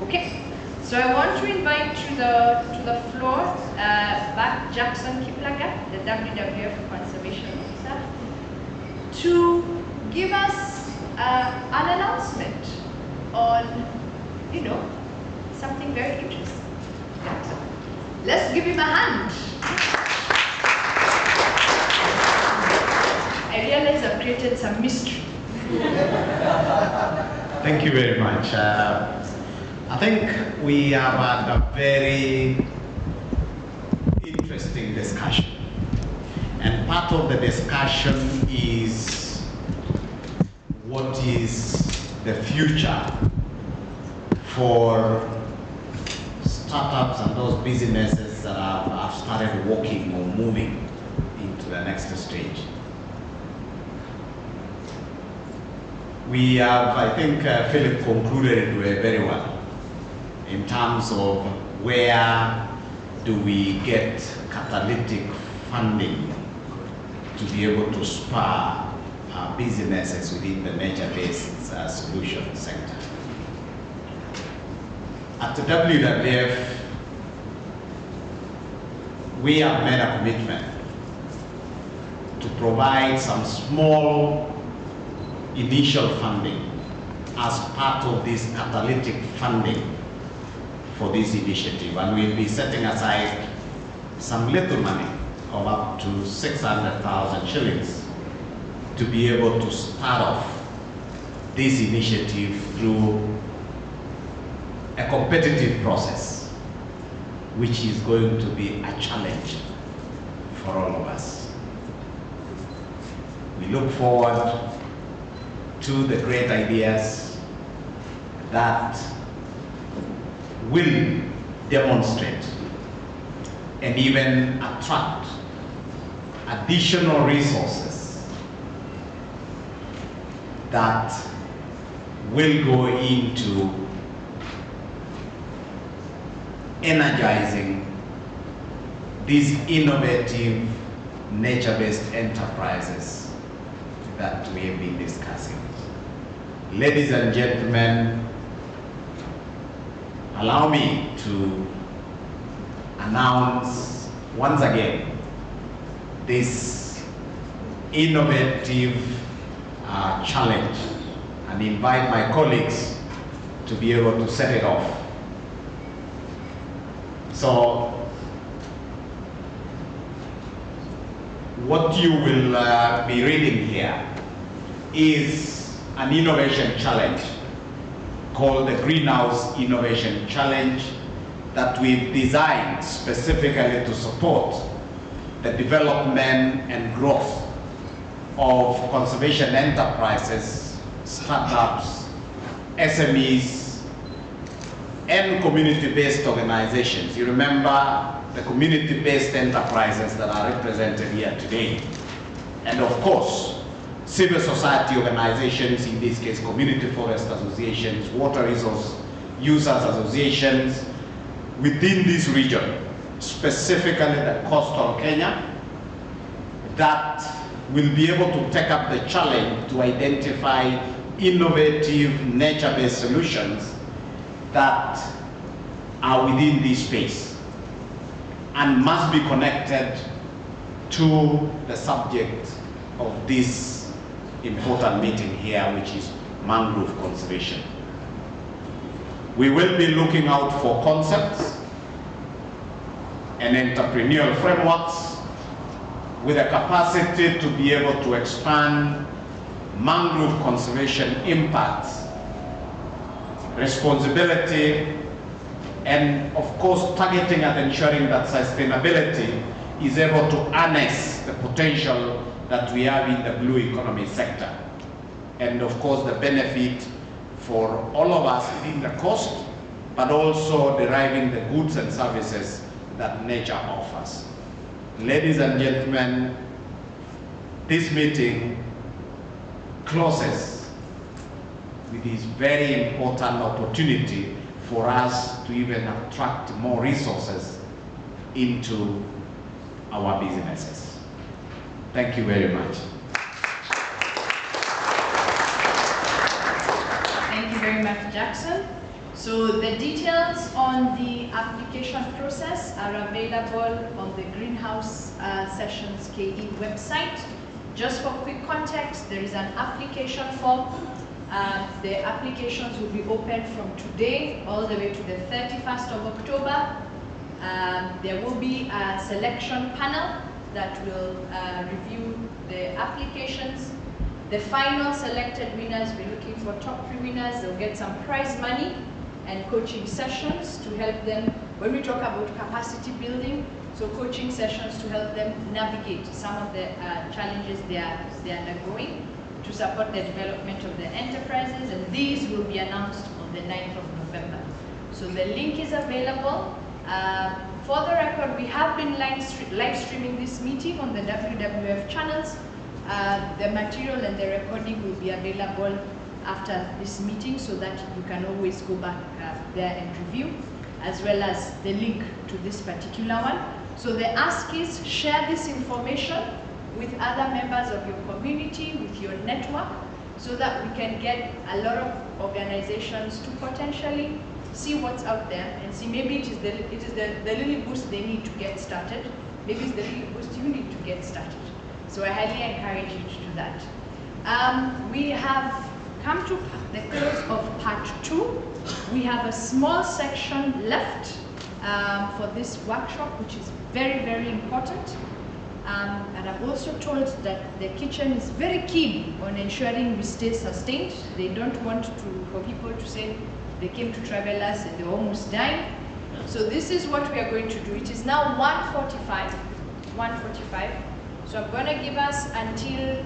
Okay. So I want to invite to the floor back Jackson Kiplagat, the WWF Conservation Officer, to give us an announcement on, you know, something very interesting. Jackson. Let's give him a hand. I realize I've created some mystery. Thank you very much. I think we have had a very interesting discussion. And part of the discussion is what is the future for startups and those businesses that have started walking or moving into the next stage. We have, I think Philip concluded it very well in terms of where do we get catalytic funding to be able to spur businesses within the nature-based solution sector. At the WWF, we have made a commitment to provide some small initial funding as part of this catalytic funding for this initiative, and we'll be setting aside some little money of up to 600,000 shillings to be able to start off this initiative through a competitive process, which is going to be a challenge for all of us. We look forward to the great ideas that will demonstrate and even attract additional resources that will go into energizing these innovative nature-based enterprises that we have been discussing. Ladies and gentlemen, allow me to announce once again this innovative challenge and invite my colleagues to be able to set it off. So, what you will be reading here is an innovation challenge called the Greenhouse Innovation Challenge that we've designed specifically to support the development and growth of conservation enterprises, startups, SMEs, and community-based organizations. You remember the community-based enterprises that are represented here today. And of course, civil society organizations, in this case community forest associations, water resource users associations within this region, specifically the coastal Kenya, that will be able to take up the challenge to identify innovative nature-based solutions that are within this space and must be connected to the subject of this important meeting here, which is mangrove conservation. We will be looking out for concepts and entrepreneurial frameworks with a capacity to be able to expand mangrove conservation impacts, responsibility, and of course targeting and ensuring that sustainability is able to harness the potential that we have in the blue economy sector. And of course the benefit for all of us in the cost, but also deriving the goods and services that nature offers. Ladies and gentlemen, this meeting closes with this very important opportunity for us to even attract more resources into our businesses. Thank you very much. Thank you very much, Jackson. So the details on the application process are available on the Greenhouse Sessions KE website. Just for quick context, there is an application form. The applications will be open from today all the way to the 31st of October. There will be a selection panel that will review the applications. The final selected winners, we're looking for top 3 winners. They'll get some prize money and coaching sessions to help them, when we talk about capacity building, so coaching sessions to help them navigate some of the challenges they are undergoing to support the development of the enterprises, and these will be announced on the 9th of November. So the link is available. For the record, we have been live streaming this meeting on the WWF channels. The material and the recording will be available after this meeting so that you can always go back there and review, as well as the link to this particular one. So the ask is share this information with other members of your community, with your network, so that we can get a lot of organizations to potentially see what's out there and see maybe it is the little boost they need to get started. Maybe it's the little boost you need to get started. So I highly encourage you to do that. We have come to the close of part 2. We have a small section left for this workshop, which is very, very important. And I'm also told that the kitchen is very keen on ensuring we stay sustained. They don't want for people to say they came to Travelers and they're almost dying. So this is what we are going to do. It is now 1:45. So I'm going to give us until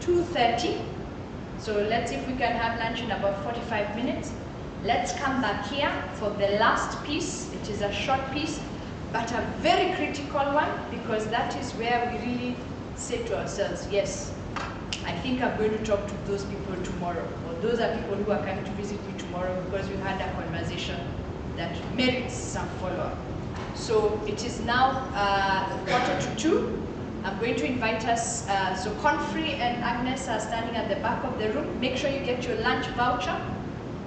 2:30. So let's see if we can have lunch in about 45 minutes. Let's come back here for the last piece. It is a short piece, but a very critical one, because that is where we really say to ourselves, yes, I think I'm going to talk to those people tomorrow, or those are people who are coming to visit me tomorrow because we had a conversation that merits some follow-up. So it is now 1:45. I'm going to invite us, so Confrey and Agnes are standing at the back of the room. Make sure you get your lunch voucher.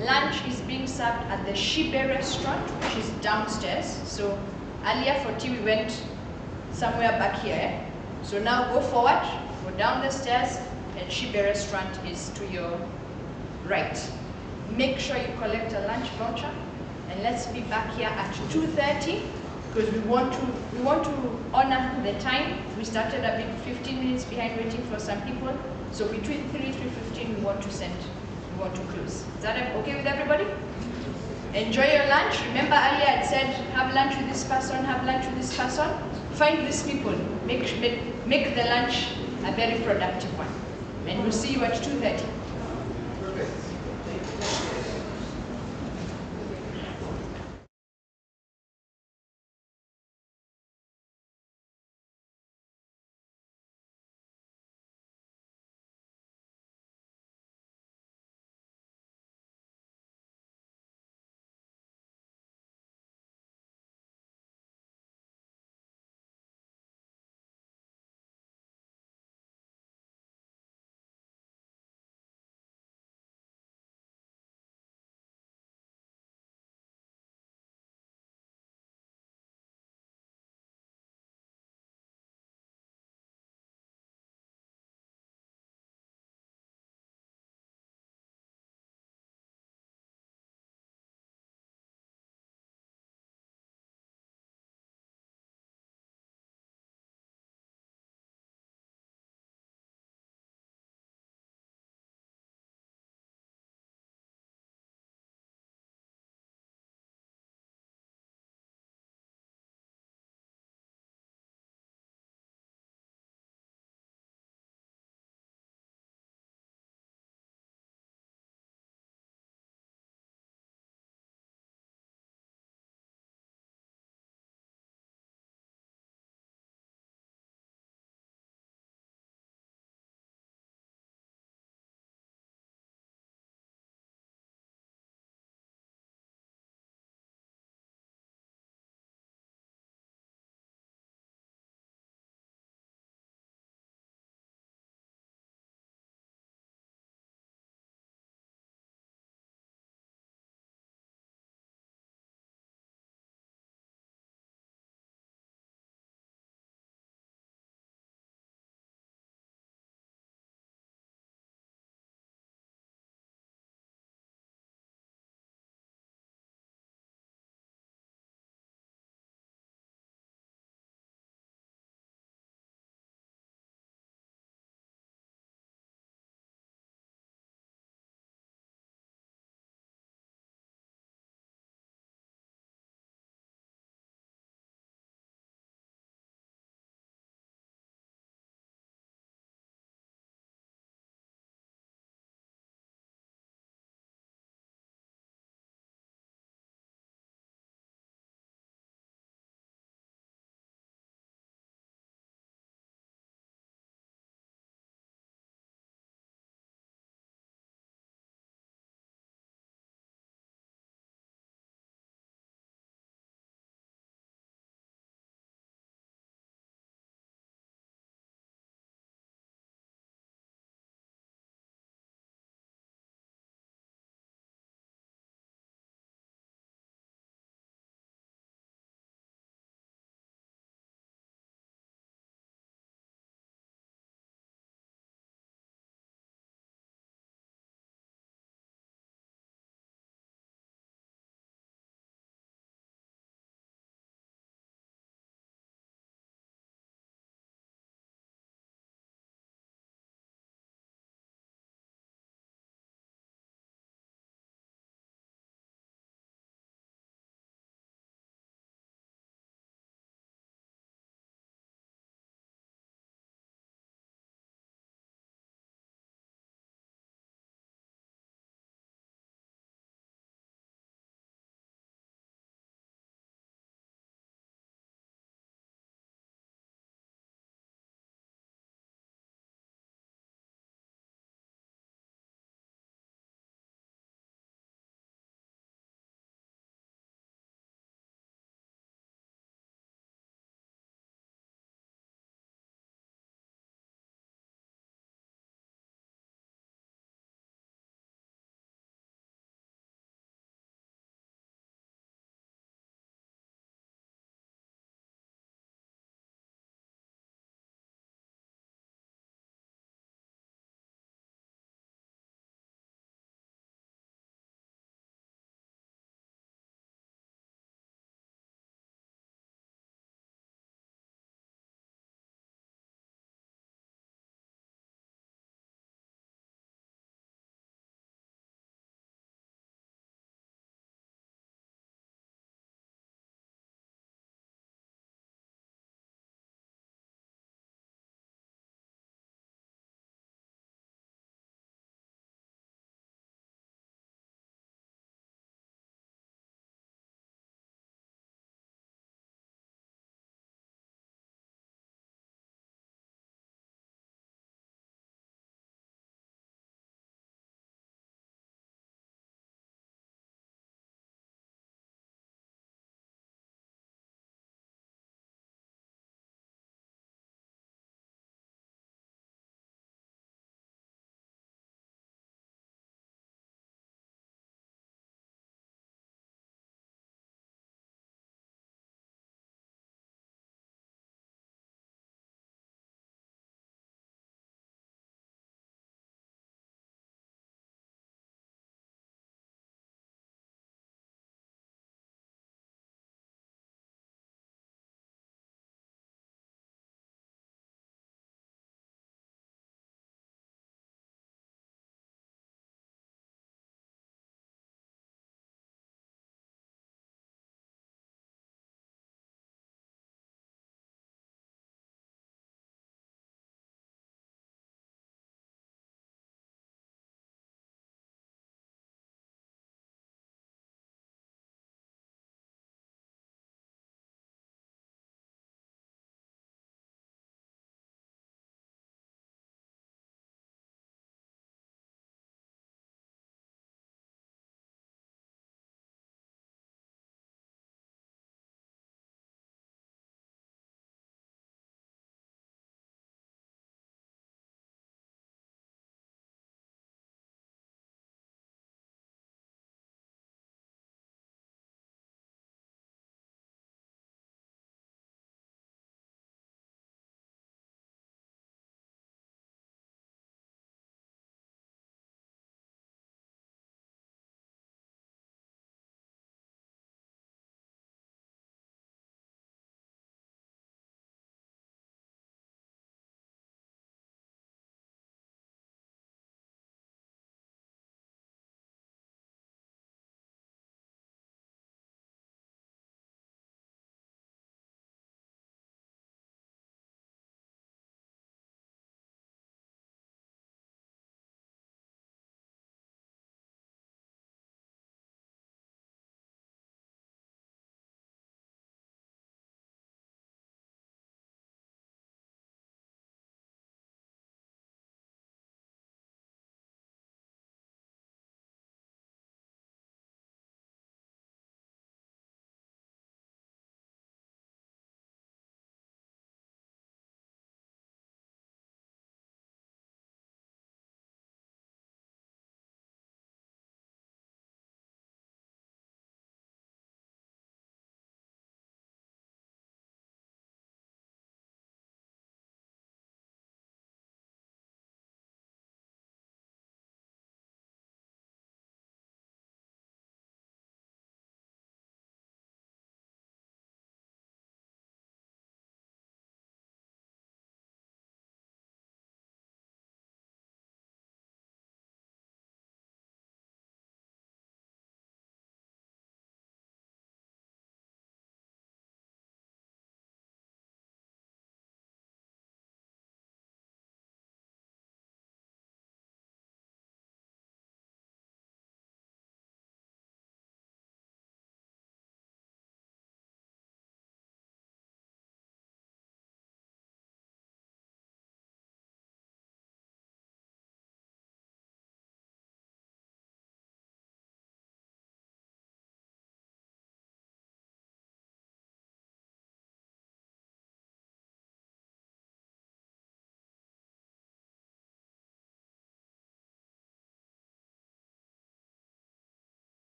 Lunch is being served at the Shibe restaurant, which is downstairs. So earlier for tea we went somewhere back here. So now go forward, go down the stairs, and Shibe restaurant is to your right. Make sure you collect a lunch voucher, and let's be back here at 2:30. Because we want to honor the time. We started a bit 15 minutes behind waiting for some people. So between 3 and 3:15 we want to close. Is that okay with everybody? Enjoy your lunch. Remember earlier I said have lunch with this person, have lunch with this person. Find these people. Make the lunch a very productive one. And we'll see you at 2:30.